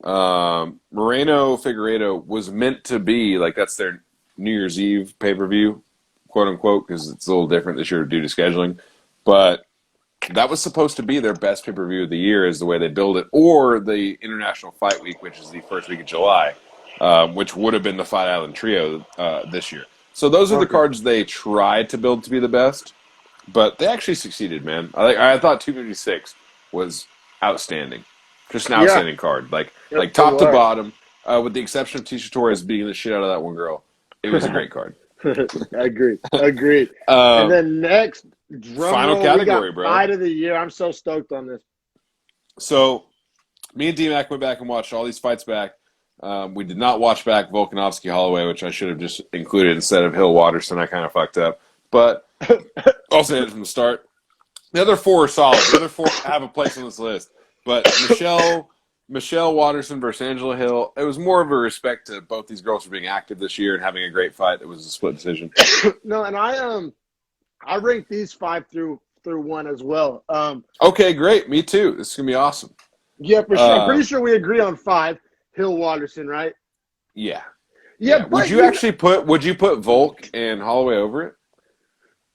Moreno Figueiredo was meant to be, like, that's their New Year's Eve pay-per-view, quote-unquote, because it's a little different this year due to scheduling. But that was supposed to be their best pay-per-view of the year is the way they build it, or the International Fight Week, which is the first week of July, which would have been the Fight Island Trio this year. So those are the cards they tried to build to be the best, but they actually succeeded, man. I thought 256 was outstanding. Just an outstanding card. Like top to bottom, with the exception of Tisha Torres beating the shit out of that one girl. It was a great card. Agreed. And then next, final category, bro. Fight of the year. I'm so stoked on this. So, me and D-Mac went back and watched all these fights back. We did not watch back Volkanovsky Holloway, which I should have just included instead of Hill Watterson. I kind of fucked up. But I'll say it from the start. The other 4 are solid. The other 4 have a place on this list. But Michelle Watterson versus Angela Hill, it was more of a respect to both these girls for being active this year and having a great fight. It was a split decision. No, and I ranked these 5 through 1 as well. Okay, great. Me too. This is gonna be awesome. Yeah, for sure. I'm pretty sure we agree on 5. Hill Watterson, right? Yeah. Yeah. Would you put Volk and Holloway over it?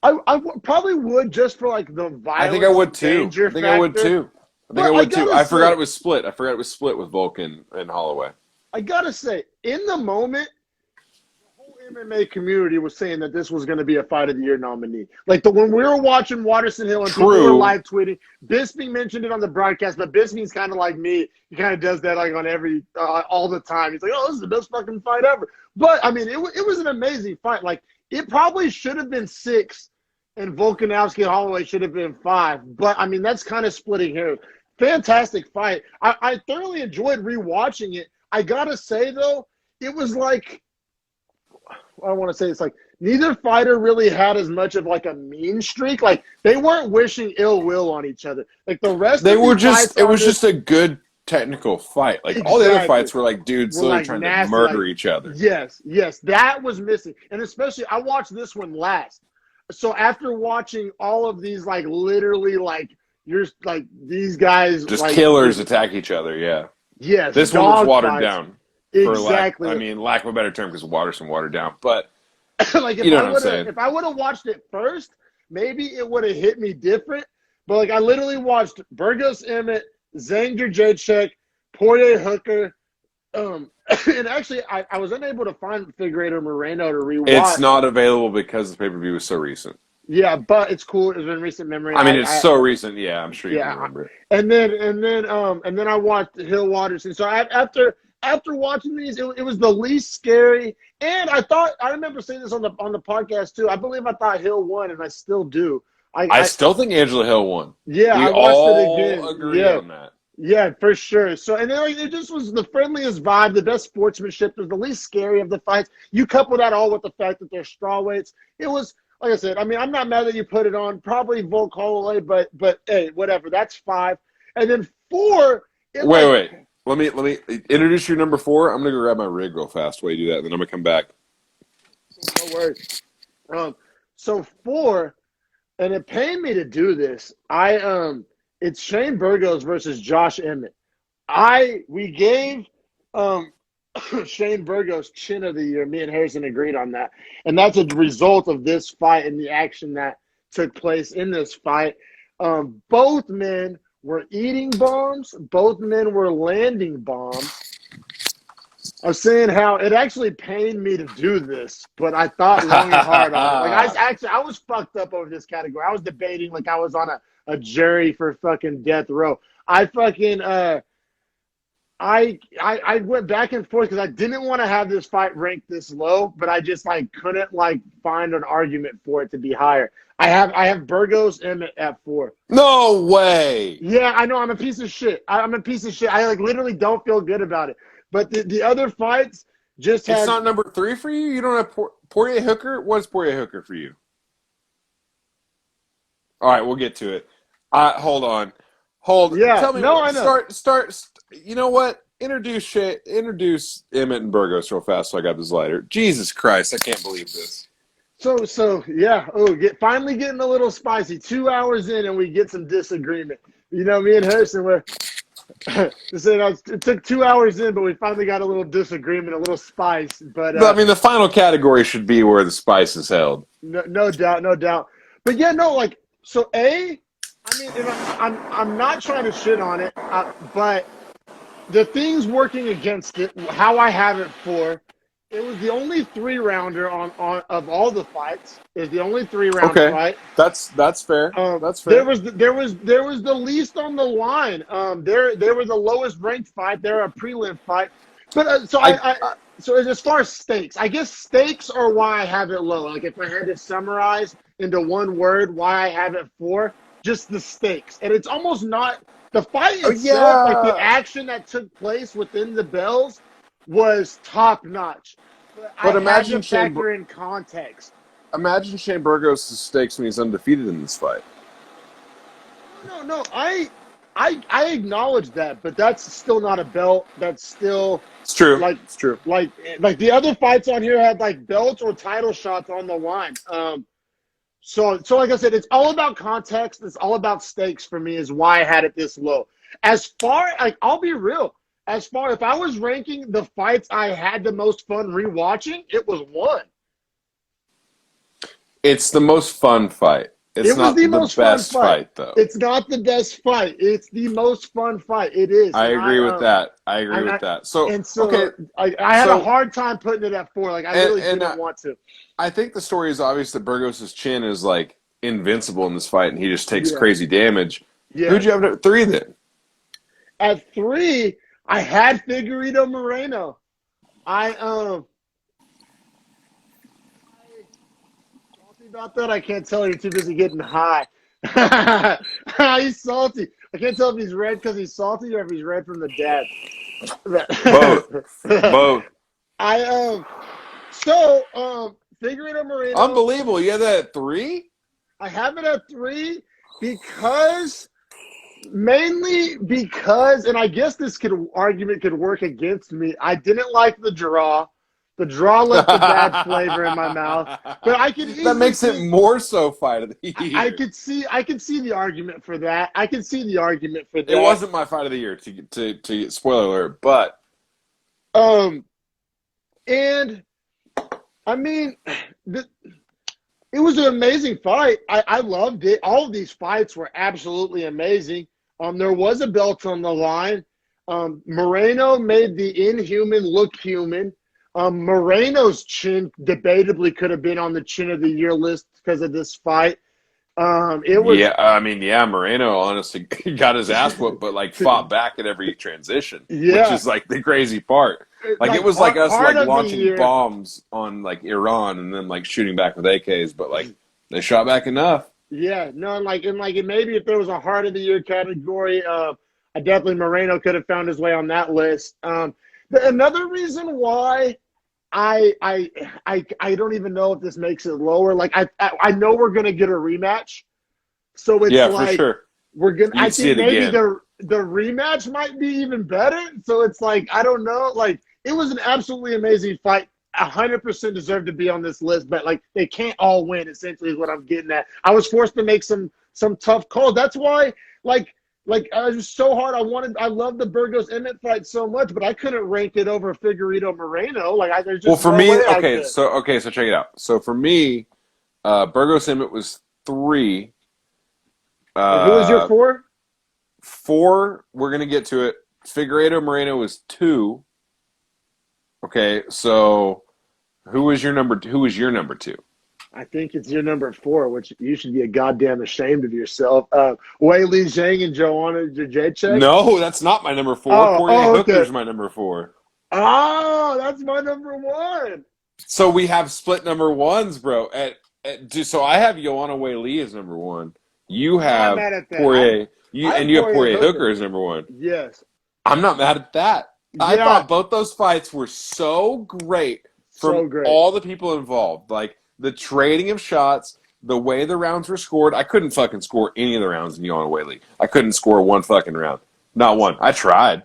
I probably would, just for like the violence. I think I would too. I forgot it was split. I forgot it was split with Volk and Holloway. I gotta say, in the moment, the whole MMA community was saying that this was going to be a Fight of the Year nominee. Like when we were watching Watterson Hill and people were live tweeting, Bisping mentioned it on the broadcast, but Bisping's kind of like me. He kind of does that like on every all the time. He's like, "Oh, this is the best fucking fight ever." But I mean, it was an amazing fight. Like it probably should have been 6. And Volkanovsky and Holloway should have been 5. But, I mean, that's kind of splitting hairs. Fantastic fight. I thoroughly enjoyed rewatching it. I got to say, though, it was like – I want to say it's like neither fighter really had as much of like a mean streak. Like, they weren't wishing ill will on each other. Like, the rest they of were just – it was just a good technical fight. Like, all the other fights were like dudes literally trying to murder each other. Yes. That was missing. And especially – I watched this one last. So after watching all of these, like literally, like you're like these guys, just like, killers attack each other. Yeah. Yes. This one was watered down. Exactly. Lack of a better term, because Watterson watered down. But like you know what I'm saying. If I would have watched it first, maybe it would have hit me different. But like I literally watched Burgos Emmett, Zhang Jacek, Poirier Hooker. And actually, I was unable to find Figueiredo Moreno to rewatch. It's not available because the pay-per-view was so recent. Yeah, but it's cool. It's in recent memory. I mean, it's so recent. Yeah, I'm sure you can remember it. And then I watched Hill Watterson. So after watching these, it was the least scary. And I remember saying this on the podcast too. I believe I thought Hill won, and I still do. I still think Angela Hill won. Yeah, I watched it again. Agree on that. Yeah, for sure. So, and then like, it just was the friendliest vibe, the best sportsmanship. It was the least scary of the fights. You couple that all with the fact that they're strawweights. It was like I said, I mean, I'm not mad that you put it on. Probably Volk Holloway, but hey, whatever. That's 5. And then 4, Wait. Let me introduce your number 4. I'm gonna go grab my rig real fast while you do that, and then I'm gonna come back. No worries. So 4, and it pained me to do this. It's Shane Burgos versus Josh Emmett. We gave Shane Burgos chin of the year. Me and Harrison agreed on that, and that's a result of this fight and the action that took place in this fight. Both men were eating bombs. Both men were landing bombs. I was saying how it actually pained me to do this, but I thought long and hard on it. Like I was fucked up over this category. I was debating like I was on a jury for fucking death row. I fucking I went back and forth because I didn't want to have this fight ranked this low, but I just like couldn't like find an argument for it to be higher. I have Burgos Emmett at 4. No way. Yeah, I know. I'm a piece of shit. I'm a piece of shit. I like literally don't feel good about it. But the other fights just had. It's not number 3 for you. You don't have Poirier Hooker. What is Poirier Hooker for you? All right, we'll get to it. Hold on. Yeah, Tell me. no, I know. Start. You know what? Introduce Emmett and Burgos real fast so I got this lighter. Jesus Christ, I can't believe this. So yeah. Oh, finally getting a little spicy. 2 hours in and we get some disagreement. You know, me and Harrison were. It took 2 hours in, but we finally got a little disagreement, a little spice. But I mean, the final category should be where the spice is held. No doubt. But yeah, no, like so. I mean, I'm not trying to shit on it, but the things working against it, how I have it for, it was the only 3-rounder on of all the fights. Is the only 3-round fight. That's fair. That's fair. There was the least on the line. They were the lowest ranked fight. They're a prelim fight. But so as far as stakes, I guess stakes are why I have it low. Like if I had to summarize into one word why I have it 4, just the stakes. And it's almost not the fight itself, like the action that took place within the bells was top notch. But imagine had to factor in context. Imagine Shane Burgos' stakes when he's undefeated in this fight. No. I acknowledge that, but that's still not a belt. That's still it's true. It's true. Like the other fights on here had like belts or title shots on the line. So like I said, it's all about context. It's all about stakes for me. Is why I had it this low. As far like I'll be real. If I was ranking the fights I had the most fun rewatching, it was 1. It's the most fun fight. It's not the best fight, though. It's not the best fight. It's the most fun fight. It is. I agree with that. I agree with that. So okay, I had a hard time putting it at 4. Like I really didn't want to. I think the story is obvious that Burgos' chin is like invincible in this fight, and he just takes crazy damage. Yeah. Who'd you have at 3 then? At 3, I had Figueiredo Moreno. Salty about that? I can't tell. You're too busy getting high. He's salty. I can't tell if he's red because he's salty or if he's red from the dad. Both. Figueiredo Moreno. Unbelievable. You had that at 3? I have it at 3 mainly because, and I guess this argument could work against me. I didn't like the draw. The draw left a bad flavor in my mouth. But I could that makes it more so fight of the year. I could see the argument for that. It wasn't my fight of the year to spoiler alert, but and I mean it was an amazing fight. I loved it. All of these fights were absolutely amazing. There was a belt on the line. Moreno made the inhuman look human. Moreno's chin debatably could have been on the chin of the year list because of this fight. Moreno honestly got his ass whooped, but like fought back at every transition, which is like the crazy part. Like it was like us like launching bombs on like Iran and then like shooting back with AKs, but like they shot back enough. Yeah, no, and maybe if there was a heart of the year category, definitely Moreno could have found his way on that list. Another reason why I don't even know if this makes it lower. Like I know we're gonna get a rematch, so it's for like sure. we're gonna. You'd I see think it maybe again. the rematch might be even better. So it's like I don't know. Like it was an absolutely amazing fight. 100% deserved to be on this list, but like they can't all win. Essentially, is what I'm getting at. I was forced to make some tough calls. That's why, like I was so hard. I love the Burgos Emmett fight so much, but I couldn't rank it over Figueiredo Moreno. Like there's Well, just for no me, way I okay, could. so check it out. So for me, Burgos Emmett was 3. And who was your Uh, 4? 4, we're gonna get to it. Figueiredo Moreno was 2. Okay, so who was your number 2? I think it's your number 4, which you should be a goddamn ashamed of yourself. Wei Li Zhang and Joanna Jędrzejczyk. No, that's not my number 4. Poirier Oh, okay. Hooker's my number 4. Oh, that's my number 1. So we have split number 1s, bro. So I have Joanna Wei Li as number 1. You I'm not have mad at that. Poirier. I have You have Poirier Poirier Hooker. Hooker as number 1. Yes. I'm not mad at that. I Yeah. thought both those fights were so great from So great. all the people involved. Like the trading of shots, the way the rounds were scored. I couldn't fucking score any of the rounds in Joanna Wei Li. I couldn't score one fucking round. Not one. I tried.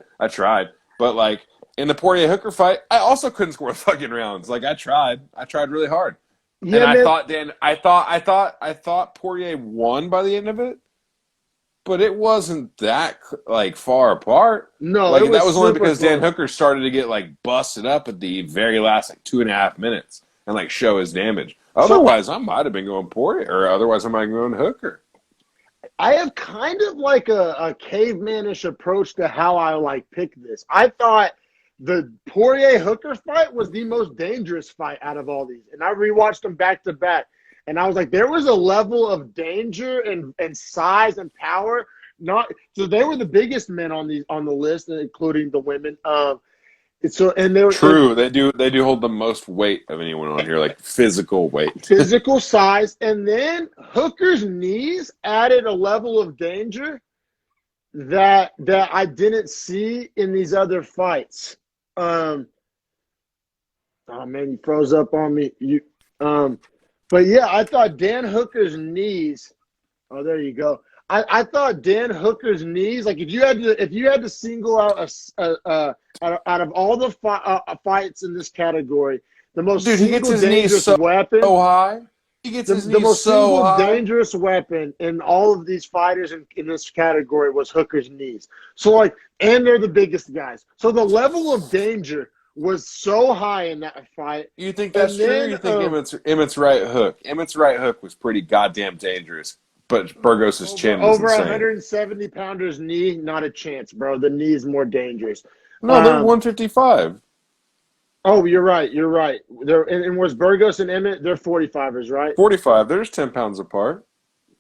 But like in the Poirier Hooker fight, I also couldn't score fucking rounds. Like I tried really hard. And Yeah, man. I thought Poirier won by the end of it, but it wasn't that like far apart. No, Like, it and that was was only super because Dan close. Hooker started to get like busted up at the very last like 2.5 minutes and like show his damage. So Otherwise, I might have been going Poirier, or otherwise I might have been going Hooker. I have kind of like a cavemanish approach to how I like pick this. I thought the Poirier Hooker fight was the most dangerous fight out of all these, and I rewatched them back to back, and I was like, there was a level of danger and size and power. Not so they were the biggest men on the list, including the women. So and they were and True, they do hold the most weight of anyone on here, like physical weight. physical size, and then Hooker's knees added a level of danger that I didn't see in these other fights. Oh man, you froze up on me. But yeah, I thought Dan Hooker's knees. Oh, there you go. I thought Dan Hooker's knees. Like if you had to single out out of all the fights in this category, the most Dude, he gets single his knees dangerous so weapon. high. He gets his The knees most so single high. dangerous weapon in all of these fighters in this category was Hooker's knees. So like, and they're the biggest guys. So the level of danger was so high in that fight. You think that's And true? then You think Emmett's right hook? Emmett's right hook was pretty goddamn dangerous, but Burgos's chin was over insane. 170 pounders knee, not a chance, bro. The knee is more dangerous. No, they're 155. Oh, you're right. You're right. And was Burgos and Emmett? They're 45ers, right? 45. They're just 10 pounds apart.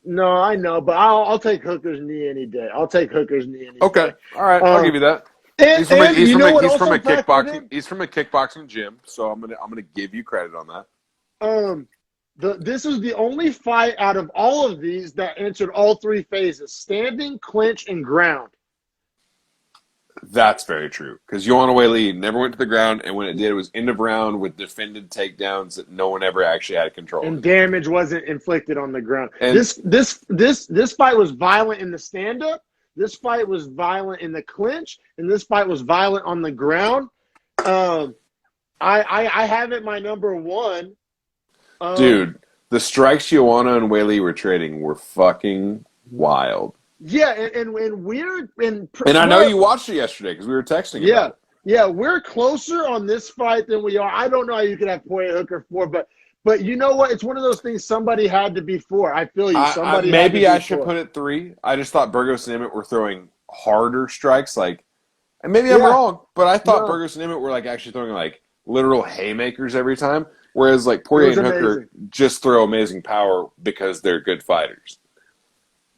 No, I know, but I'll take Hooker's knee any day. I'll take Hooker's knee any Okay, day. all right, I'll give you that. And you know what also factored in? He's from a kickboxing gym, so I'm gonna give you credit on that. This is the only fight out of all of these that answered all 3 phases: standing, clinch, and ground. That's very true. Because Joanna Wei Li never went to the ground, and when it did, it was end of round with defended takedowns that no one ever actually had control And of. damage wasn't inflicted on the ground. And This fight was violent in the stand-up. This fight was violent in the clinch, and this fight was violent on the ground. I have it my number 1. dude, the strikes Joanna and Wei Li were trading were fucking wild. Yeah, and we're And I know you watched it yesterday because we were texting about it. Yeah, we're closer on this fight than we are. I don't know how you could have Poirier Hooker 4, but you know what? It's one of those things somebody had to be 4. I feel you. Maybe I should put it 3. I just thought Burgos and Emmett were throwing harder strikes, like, and maybe I'm wrong, but I thought Burgos and Emmett were like actually throwing like literal haymakers every time, whereas like Poirier and Hooker just throw amazing power because they're good fighters.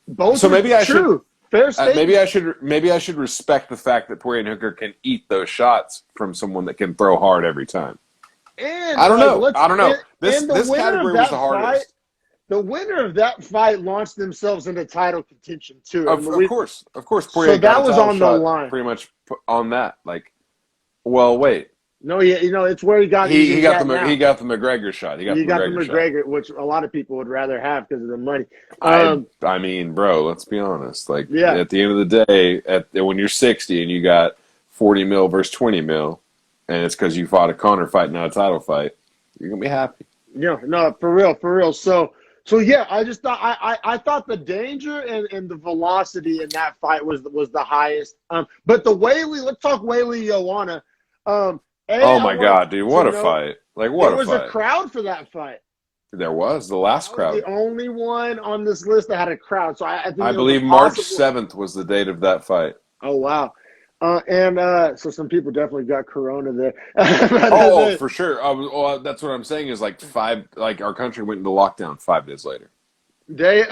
Both. So maybe I should. Fair statement. Maybe I should respect the fact that Poirier and Hooker can eat those shots from someone that can throw hard every time. And I don't know. This category was the hardest. Fight, the winner of that fight launched themselves into title contention too. Of course. Poirier so that was on the line. pretty much on that. Like, well, wait. No, yeah, it's where he got He got the now. he got the McGregor shot. He got You the got the McGregor shot. McGregor, which a lot of people would rather have because of the money. I mean, bro, let's be honest. Like Yeah, at the end of the day, when you're 60 and you got 40 mil versus 20 mil, and it's because you fought a Conor fight, not a title fight, you're gonna be happy. yeah, no, for real. So yeah, I just thought I thought the danger and the velocity in that fight was the highest. But the Whaley, let's talk Whaley Joanna. Oh my God, dude, what a fight! Like what there a was fight! a crowd for that fight. There was the last I was crowd. the only one on this list that had a crowd. So I think I it was believe March 7th was the date of that fight. Oh wow. So some people definitely got corona there. Oh, for sure. That's what I'm saying is like our country went into lockdown 5 days later. They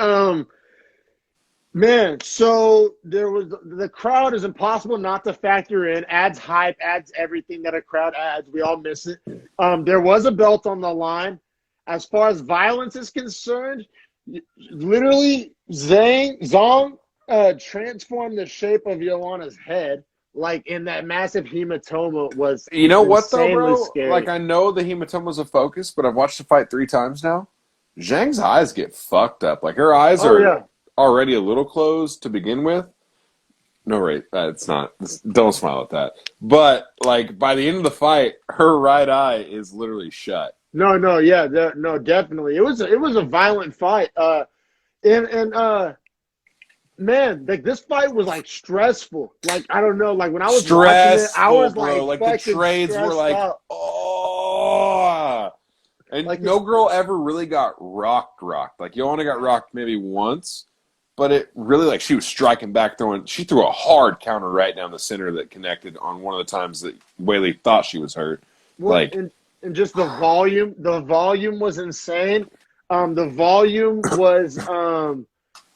Man, so there was the crowd is impossible not to factor in. Adds hype, adds everything that a crowd adds. We all miss it. There was a belt on the line. As far as violence is concerned, literally Zong transformed the shape of Joanna's head, like in that massive hematoma was You know what though, insanely bro? scary. Like I know the hematoma was a focus, but I've watched the fight 3 times now. Zhang's eyes get fucked up. Like her eyes are already a little closed to begin with. No, right, it's not. Don't smile at that. But like by the end of the fight, her right eye is literally shut. No, definitely. It was a violent fight. Man, like this fight was like stressful. Like I don't know, like when I was watching it, I was bro. like the trades were like, out. oh. And Like no girl ever really got rocked. Like Joanna got rocked maybe once, but it really like she was striking back, she threw a hard counter right down the center that connected on one of the times that Whaley thought she was hurt. Well, Like and just the volume was insane. The volume was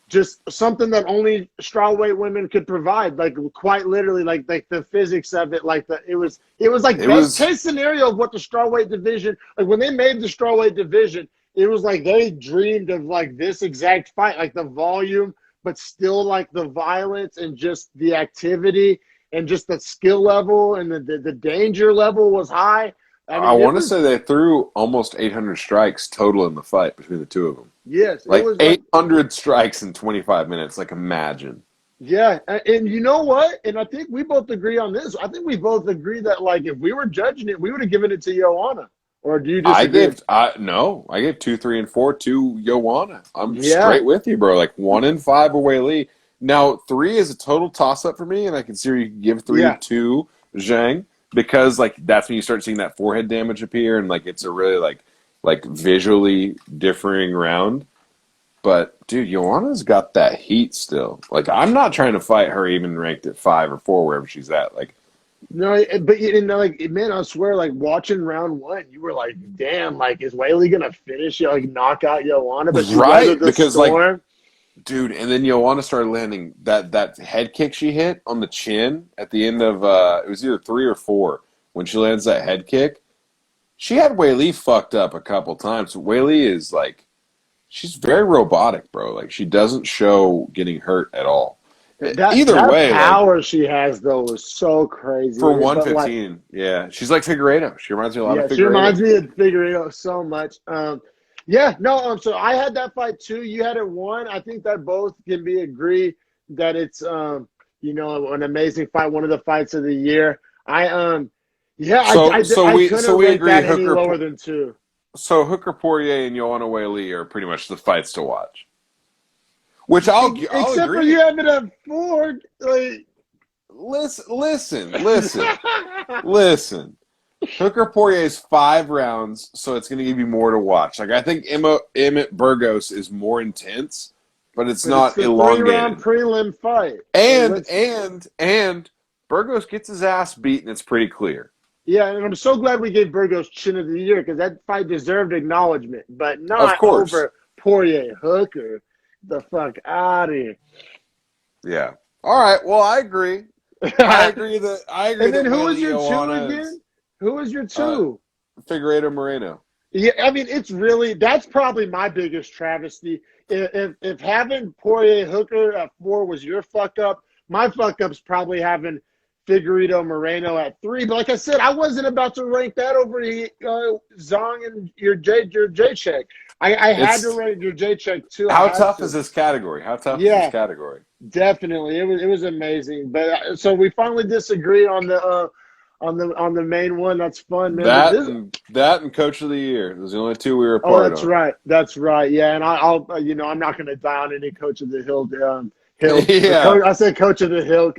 just something that only strawweight women could provide. Like quite literally, like the physics of it. Like it was like best case scenario of what the strawweight division. Like when they made the strawweight division, it was like they dreamed of like this exact fight, like the volume, but still like the violence and just the activity and just the skill level and the danger level was high. I want to say they threw almost 800 strikes total in the fight between the two of them. Yes, like it was 800 strikes in 25 minutes. Like imagine. Yeah, and you know what? And I think we both agree on this. I think we both agree that like if we were judging it, we would have given it to Joanna. Or do you disagree? I gave 2, 3, and 4 to Joanna. I'm straight with you, bro. Like 1 and 5 away Lee. Now 3 is a total toss up for me, and I consider you give 3 to Zhang because like that's when you start seeing that forehead damage appear, and like it's a really like visually differing round. But dude, Joanna's got that heat still. Like I'm not trying to fight her even ranked at 5 or 4 wherever she's at. Like. No, but you know, like man, I swear, like watching round 1, you were like, "Damn, like is Whaley gonna finish? Like knock out Joanna?" But she weathered the storm. Like, dude, and then Joanna started landing that head kick she hit on the chin at the end of it was either 3 or 4 when she lands that head kick. She had Whaley fucked up a couple times. Whaley is like, she's very robotic, bro. Like she doesn't show getting hurt at all. Either way, power she has though is so crazy. For 115, yeah, she's like Figueiredo. She reminds me a lot of Figueiredo. She reminds me of Figueiredo so much. So I had that fight too. You had it 1. I think that both can be agreed that it's an amazing fight, one of the fights of the year. I couldn't rank that any lower than 2. So Hooker Poirier and Joanna Whaley are pretty much the fights to watch. Which I'll except agree. For you have it at 4. Like, listen. Hooker Poirier's 5 rounds, so it's going to give you more to watch. Like I think Emmett Burgos is more intense, but it's not elongated. 3-round prelim fight, and Burgos gets his ass beat, and it's pretty clear. Yeah, and I'm so glad we gave Burgos Chin of the Year because that fight deserved acknowledgement, but not over Poirier. Hooker. The fuck out of here. Yeah. All right. Well, I agree. I agree. And then who was your 2 again? Who was your 2? Figueiredo Moreno. Yeah, I mean that's probably my biggest travesty. If having Poirier Hooker at 4 was your fuck up, my fuck up's probably having Figueiredo Moreno at 3. But like I said, I wasn't about to rank that over Zong and your J-Check. I had to rank your J-Check too. How tough is this category? How tough is this category? Definitely. It was amazing. But so we finally disagree on the main one. That's fun, man. That and Coach of the Year. Those are the only two we were apart on. Oh, that's right. That's right. Yeah, and I'll I'm not going to die on any Coach of the Hill. Yeah. I said Coach of the Hill,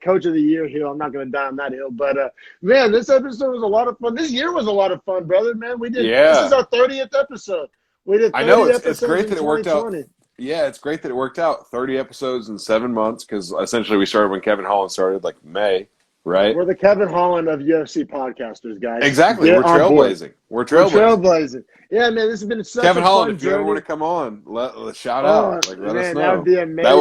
Coach of the Year hill. I'm not going to die on that hill. But man, this episode was a lot of fun. This year was a lot of fun, brother. Man, we did. Yeah. This is our 30th episode. We did. 30 I know it's great that it worked out. Yeah, it's great that it worked out. 30 episodes in 7 months because essentially we started when Kevin Holland started, like May. Right. We're the Kevin Holland of UFC podcasters, guys. Exactly. We're trailblazing. We're trailblazing. Yeah, man, this has been such Kevin a Holland, fun if you journey. ever want to come on, let shout out. Like, let us know. That would be amazing. That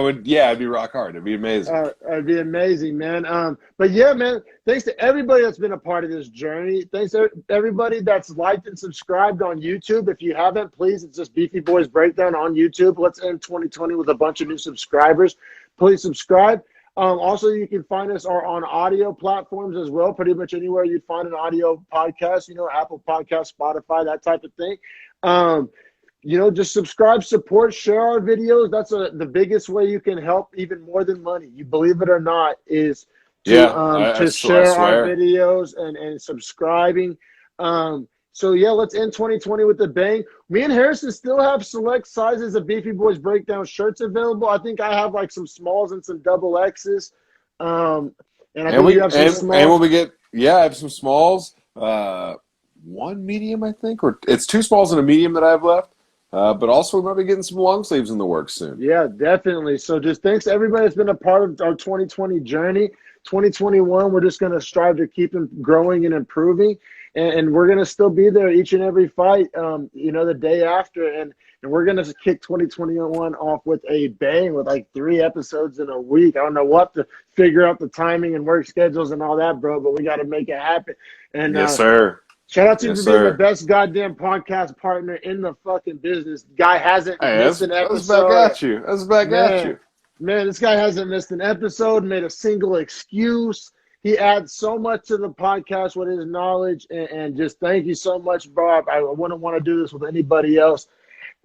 would be, it'd be rock hard. It'd be amazing. It'd be amazing, man. But yeah, man, thanks to everybody that's been a part of this journey. Thanks to everybody that's liked and subscribed on YouTube. If you haven't, please, it's just Beefy Boys Breakdown on YouTube. Let's end 2020 with a bunch of new subscribers. Please subscribe. Also, you can find us on audio platforms as well. Pretty much anywhere you'd find an audio podcast, Apple Podcast, Spotify, that type of thing. Just subscribe, support, share our videos. That's the biggest way you can help, even more than money. You believe it or not, is to share our videos and subscribing. So, yeah, let's end 2020 with a bang. Me and Harrison still have select sizes of Beefy Boys Breakdown shirts available. I think I have, like, some smalls and some double X's. And I think you have some smalls. And when we get – I have some smalls. One medium, I think. Or it's 2 smalls and a medium that I have left. But also we might be getting some long sleeves in the works soon. Yeah, definitely. So just thanks to everybody that's been a part of our 2020 journey. 2021, we're just going to strive to keep growing and improving. And we're going to still be there each and every fight, the day after. And we're going to kick 2021 off with a bang with like 3 episodes in a week. I don't know what to figure out the timing and work schedules and all that, bro, but we got to make it happen. And yes, sir. Shout out to you for being the best goddamn podcast partner in the fucking business. Guy hasn't missed an episode. That's back at you. Man, this guy hasn't missed an episode, made a single excuse. He adds so much to the podcast with his knowledge, and just thank you so much, bro. I wouldn't want to do this with anybody else.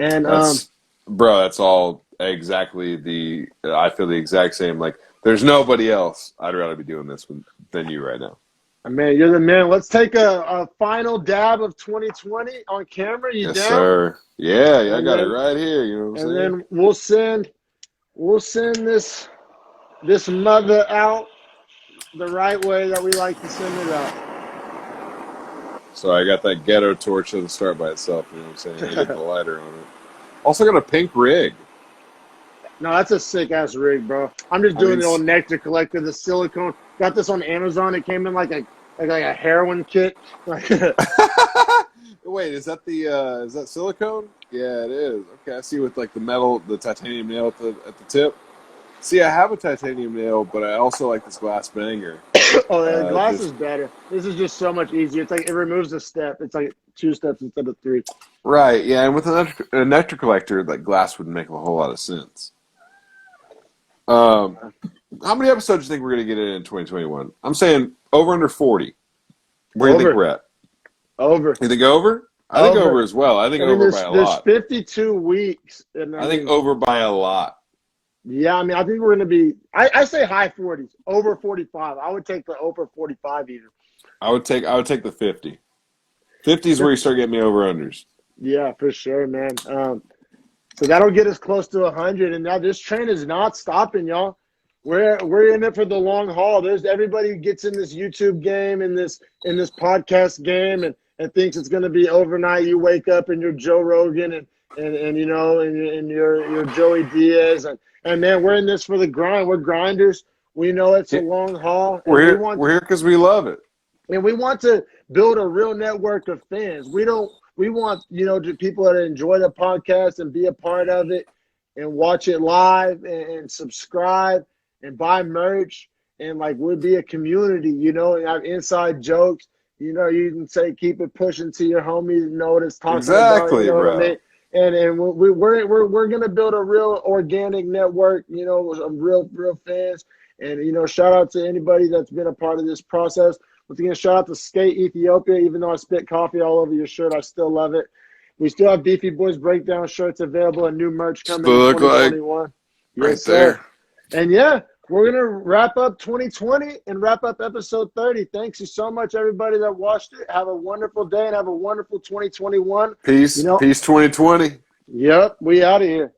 And that's all exactly I feel the exact same. Like, there's nobody else I'd rather be doing this than you right now. Man, you're the man. Let's take a final dab of 2020 on camera. You yes, down? Sir. Yeah, I got it right here. You know what I'm saying? And then we'll send this mother out the right way that we like to send it out. So I got that ghetto torch that'll start by itself. You know what I'm saying? I get the lighter on it. Also got a pink rig. No, that's a sick ass rig, bro. I'm just doing the old Nectar Collector, the silicone. Got this on Amazon. It came in like a heroin kit. Wait, is that silicone? Yeah, it is. Okay, I see with like the titanium nail at the tip. See, I have a titanium nail, but I also like this glass banger. Oh, the glass is better. This is just so much easier. It's like it removes a step. It's like 2 steps instead of 3. Right, yeah, and with a Nectar Collector, like glass would make a whole lot of sense. How many episodes do you think we're going to get in 2021? I'm saying over under 40. Where do you think we're at? Over. You think over? I think over as well. I think over by a lot. There's 52 weeks. And I think over by a lot. Yeah, I think we're going to be – I say high 40s, over 45. I would take the over 45 even. I would take the 50. 50 is where you start getting me over-unders. Yeah, for sure, man. So that'll get us close to 100. And now this train is not stopping, y'all. We're in it for the long haul. Everybody gets in this YouTube game, in this podcast game, and thinks it's going to be overnight. You wake up and you're Joe Rogan and you're Joey Diaz and man, we're in this for the grind. We're grinders. We know it's a long haul. We're here because we love it, and we want to build a real network of fans. We want people that enjoy the podcast and be a part of it and watch it live and subscribe and buy merch and like we'll be a community, and have inside jokes. You can say keep it pushing to your homies, know what it's talking about. Exactly, bro. What I mean? And we're gonna build a real organic network, some real fans, And, you know, shout out to anybody that's been a part of this process. Once again, shout out to Skate Ethiopia. Even though I spit coffee all over your shirt, I still love it. We still have Beefy Boys Breakdown shirts available and new merch coming in 2021. Yes, sir. And, yeah, we're going to wrap up 2020 and wrap up episode 30. Thanks you so much, everybody that watched it. Have a wonderful day and have a wonderful 2021. Peace. Peace 2020. Yep, we out of here.